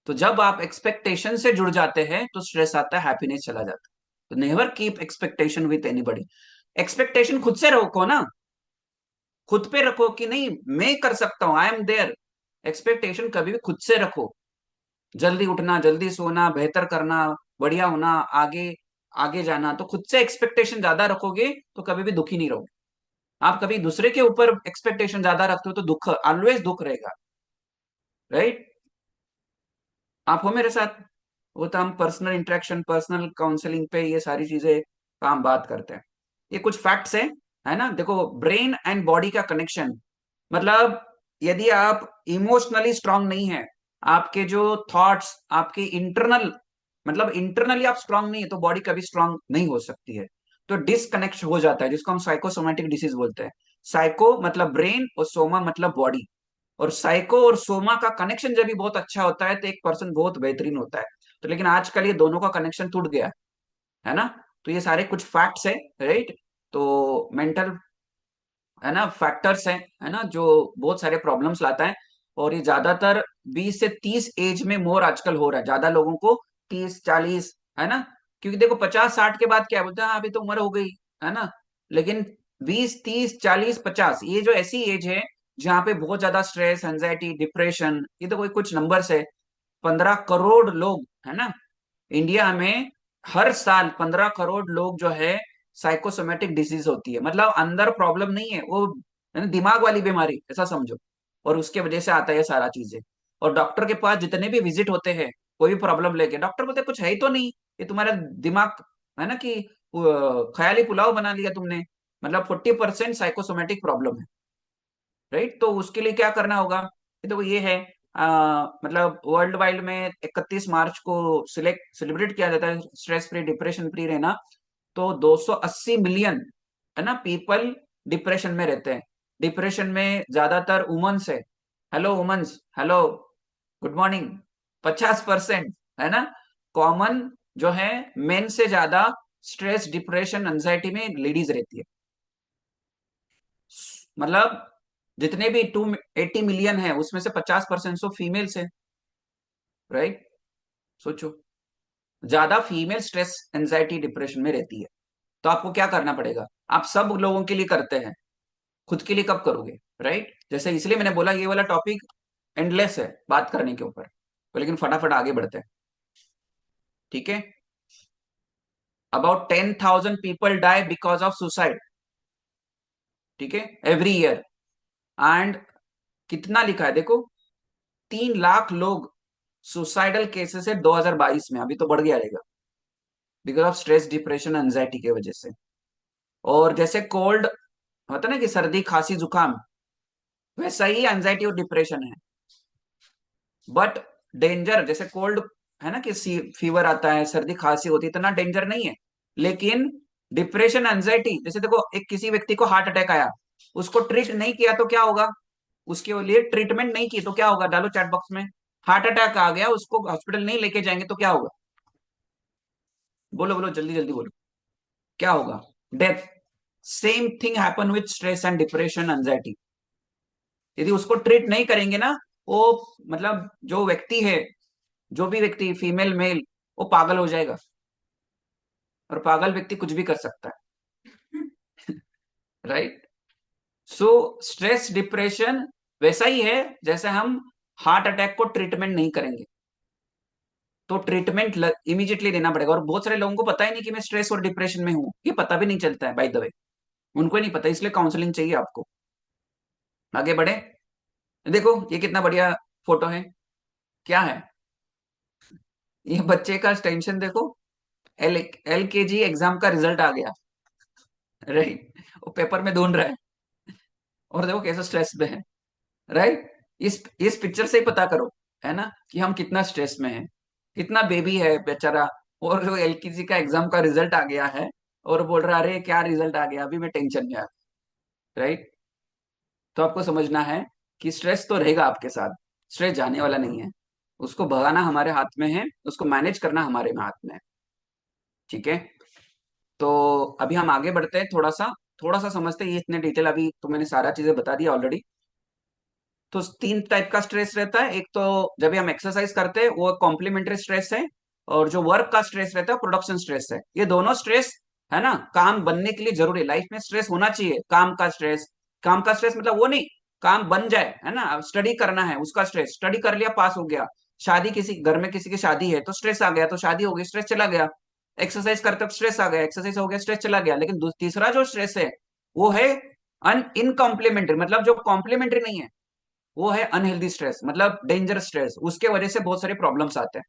तो जब आप एक्सपेक्टेशन से जुड़ जाते हैं तो स्ट्रेस आता है, हैप्पीनेस चला जाता है। तो never keep expectation with anybody. Expectation खुद से रखो ना, खुद पे रखो कि नहीं मैं कर सकता हूँ, आई एम देयर। एक्सपेक्टेशन कभी भी खुद से रखो। जल्दी उठना, जल्दी सोना, बेहतर करना, बढ़िया होना, आगे आगे जाना, तो खुद से एक्सपेक्टेशन ज्यादा रखोगे तो कभी भी दुखी नहीं रहोगे। आप कभी दूसरे के ऊपर एक्सपेक्टेशन ज्यादा रखते हो तो दुख, ऑलवेज दुख रहेगा, राइट? आप हो मेरे साथ? वो तो हम पर्सनल इंटरेक्शन, पर्सनल काउंसलिंग पे ये सारी चीजें काम बात करते हैं। ये कुछ फैक्ट्स है ना? देखो, ब्रेन एंड बॉडी का कनेक्शन, मतलब यदि आप इमोशनली स्ट्रांग नहीं है, आपके जो थॉट्स, आपके इंटरनल, मतलब इंटरनली आप स्ट्रांग नहीं है, तो बॉडी कभी स्ट्रांग नहीं हो सकती है। तो डिसकनेक्ट हो जाता है, जिसको हम साइकोसोमेटिक डिसीज बोलते हैं। साइको मतलब ब्रेन और सोमा मतलब बॉडी। और साइको और सोमा का कनेक्शन जब भी बहुत अच्छा होता है तो एक पर्सन बहुत बेहतरीन होता है। तो लेकिन आजकल ये दोनों का कनेक्शन टूट गया है ना? तो ये सारे कुछ फैक्ट्स है, राइट? तो मेंटल, है ना, फैक्टर्स हैं, है ना, जो बहुत सारे प्रॉब्लम्स लाता है। और ये ज्यादातर 20 से 30 एज में मोर आजकल हो रहा है, ज्यादा लोगों को 30 40, है ना? क्योंकि देखो 50 60 के बाद क्या बोलते हैं, हाँ, अभी तो उम्र हो गई, है ना? लेकिन 20 30 40 50 ये जो ऐसी एज है जहाँ पे बहुत ज्यादा स्ट्रेस, एंजाइटी, डिप्रेशन, ये तो कोई कुछ नंबर्स है। 15 करोड़ लोग, है ना, इंडिया में हर साल 15 करोड़ लोग जो है साइकोसोमेटिक डिजीज होती है, मतलब अंदर प्रॉब्लम नहीं है वो, है ना, दिमाग वाली बीमारी ऐसा समझो। और उसके वजह से आता है ये सारा चीजें। और डॉक्टर के पास जितने भी विजिट होते हैं, कोई भी प्रॉब्लम लेके, डॉक्टर बोलते हैं, कुछ है ही तो नहीं, ये तुम्हारा दिमाग, है ना, कि ख्याली पुलाव बना लिया तुमने। मतलब 40% साइकोसोमेटिक प्रॉब्लम है, राइट? तो उसके लिए क्या करना होगा? तो ये है, मतलब वर्ल्ड वाइड में 31 मार्च को सिलेक्ट सेलिब्रेट किया जाता है स्ट्रेस फ्री, डिप्रेशन फ्री रहना। तो 280 मिलियन, है ना, पीपल डिप्रेशन में रहते हैं। डिप्रेशन में ज्यादातर वुमेन्स है। Hello womens, hello, good morning. 50%, है ना, कॉमन जो है, मेन से ज्यादा स्ट्रेस, डिप्रेशन, एंजाइटी में लेडीज रहती है। मतलब जितने भी 280 मिलियन है उसमें से 50% तो फीमेल्स है, राइट? सोचो, ज्यादा फीमेल स्ट्रेस, एंजाइटी, डिप्रेशन में रहती है। तो आपको क्या करना पड़ेगा? आप सब लोगों के लिए करते हैं, खुद के लिए कब करोगे, राइट? जैसे इसलिए मैंने बोला ये वाला टॉपिक एंडलेस है बात करने के ऊपर, तो लेकिन फटाफट आगे बढ़ते हैं, ठीक है? About 10,000 people die because of suicide, ठीक है, एवरी ईयर। एंड कितना लिखा है देखो, 3 लाख लोग सुसाइडल केसेस है 2022 में, अभी तो बढ़ गया रहेगा, because of stress depression anxiety के वजह से। और जैसे कोल्ड होता है ना कि सर्दी खांसी जुकाम, वैसा ही एंजाइटी और डिप्रेशन है। बट डेंजर जैसे कोल्ड है ना कि फीवर आता है, सर्दी खांसी होती है, इतना डेंजर नहीं है। लेकिन डिप्रेशन एंजाइटी, जैसे देखो एक किसी व्यक्ति को हार्ट अटैक आया, उसको ट्रीट नहीं किया तो क्या होगा, उसके लिए ट्रीटमेंट नहीं की तो क्या होगा, डालो चैट बॉक्स में। हार्ट अटैक आ गया, उसको हॉस्पिटल नहीं लेके जाएंगे तो क्या होगा, बोलो बोलो जल्दी जल्दी बोलो, क्या होगा, death. Same thing happen with stress and depression anxiety. यदि उसको ट्रीट नहीं करेंगे ना, वो मतलब जो व्यक्ति है, जो भी व्यक्ति फीमेल मेल, वो पागल हो जाएगा। और पागल व्यक्ति कुछ भी कर सकता है। राइट। सो स्ट्रेस डिप्रेशन वैसा ही है जैसे हम हार्ट अटैक को ट्रीटमेंट नहीं करेंगे तो ट्रीटमेंट इमीडिएटली लेना पड़ेगा। और बहुत सारे लोगों को पता ही नहीं कि मैं स्ट्रेस और डिप्रेशन में हूं, ये पता भी नहीं चलता है बाय द वे, उनको ही नहीं पता, इसलिए काउंसलिंग चाहिए आपको। आगे बढ़े। देखो ये कितना बढ़िया फोटो है, क्या है ये, बच्चे का टेंशन देखो, एल के जी एग्जाम का रिजल्ट आ गया, राइट, वो पेपर में ढूंढ रहा है, और देखो कैसे स्ट्रेस में है, राइट। इस पिक्चर से ही पता करो, है ना, कि हम कितना स्ट्रेस में हैं, कितना बेबी है बेचारा, और जो एलकेजी का एग्जाम का रिजल्ट आ गया है, और बोल रहा अरे क्या रिजल्ट आ गया, अभी मैं टेंशन में आ, राइट। तो आपको समझना है कि स्ट्रेस तो रहेगा आपके साथ, स्ट्रेस जाने वाला नहीं है, उसको भगाना हमारे हाथ में है, उसको मैनेज करना हमारे में हाथ में है, ठीक है। तो अभी हम आगे बढ़ते हैं, थोड़ा सा समझते हैं, ये इतने डिटेल अभी तो मैंने सारा चीजें बता दिया ऑलरेडी। तो 3 टाइप का स्ट्रेस रहता है, एक तो जब भी हम एक्सरसाइज करते हैं वो कॉम्प्लीमेंट्री स्ट्रेस है, और जो वर्क का स्ट्रेस रहता है प्रोडक्शन स्ट्रेस है। ये दोनों स्ट्रेस है ना काम बनने के लिए जरूरी है, लाइफ में स्ट्रेस होना चाहिए। काम का स्ट्रेस मतलब वो नहीं, काम बन जाए, है ना, स्टडी करना है उसका स्ट्रेस, स्टडी कर लिया पास हो गया। शादी, किसी घर में किसी की शादी है तो स्ट्रेस आ गया, तो शादी हो गई, स्ट्रेस चला गया। एक्सरसाइज करते स्ट्रेस आ गया, एक्सरसाइज हो गया, स्ट्रेस चला गया। लेकिन तीसरा जो स्ट्रेस है वो है इनकॉम्प्लीमेंट्री, मतलब जो कॉम्प्लीमेंट्री नहीं है, वो है अनहेल्दी स्ट्रेस, मतलब डेंजर स्ट्रेस। उसके वजह से बहुत सारे प्रॉब्लम्स आते हैं,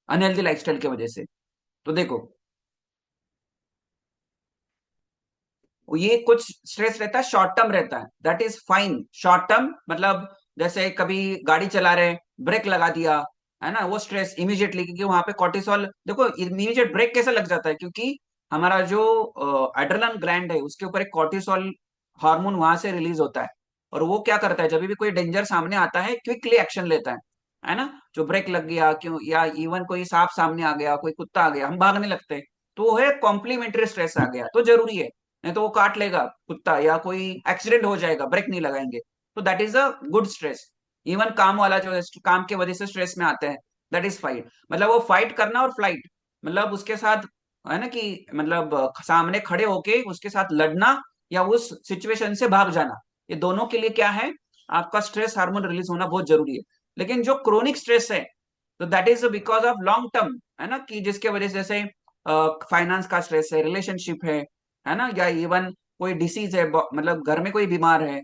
अनहेल्दी लाइफस्टाइल की वजह से। तो देखो ये कुछ स्ट्रेस रहता है शॉर्ट टर्म रहता है, that is fine. Short term मतलब जैसे कभी गाड़ी चला रहे, ब्रेक लगा दिया, है ना, वो स्ट्रेस इमीडिएटली, क्योंकि वहां पे कॉर्टिसोल, देखो इमीडिएट ब्रेक कैसे लग जाता है, क्योंकि हमारा जो एड्रेनल ग्लैंड है उसके ऊपर एक कॉर्टिसोल हार्मोन वहां से रिलीज होता है। और वो क्या करता है, जब भी कोई डेंजर सामने आता है क्विकली एक्शन लेता है ना, जो ब्रेक लग गया क्यों, या इवन कोई सांप सामने आ गया, कोई कुत्ता आ गया, हम भागने लगते हैं, तो वो है कॉम्प्लीमेंट्री स्ट्रेस आ गया, तो जरूरी है, नहीं तो वो काट लेगा कुत्ता, या कोई एक्सीडेंट हो जाएगा ब्रेक नहीं लगाएंगे। तो that is a good stress. Even काम वाला जो है, काम की वजह से स्ट्रेस में आते हैं, दैट इज फाइट, मतलब वो फाइट करना और फ्लाइट, मतलब उसके साथ, है ना कि मतलब सामने खड़े होके उसके साथ लड़ना, या उस सिचुएशन से भाग जाना, ये दोनों के लिए क्या है, आपका स्ट्रेस हार्मोन रिलीज होना बहुत जरूरी है। लेकिन जो क्रोनिक स्ट्रेस है, तो that is because of long term, है ना, कि जिसके वजह से जैसे फाइनेंस का स्ट्रेस है, रिलेशनशिप है ना, या इवन कोई डिसीज है, मतलब घर में कोई बीमार है,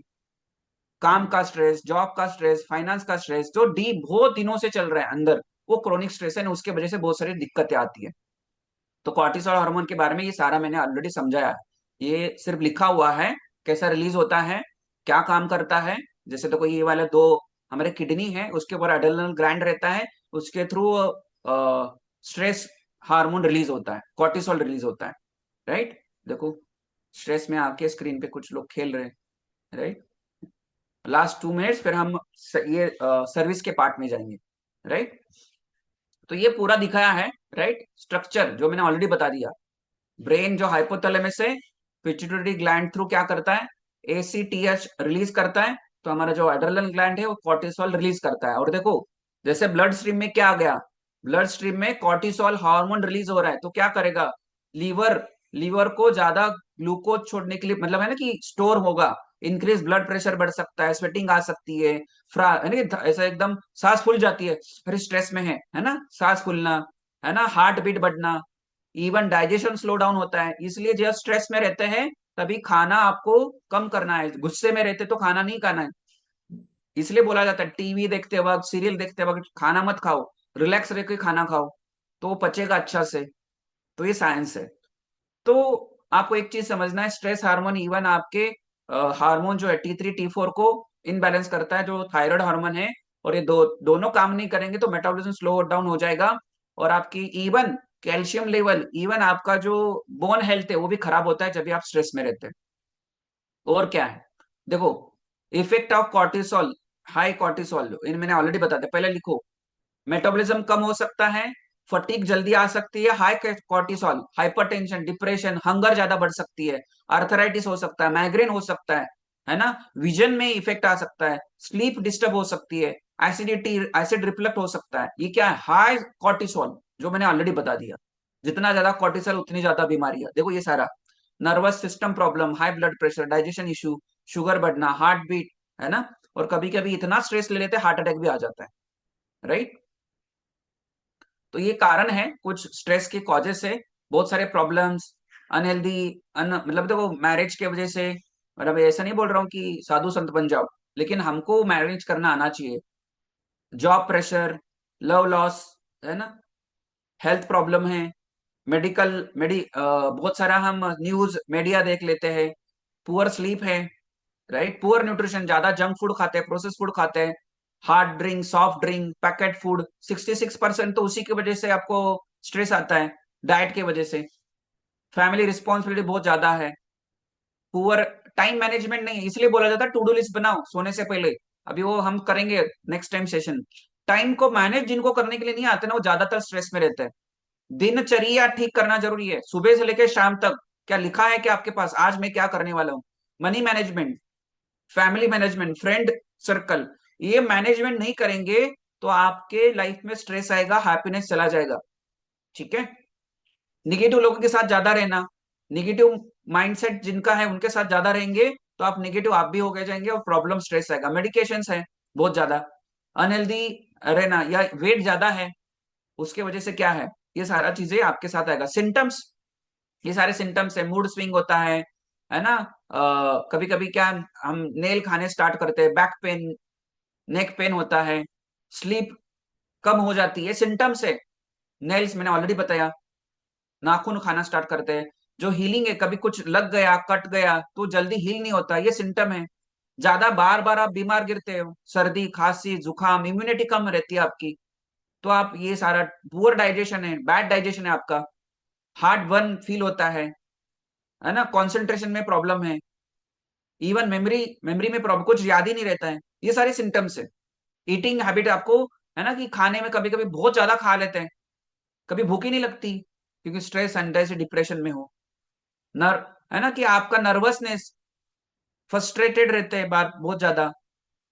काम का स्ट्रेस, जॉब का स्ट्रेस, फाइनेंस का स्ट्रेस, जो डीप बहुत दिनों से चल रहा है अंदर, वो क्रोनिक स्ट्रेस है, उसके वजह से बहुत सारी दिक्कतें आती है। तो कॉर्टिसोल हार्मोन के बारे में ये सारा मैंने ऑलरेडी समझाया है, ये सिर्फ लिखा हुआ है, कैसा रिलीज होता है, क्या काम करता है। जैसे तो कोई ये वाले दो हमारे किडनी है, उसके ऊपर एड्रेनल ग्लैंड रहता है, उसके थ्रू स्ट्रेस हार्मोन रिलीज होता है, कॉर्टिसोल रिलीज होता है, राइट। देखो स्ट्रेस में आके स्क्रीन पे कुछ लोग खेल रहे हैं, राइट। लास्ट 2 मिनट्स फिर हम ये सर्विस के पार्ट में जाएंगे, राइट। तो ये पूरा दिखाया है, राइट, स्ट्रक्चर जो मैंने ऑलरेडी बता दिया। ब्रेन जो हाइपोथैलेमस से पिट्यूटरी ग्लैंड थ्रू क्या करता है, एसीटीएच रिलीज करता है, तो हमारा जो एड्रेनल ग्लैंड है वो कॉर्टिसोल रिलीज करता है। और देखो जैसे ब्लड स्ट्रीम में क्या आ गया, ब्लड स्ट्रीम में कॉर्टिसोल हार्मोन रिलीज हो रहा है, तो क्या करेगा, लीवर लीवर को ज्यादा ग्लूकोज छोड़ने के लिए, मतलब है ना कि स्टोर होगा, इंक्रीज ब्लड प्रेशर बढ़ सकता है, स्वेटिंग आ सकती है, है ना कि ऐसा एकदम सांस फूल जाती है, फिर स्ट्रेस में है ना, सांस फूलना, है ना, हार्ट बीट बढ़ना, इवन डाइजेशन स्लो डाउन होता है। इसलिए जब स्ट्रेस में रहते हैं तभी खाना आपको कम करना है, गुस्से में रहते तो खाना नहीं खाना है, इसलिए बोला जाता है टीवी देखते वक्त, सीरियल देखते वक्त खाना मत खाओ, रिलैक्स रह के खाना खाओ, तो वो पचेगा अच्छा से। तो ये साइंस है। तो आपको एक चीज समझना है, स्ट्रेस हार्मोन इवन आपके हार्मोन जो है T3 T4 को इनबैलेंस करता है, जो थायराइड हार्मोन है। और ये दोनों काम नहीं करेंगे तो मेटाबॉलिज्म स्लो डाउन हो जाएगा, और आपकी इवन कैल्शियम लेवल, इवन आपका जो बोन हेल्थ है वो भी खराब होता है जब भी आप स्ट्रेस में रहते हैं। और क्या है, देखो, effect of cortisol, high cortisol इन मैंने ऑलरेडी बता दिया, पहले लिखो। मेटाबॉलिज्म कम हो सकता है, फटीग जल्दी आ सकती है, high cortisol, hypertension, depression, hunger ज्यादा बढ़ सकती है, आर्थराइटिस हो सकता है, माइग्रेन हो सकता है ना, विजन में इफेक्ट आ सकता है, स्लीप डिस्टर्ब हो सकती है, एसिडिटी, एसिड रिफ्लक्ट हो सकता है। ये क्या है, हाई कॉर्टिसोल, जो मैंने ऑलरेडी बता दिया। जितना ज्यादा कॉर्टिसोल उतनी ज्यादा बीमारियां, देखो ये सारा nervous system problem, high blood pressure, digestion issue, sugar बढ़ना, हार्ट बीट, है ना। और कभी कभी इतना स्ट्रेस ले लेते हैं हार्ट अटैक भी आ जाता है, राइट। तो ये कारण है कुछ स्ट्रेस के कॉजेस से, बहुत सारे प्रॉब्लम्स, अनहेल्दी मतलब देखो मैरिज के वजह से, मतलब ऐसा नहीं बोल रहा हूँ कि साधु संत बन जाओ, लेकिन हमको मैरिज करना आना चाहिए। जॉब प्रेशर, लव लॉस, है ना, हेल्थ प्रॉब्लम है, बहुत सारा हम न्यूज मीडिया देख लेते हैं, पुअर स्लीप है, राइट, पुअर न्यूट्रिशन, ज्यादा जंक फूड खाते हैं, प्रोसेस फूड खाते हैं, hard drink, soft drink, packet food, 66% तो उसी की वजह से आपको स्ट्रेस आता है, डाइट की वजह से। फैमिली रिस्पॉन्सिबिलिटी बहुत ज्यादा है, पुअर टाइम मैनेजमेंट नहीं है, इसलिए बोला जाता है टू डू लिस्ट बनाओ सोने से पहले। अभी वो हम करेंगे नेक्स्ट टाइम सेशन। टाइम को मैनेज जिनको करने के लिए नहीं आते ना, वो ज्यादातर स्ट्रेस में रहते हैं। दिनचर्या ठीक करना जरूरी है, सुबह से लेकर शाम तक क्या लिखा है कि आपके पास आज मैं क्या करने वाला हूँ। Money management, family management, friend circle, ये मैनेजमेंट नहीं करेंगे तो आपके लाइफ में स्ट्रेस आएगा, हैप्पीनेस चला जाएगा, ठीक है। निगेटिव लोगों के साथ ज्यादा रहना, निगेटिव माइंडसेट जिनका है उनके साथ ज्यादा रहेंगे तो आप निगेटिव आप भी हो गए जाएंगे और प्रॉब्लम स्ट्रेस आएगा। मेडिकेशन है बहुत ज्यादा, अनहेल्दी रहना या वेट ज्यादा है, उसके वजह से क्या है, ये सारा चीजें आपके साथ आएगा। सिम्टम्स, ये सारे सिम्टम्स है, मूड स्विंग होता है ना, कभी कभी क्या, हम नेल खाने स्टार्ट करते हैं, बैक पेन, नेक पेन होता है, स्लीप कम हो जाती है, सिम्टम्स है। नेल्स मैंने ऑलरेडी बताया, नाखून खाना स्टार्ट करते हैं, जो हीलिंग है, कभी कुछ लग गया, कट गया तो जल्दी हील नहीं होता, ये सिम्टम है। ज्यादा बार बार आप बीमार गिरते हो, सर्दी, खांसी, जुकाम, इम्यूनिटी कम रहती है आपकी, तो आप ये सारा, पुअर डाइजेशन है, बैड डाइजेशन है आपका, हार्ट बर्न फील होता है ना, कंसंट्रेशन में प्रॉब्लम है, इवन मेमोरी मेमोरी में प्रॉब्लम, कुछ याद ही नहीं रहता है, ये सारे सिम्टम्स है। ईटिंग हैबिट आपको, है ना, कि खाने में कभी कभी बहुत ज्यादा खा लेते हैं, कभी भूख ही नहीं लगती क्योंकि स्ट्रेस, एंजाइटी, डिप्रेशन में हो। नर है ना, कि आपका नर्वसनेस, फ्रस्ट्रेटेड रहते हैं बार बहुत ज्यादा,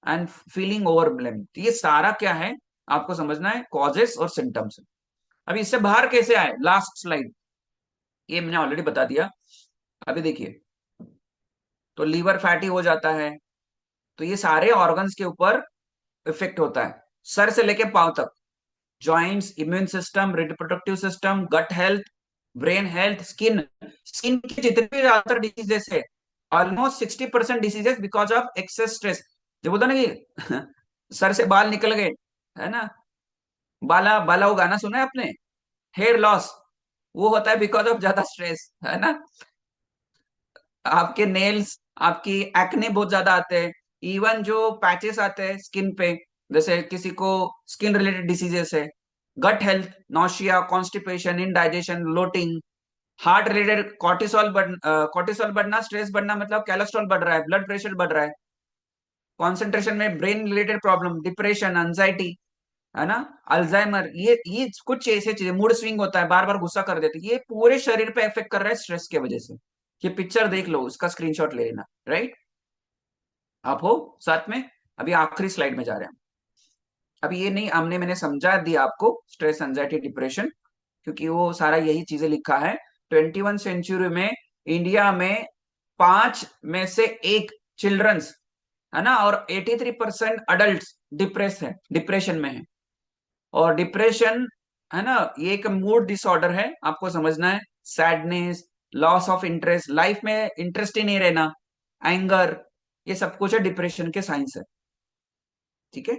एंड फीलिंग ओवरवेल्म, ये सारा क्या है आपको समझना है, कॉजेस और सिम्टम्स। अभी इससे बाहर कैसे आए, लास्ट स्लाइड, ये मैंने ऑलरेडी बता दिया। अभी देखिए, तो लीवर फैटी हो जाता है, तो ये सारे ऑर्गन्स के ऊपर इफेक्ट होता है, सर से लेके पांव तक, joints, immune system, reproductive system, gut health, brain health, skin, skin की जितनी भी ज्यादातर डिजीजेस है, almost 60% diseases because of excess stress. जो बोलता ना कि सर से बाल निकल गए, है ना, बाला बाला वो गाना सुना है आपने, हेयर लॉस, वो होता है बिकॉज ऑफ ज्यादा स्ट्रेस, है ना। आपके नेल्स, आपकी एक्ने बहुत ज्यादा आते हैं, इवन जो पैचेस आते हैं स्किन पे, जैसे किसी को स्किन रिलेटेड डिसीजेस है, gut health, nausea, constipation, indigestion, bloating, heart related, cortisol बढ़ना, स्ट्रेस बढ़ना, मतलब कोलेस्ट्रॉल बढ़ रहा है, ब्लड प्रेशर बढ़ रहा है, कॉन्सेंट्रेशन में, brain related problem, depression, anxiety, है ना, अल्जाइमर, ये कुछ ऐसे चीजें, मूड स्विंग होता है, बार बार गुस्सा कर देते, ये पूरे शरीर पे इफेक्ट कर रहा है स्ट्रेस की वजह से। ये पिक्चर देख लो, उसका स्क्रीनशॉट ले लेना, राइट। आप हो साथ में, अभी आखिरी स्लाइड में जा रहे हैं। अभी ये नहीं, हमने मैंने समझा दिया आपको स्ट्रेस, एंजाइटी, डिप्रेशन, क्योंकि वो सारा यही चीजें लिखा है। 21 सेंचुरी में इंडिया में 5 में से 1 चिल्ड्रंस, है ना, और 83% अडल्ट डिप्रेशन में है। और डिप्रेशन, है ना, ये एक मूड डिसऑर्डर है, आपको समझना है, sadness, loss of interest, life में इंटरेस्ट ही नहीं रहना, एंगर, ये सब कुछ है डिप्रेशन के साइंस है। ठीक है।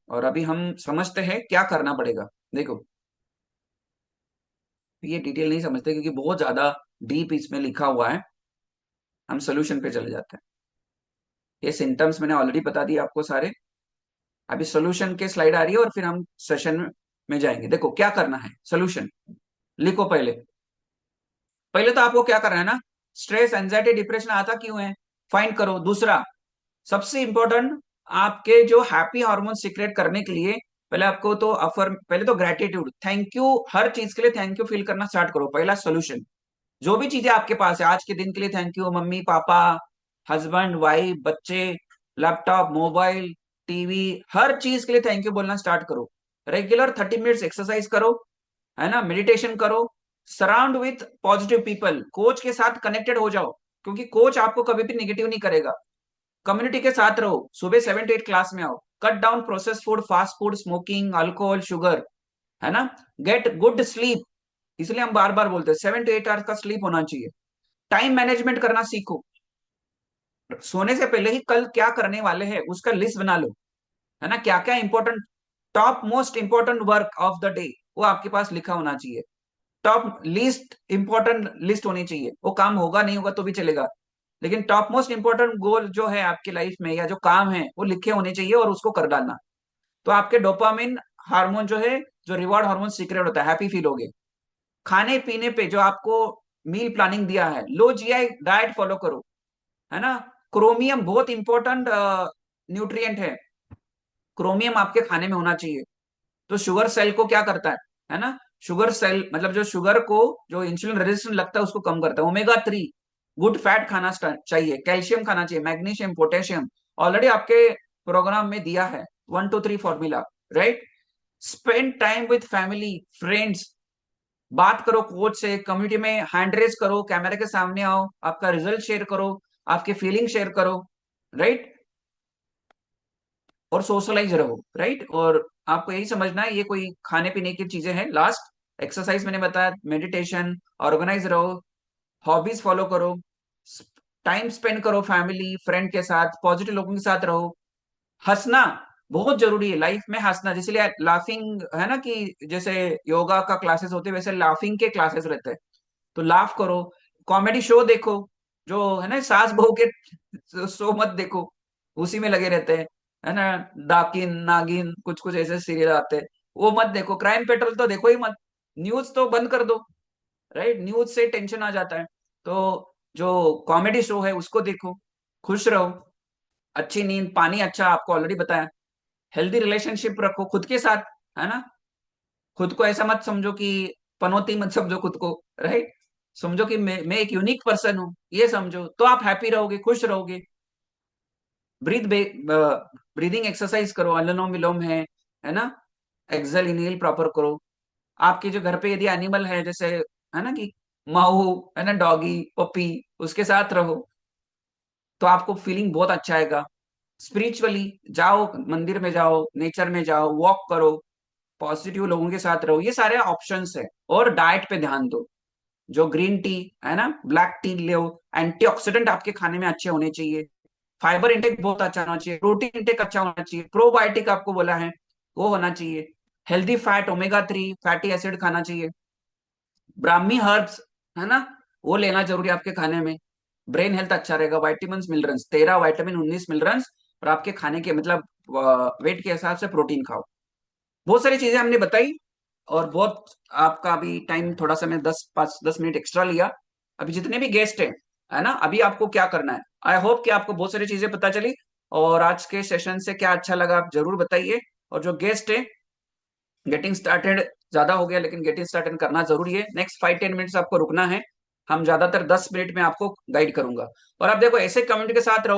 और अभी हम समझते हैं क्या करना पड़ेगा। देखो, ये डिटेल नहीं समझते क्योंकि बहुत ज्यादा डीप इसमें लिखा हुआ है, हम सोल्यूशन पे चले जाते हैं। ये सिम्टम्स मैंने ऑलरेडी बता दिए आपको सारे। अभी सोल्यूशन के स्लाइड आ रही है और फिर हम सेशन में जाएंगे। देखो क्या करना है, सोल्यूशन लिखो। पहले पहले तो आपको क्या करना है ना, स्ट्रेस एंजाइटी डिप्रेशन आता क्यों है, फाइंड करो। दूसरा, सबसे इंपॉर्टेंट, आपके जो हैप्पी हार्मोन सीक्रेट करने के लिए पहले आपको तो पहले तो ग्रेटिट्यूड, थैंक यू, हर चीज के लिए थैंक यू फील करना स्टार्ट करो। पहला सोल्यूशन, जो भी चीजें आपके पास है आज के दिन के लिए thank you, mummy papa, husband wife, बच्चे, लैपटॉप, मोबाइल, टीवी, हर चीज के लिए थैंक यू बोलना स्टार्ट करो। रेगुलर 30 मिनट्स एक्सरसाइज करो, है ना, मेडिटेशन करो। Surround with positive people, coach के साथ कनेक्टेड हो जाओ, क्योंकि कोच आपको कभी भी निगेटिव नहीं करेगा। कम्युनिटी के साथ रहो, सुबह 7 to 8 क्लास में आओ। Cut down process food, fast food, smoking, alcohol, sugar, है ना। गेट गुड स्लीप, इसलिए हम बार बार बोलते हैं 7 to 8 आवर्स का स्लीप होना चाहिए। टाइम मैनेजमेंट करना सीखो, सोने से पहले ही कल क्या करने वाले हैं उसका लिस्ट बना लो, है ना। क्या क्या important, top most important work of the day वो आपके पास लिखा होना चाहिए। टॉप लीस्ट इंपॉर्टेंट लिस्ट होनी चाहिए, वो काम होगा नहीं होगा तो भी चलेगा, लेकिन टॉप मोस्ट इंपॉर्टेंट गोल जो है आपकी लाइफ में या जो काम है वो लिखे होने चाहिए और उसको कर डालना। तो आपके डोपामिन हार्मोन जो है, जो रिवॉर्ड हार्मोन सीक्रेट होता है, हैप्पी फील होगे। खाने पीने पे जो आपको मील प्लानिंग दिया है, लो जीआई डाइट फॉलो करो, है ना। क्रोमियम बहुत इंपॉर्टेंट न्यूट्रिएंट है, क्रोमियम आपके खाने में होना चाहिए। तो शुगर सेल को क्या करता है ना, शुगर सेल मतलब जो शुगर को, जो इंसुलिन रेजिस्टेंट लगता है उसको कम करता है। ओमेगा 3 गुड फैट खाना चाहिए, कैल्शियम खाना चाहिए, मैग्नीशियम, पोटेशियम, ऑलरेडी आपके प्रोग्राम में दिया है 1 to 3 formula, right. Spend time with family friends, बात करो कोच से, कम्युनिटी में हैंड रेज करो, कैमरे के सामने आओ, आपका रिजल्ट शेयर करो, आपके फीलिंग शेयर करो, राइट। और सोशलाइज रहो, राइट। और आपको यही समझना है, ये कोई खाने पीने की चीजें हैं। लास्ट, एक्सरसाइज मैंने बताया, मेडिटेशन, ऑर्गेनाइज रहो, हॉबीज फॉलो करो, टाइम स्पेंड करो फैमिली फ्रेंड के साथ, पॉजिटिव लोगों के साथ रहो। हंसना बहुत जरूरी है लाइफ में, हंसना, जिसलिए लाफिंग है ना, कि जैसे योगा का क्लासेस होते हैं वैसे लाफिंग के क्लासेस रहते हैं, तो लाफ करो। कॉमेडी शो देखो, जो है ना सास बहू के शो मत देखो, उसी में लगे रहते हैं, है ना। डाकिन नागिन कुछ कुछ ऐसे सीरियल आते हैं, वो मत देखो। क्राइम पेट्रोल तो देखो ही मत, न्यूज तो बंद कर दो, राइट। न्यूज से टेंशन आ जाता है। तो जो कॉमेडी शो है उसको देखो, खुश रहो। अच्छी नींद, पानी अच्छा, आपको ऑलरेडी बताया। हेल्दी रिलेशनशिप रखो खुद के साथ, है ना। खुद को ऐसा मत समझो कि पनौती मत समझो खुद को, राइट। समझो कि मैं एक यूनिक पर्सन हूं, ये समझो, तो आप हैप्पी रहोगे, खुश रहोगे। ब्रीथ ब्रीदिंग एक्सरसाइज करो, अनुलोम विलोम है ना। एक्सेल इनहेल प्रॉपर करो। आपके जो घर पे यदि एनिमल है, जैसे है ना कि माऊ, है ना, डॉगी, पपी, उसके साथ रहो तो आपको फीलिंग बहुत अच्छा आएगा। स्पिरिचुअली जाओ, मंदिर में जाओ, नेचर में जाओ, वॉक करो, पॉजिटिव लोगों के साथ रहो, ये सारे ऑप्शंस है। और डाइट पे ध्यान दो, जो ग्रीन टी है ना, ब्लैक टी लो। एंटीऑक्सीडेंट आपके खाने में अच्छे होने चाहिए, फाइबर इंटेक बहुत अच्छा होना चाहिए, प्रोटीन इंटेक अच्छा होना चाहिए, प्रोबायोटिक आपको बोला है वो होना चाहिए। Healthy fat, omega 3 fatty acid खाना चाहिए। ब्राह्मी हर्ब्स, है ना, वो लेना जरूरी है आपके खाने में। ब्रेन हेल्थ अच्छा रहेगा। Vitamin minerals, 13 vitamin, 19 minerals. और आपके खाने के मतलब वेट के हिसाब से प्रोटीन खाओ। बहुत सारी चीजें हमने बताई, और बहुत आपका अभी टाइम थोड़ा सा मैं 10 मिनट एक्स्ट्रा लिया। अभी जितने भी गेस्ट हैं, है ना, अभी आपको क्या करना है, आई होप कि आपको बहुत सारी चीजें पता चली। और आज के सेशन से क्या अच्छा लगा आप जरूर बताइए। और जो गेस्ट है, गेटिंग स्टार्टेड ज्यादा हो गया, लेकिन गेटिंग स्टार्टेड करना जरूरी है। नेक्स्ट 5-10 मिनट्स आपको रुकना है, हम ज्यादातर 10 मिनट में आपको गाइड करूंगा। और आप देखो, ऐसे कम्युनिटी के साथ रहो